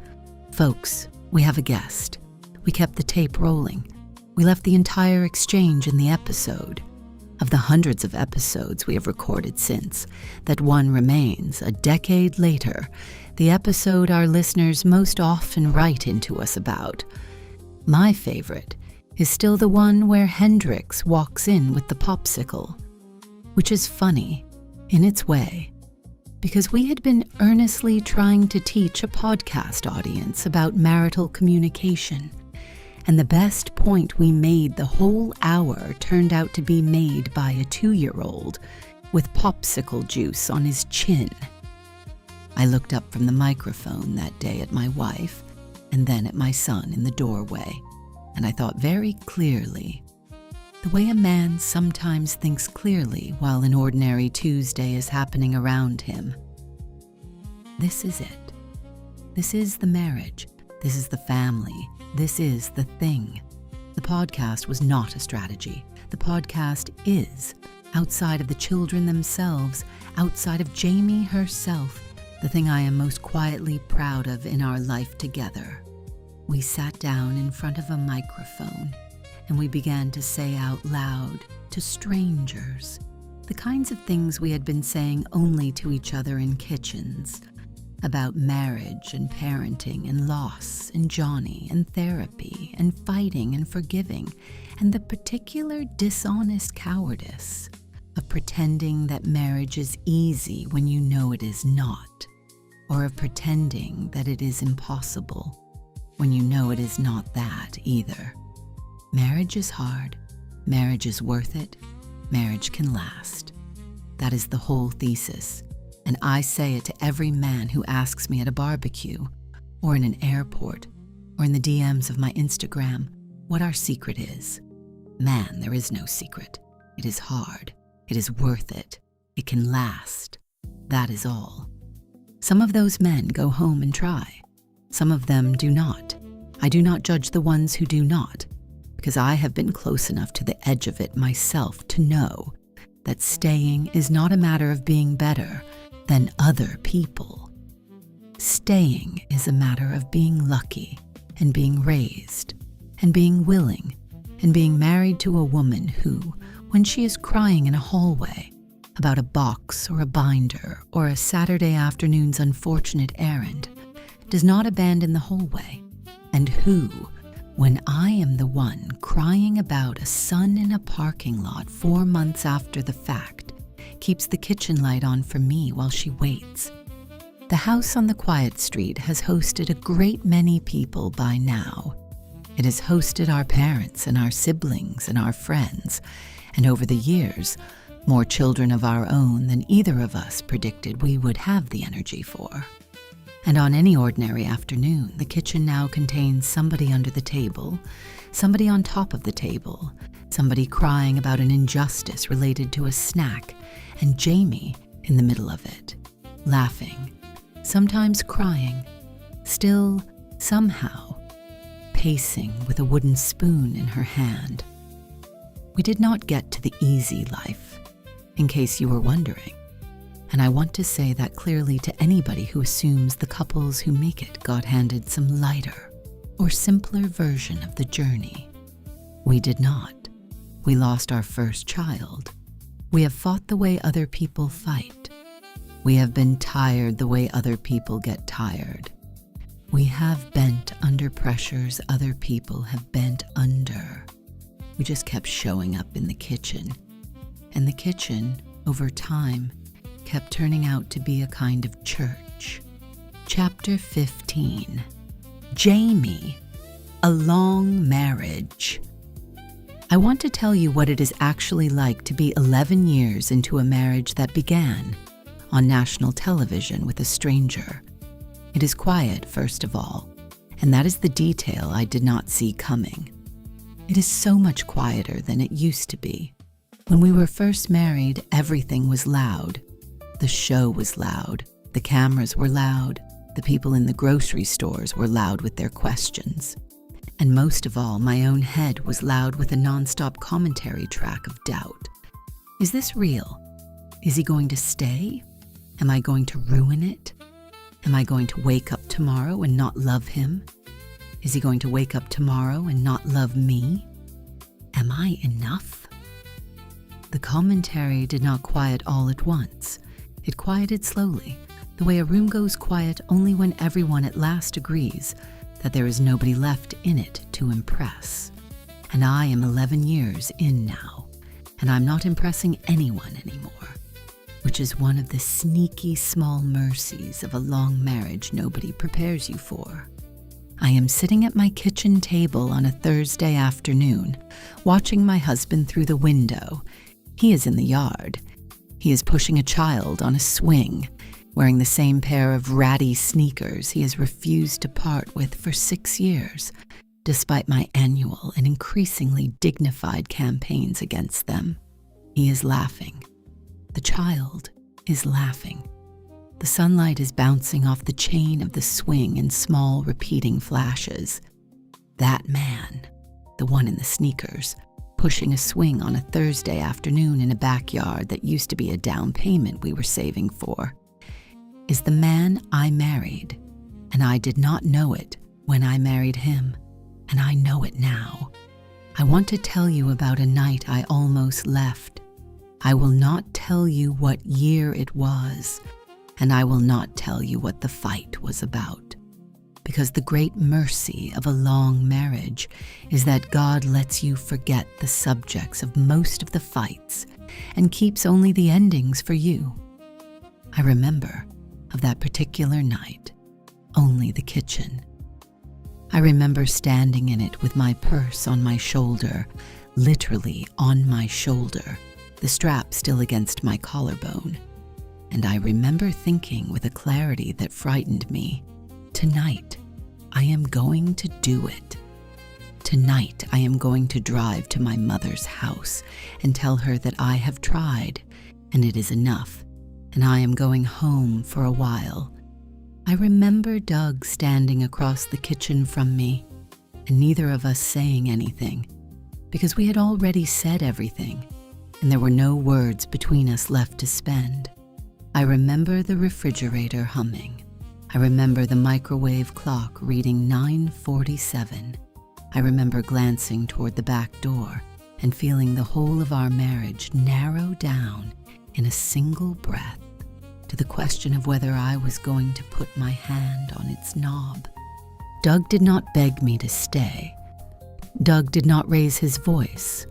folks, we have a guest. We kept the tape rolling. We left the entire exchange in the episode. Of the hundreds of episodes we have recorded since, that one remains, a decade later, the episode our listeners most often write into us about. My favorite is still the one where Hendrix walks in with the popsicle, which is funny in its way, because we had been earnestly trying to teach a podcast audience about marital communication, and the best point we made the whole hour turned out to be made by a 2-year-old with popsicle juice on his chin. I looked up from the microphone that day at my wife, and then at my son in the doorway, and I thought very clearly, The way a man sometimes thinks clearly while an ordinary Tuesday is happening around him. This is it. This is the marriage. This is the family. This is the thing. The podcast was not a strategy. The podcast is, outside of the children themselves, outside of Jamie herself, the thing I am most quietly proud of in our life together. We sat down in front of a microphone and we began to say out loud to strangers the kinds of things we had been saying only to each other in kitchens, about marriage and parenting and loss and Johnny and therapy and fighting and forgiving and the particular dishonest cowardice of pretending that marriage is easy when you know it is not, or of pretending that it is impossible when you know it is not that either. Marriage is hard, marriage is worth it, marriage can last. That is the whole thesis. And I say it to every man who asks me at a barbecue, or in an airport, or in the DMs of my Instagram, what our secret is. Man, there is no secret. It is hard. It is worth it. It can last. That is all. Some of those men go home and try. Some of them do not. I do not judge the ones who do not, because I have been close enough to the edge of it myself to know that staying is not a matter of being better than other people. Staying is a matter of being lucky and being raised and being willing and being married to a woman who, when she is crying in a hallway about a box or a binder or a Saturday afternoon's unfortunate errand, does not abandon the hallway, and who, when I am the one crying about a son in a parking lot 4 months after the fact, keeps the kitchen light on for me while she waits. The house on the quiet street has hosted a great many people by now. It has hosted our parents and our siblings and our friends, and over the years, more children of our own than either of us predicted we would have the energy for. And on any ordinary afternoon, the kitchen now contains somebody under the table, somebody on top of the table, somebody crying about an injustice related to a snack, and Jamie in the middle of it, laughing, sometimes crying, still, somehow, pacing with a wooden spoon in her hand. We did not get to the easy life, in case you were wondering, and I want to say that clearly to anybody who assumes the couples who make it got handed some lighter or simpler version of the journey. We did not. We lost our first child. We have fought the way other people fight. We have been tired the way other people get tired. We have bent under pressures other people have bent under. We just kept showing up in the kitchen. And the kitchen, over time, kept turning out to be a kind of church. Chapter 15. Jamie, a long marriage. I want to tell you what it is actually like to be 11 years into a marriage that began on national television with a stranger. It is quiet, first of all, and that is the detail I did not see coming. It is so much quieter than it used to be. When we were first married, everything was loud. The show was loud, the cameras were loud, the people in the grocery stores were loud with their questions. And most of all, my own head was loud with a nonstop commentary track of doubt. Is this real? Is he going to stay? Am I going to ruin it? Am I going to wake up tomorrow and not love him? Is he going to wake up tomorrow and not love me? Am I enough? The commentary did not quiet all at once. It quieted slowly, the way a room goes quiet only when everyone at last agrees that there is nobody left in it to impress. And I am 11 years in now, and I'm not impressing anyone anymore, which is one of the sneaky small mercies of a long marriage nobody prepares you for. I am sitting at my kitchen table on a Thursday afternoon, watching my husband through the window. He is in the yard. He is pushing a child on a swing, wearing the same pair of ratty sneakers he has refused to part with for 6 years, despite my annual and increasingly dignified campaigns against them. He is laughing. The child is laughing. The sunlight is bouncing off the chain of the swing in small repeating flashes. That man, the one in the sneakers, pushing a swing on a Thursday afternoon in a backyard that used to be a down payment we were saving for, is the man I married, and I did not know it when I married him, and I know it now. I want to tell you about a night I almost left. I will not tell you what year it was, and I will not tell you what the fight was about. Because the great mercy of a long marriage is that God lets you forget the subjects of most of the fights and keeps only the endings for you. I remember, of that particular night, only the kitchen. I remember standing in it with my purse on my shoulder, literally on my shoulder, the strap still against my collarbone. And I remember thinking with a clarity that frightened me, tonight, I am going to do it. Tonight, I am going to drive to my mother's house and tell her that I have tried, and it is enough, and I am going home for a while. I remember Doug standing across the kitchen from me, and neither of us saying anything, because we had already said everything, and there were no words between us left to spend. I remember the refrigerator humming. I remember the microwave clock reading 9:47. I remember glancing toward the back door and feeling the whole of our marriage narrow down in a single breath to the question of whether I was going to put my hand on its knob. Doug did not beg me to stay. Doug did not raise his voice.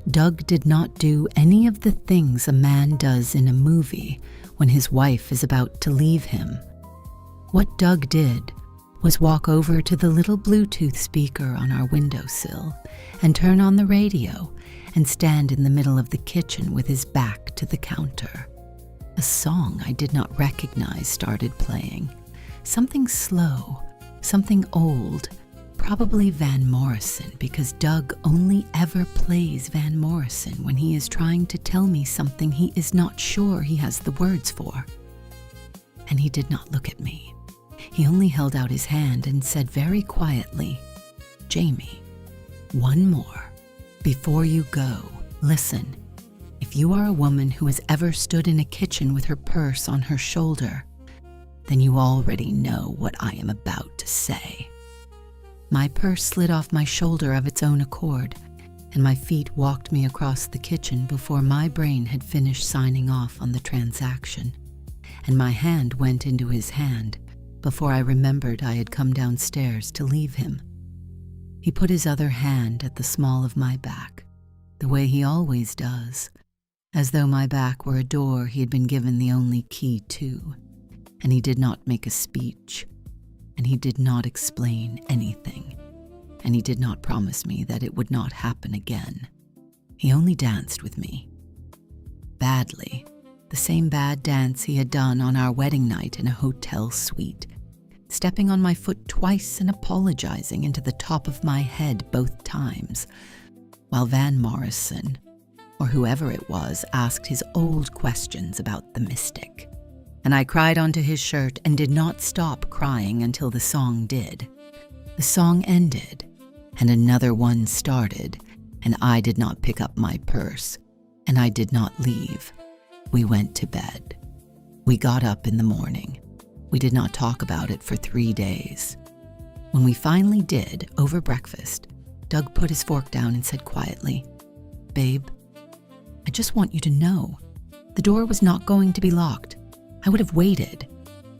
Doug did not do any of the things a man does in a movie when his wife is about to leave him. What Doug did was walk over to the little Bluetooth speaker on our windowsill and turn on the radio and stand in the middle of the kitchen with his back to the counter. A song I did not recognize started playing. Something slow, something old, probably Van Morrison, because Doug only ever plays Van Morrison when he is trying to tell me something he is not sure he has the words for. And he did not look at me. He only held out his hand and said very quietly, "Jamie, one more. Before you go, listen. If you are a woman who has ever stood in a kitchen with her purse on her shoulder, then you already know what I am about to say." My purse slid off my shoulder of its own accord, and my feet walked me across the kitchen before my brain had finished signing off on the transaction, and my hand went into his hand before I remembered I had come downstairs to leave him. He put his other hand at the small of my back, the way he always does, as though my back were a door he had been given the only key to, and he did not make a speech, and he did not explain anything, and he did not promise me that it would not happen again. He only danced with me. Badly. The same bad dance he had done on our wedding night in a hotel suite, stepping on my foot twice and apologizing into the top of my head both times, while Van Morrison, or whoever it was, asked his old questions about the mystic. And I cried onto his shirt and did not stop crying until the song did. The song ended, and another one started, and I did not pick up my purse, and I did not leave. We went to bed. We got up in the morning. We did not talk about it for 3 days. When we finally did, over breakfast, Doug put his fork down and said quietly, "Babe, I just want you to know, the door was not going to be locked. I would have waited.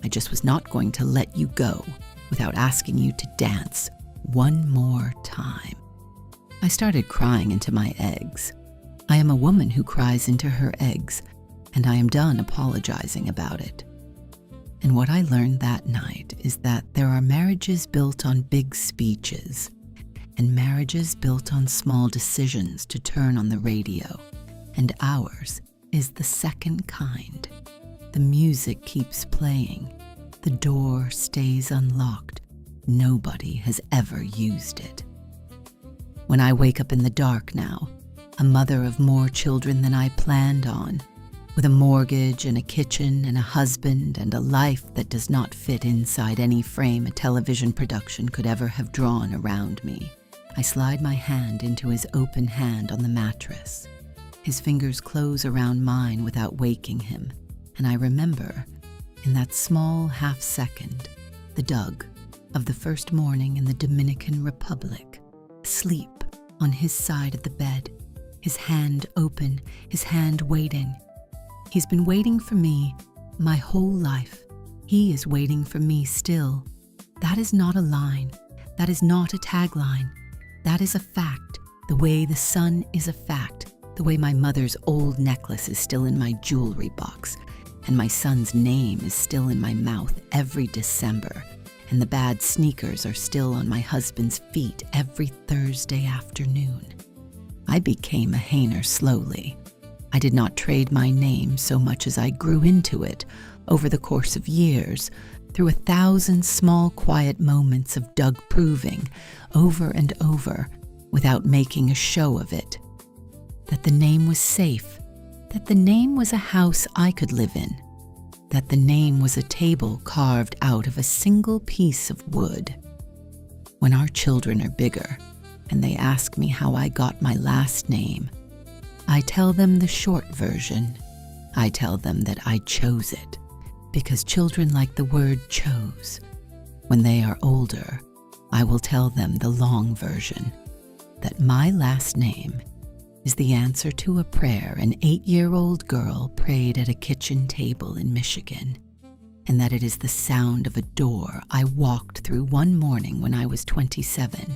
I just was not going to let you go without asking you to dance one more time." I started crying into my eggs. I am a woman who cries into her eggs, and I am done apologizing about it. And what I learned that night is that there are marriages built on big speeches, and marriages built on small decisions to turn on the radio, and ours is the second kind. The music keeps playing. The door stays unlocked. Nobody has ever used it. When I wake up in the dark now, a mother of more children than I planned on, with a mortgage and a kitchen and a husband and a life that does not fit inside any frame a television production could ever have drawn around me, I slide my hand into his open hand on the mattress. His fingers close around mine without waking him, and I remember, in that small half-second, the Doug of the first morning in the Dominican Republic, asleep on his side of the bed, his hand open, his hand waiting. He's been waiting for me my whole life. He is waiting for me still. That is not a line. That is not a tagline. That is a fact, the way the sun is a fact, the way my mother's old necklace is still in my jewelry box, and my son's name is still in my mouth every December, and the bad sneakers are still on my husband's feet every Thursday afternoon. I became a Hehner slowly. I did not trade my name so much as I grew into it over the course of years, through 1,000 small quiet moments of Doug proving, over and over, without making a show of it, that the name was safe, that the name was a house I could live in, that the name was a table carved out of a single piece of wood. When our children are bigger, and they ask me how I got my last name, I tell them the short version. I tell them that I chose it, because children like the word chose. When they are older, I will tell them the long version, that my last name is the answer to a prayer an 8-year-old girl prayed at a kitchen table in Michigan, and that it is the sound of a door I walked through one morning when I was 27,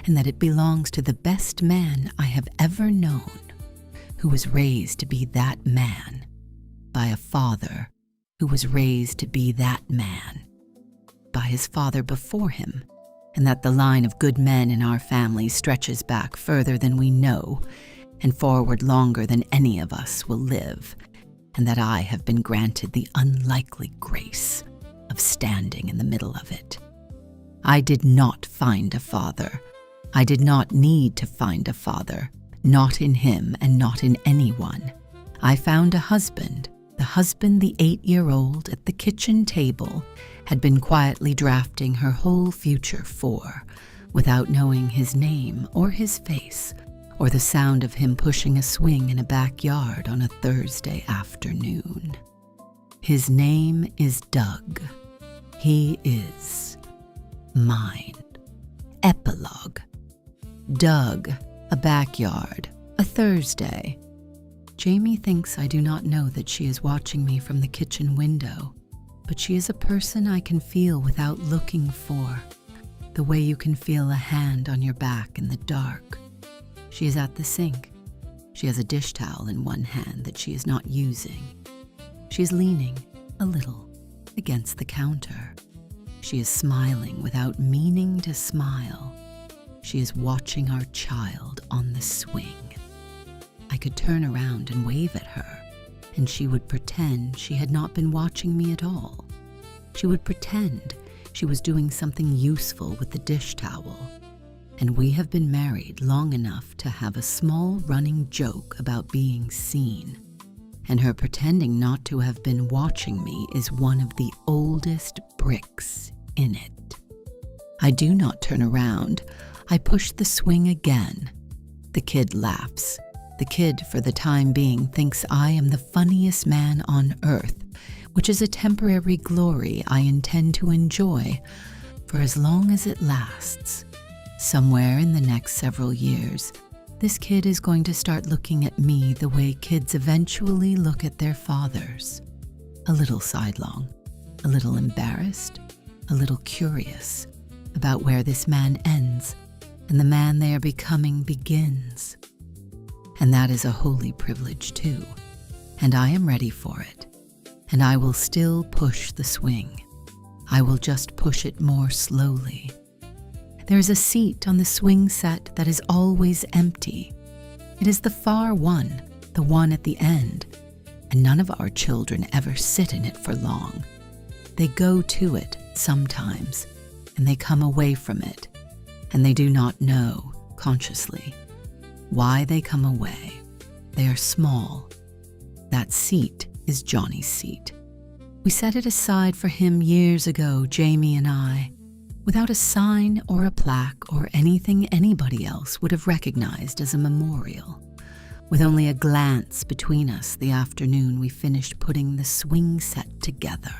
and that it belongs to the best man I have ever known, who was raised to be that man by a father who was raised to be that man by his father before him, and that the line of good men in our family stretches back further than we know and forward longer than any of us will live, and that I have been granted the unlikely grace of standing in the middle of it. I did not find a father. I did not need to find a father, not in him and not in anyone. I found a husband, the husband the 8-year-old at the kitchen table had been quietly drafting her whole future for, without knowing his name or his face, or the sound of him pushing a swing in a backyard on a Thursday afternoon. His name is Doug. He is mine. Epilogue. Doug, a backyard, a Thursday. Jamie thinks I do not know that she is watching me from the kitchen window, but she is a person I can feel without looking for, the way you can feel a hand on your back in the dark. She is at the sink. She has a dish towel in one hand that she is not using. She is leaning, a little, against the counter. She is smiling without meaning to smile. She is watching our child on the swing. I could turn around and wave at her, and she would pretend she had not been watching me at all. She would pretend she was doing something useful with the dish towel. And we have been married long enough to have a small running joke about being seen, and her pretending not to have been watching me is one of the oldest bricks in it. I do not turn around. I push the swing again. The kid laughs. The kid, for the time being, thinks I am the funniest man on earth, which is a temporary glory I intend to enjoy for as long as it lasts. Somewhere in the next several years, this kid is going to start looking at me the way kids eventually look at their fathers. A little sidelong, a little embarrassed, a little curious about where this man ends and the man they are becoming begins. And that is a holy privilege too, and I am ready for it. And I will still push the swing. I will just push it more slowly. There is a seat on the swing set that is always empty. It is the far one, the one at the end, and none of our children ever sit in it for long. They go to it sometimes, and they come away from it, and they do not know, consciously. Why they come away. They are small. That seat is Johnny's seat. We set it aside for him years ago, Jamie and I, without a sign or a plaque or anything anybody else would have recognized as a memorial. With only a glance between us the afternoon we finished putting the swing set together.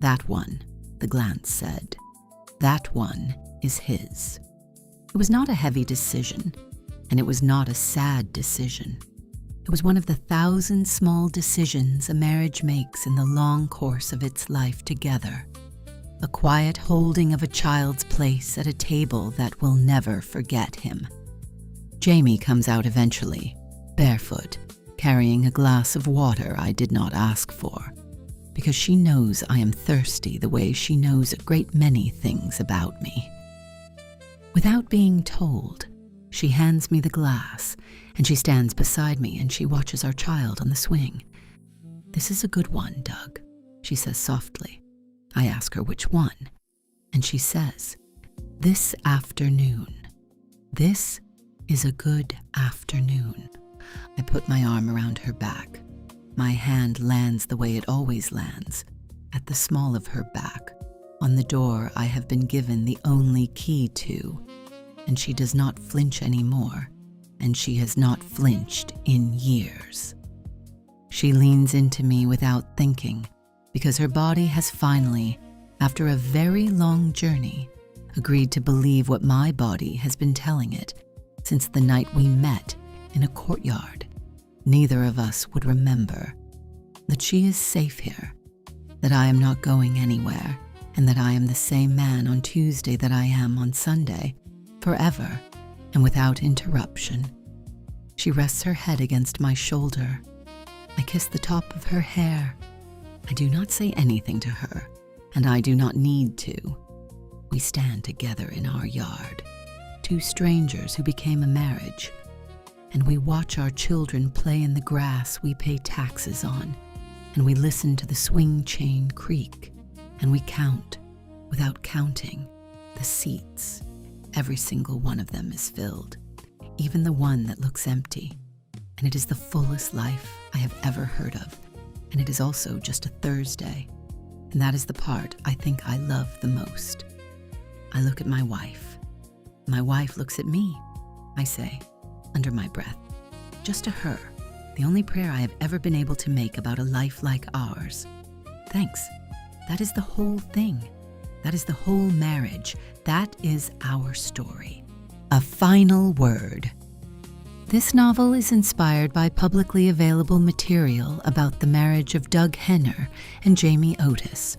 That one, the glance said, that one is his. It was not a heavy decision, and it was not a sad decision. It was one of the 1,000 small decisions a marriage makes in the long course of its life together. A quiet holding of a child's place at a table that will never forget him. Jamie comes out eventually, barefoot, carrying a glass of water I did not ask for, because she knows I am thirsty the way she knows a great many things about me. Without being told, she hands me the glass, and she stands beside me and she watches our child on the swing. "This is a good one, Doug," she says softly. I ask her which one, and she says, "This afternoon. This is a good afternoon." I put my arm around her back. My hand lands the way it always lands, at the small of her back, on the door I have been given the only key to, and she does not flinch anymore, and she has not flinched in years. She leans into me without thinking, because her body has finally, after a very long journey, agreed to believe what my body has been telling it since the night we met in a courtyard neither of us would remember, that she is safe here, that I am not going anywhere, and that I am the same man on Tuesday that I am on Sunday, forever and without interruption. She rests her head against my shoulder. I kiss the top of her hair. I do not say anything to her, and I do not need to. We stand together in our yard, two strangers who became a marriage, and we watch our children play in the grass we pay taxes on, and we listen to the swing chain creak, and we count, without counting, the seats. Every single one of them is filled, even the one that looks empty, and it is the fullest life I have ever heard of, and it is also just a Thursday, and that is the part I think I love the most. I look at my wife. My wife looks at me, I say, under my breath, just to her, the only prayer I have ever been able to make about a life like ours. Thanks. That is the whole thing. That is the whole marriage. That is our story. A final word. This novel is inspired by publicly available material about the marriage of Doug Hehner and Jamie Otis,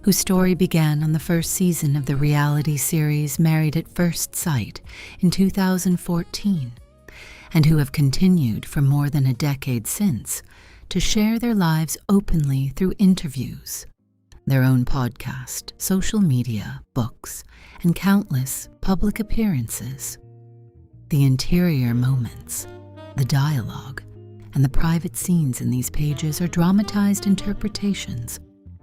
whose story began on the first season of the reality series Married at First Sight in 2014, and who have continued for more than a decade since to share their lives openly through interviews, their own podcast, social media, books, and countless public appearances. The interior moments, the dialogue, and the private scenes in these pages are dramatized interpretations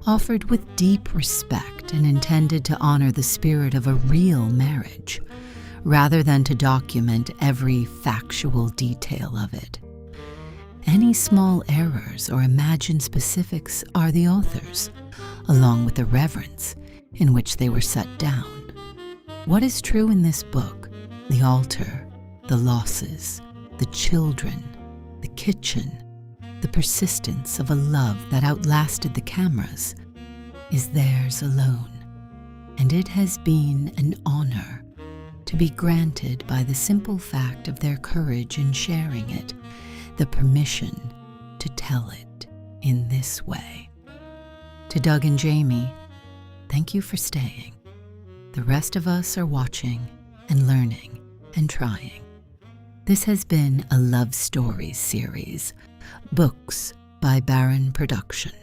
offered with deep respect and intended to honor the spirit of a real marriage, rather than to document every factual detail of it. Any small errors or imagined specifics are the author's, along with the reverence in which they were set down. What is true in this book, the altar, the losses, the children, the kitchen, the persistence of a love that outlasted the cameras, is theirs alone, and it has been an honor to be granted by the simple fact of their courage in sharing it, the permission to tell it in this way. To Doug and Jamie, thank you for staying. The rest of us are watching and learning and trying. This has been a Love Stories series, Books by Barron Production.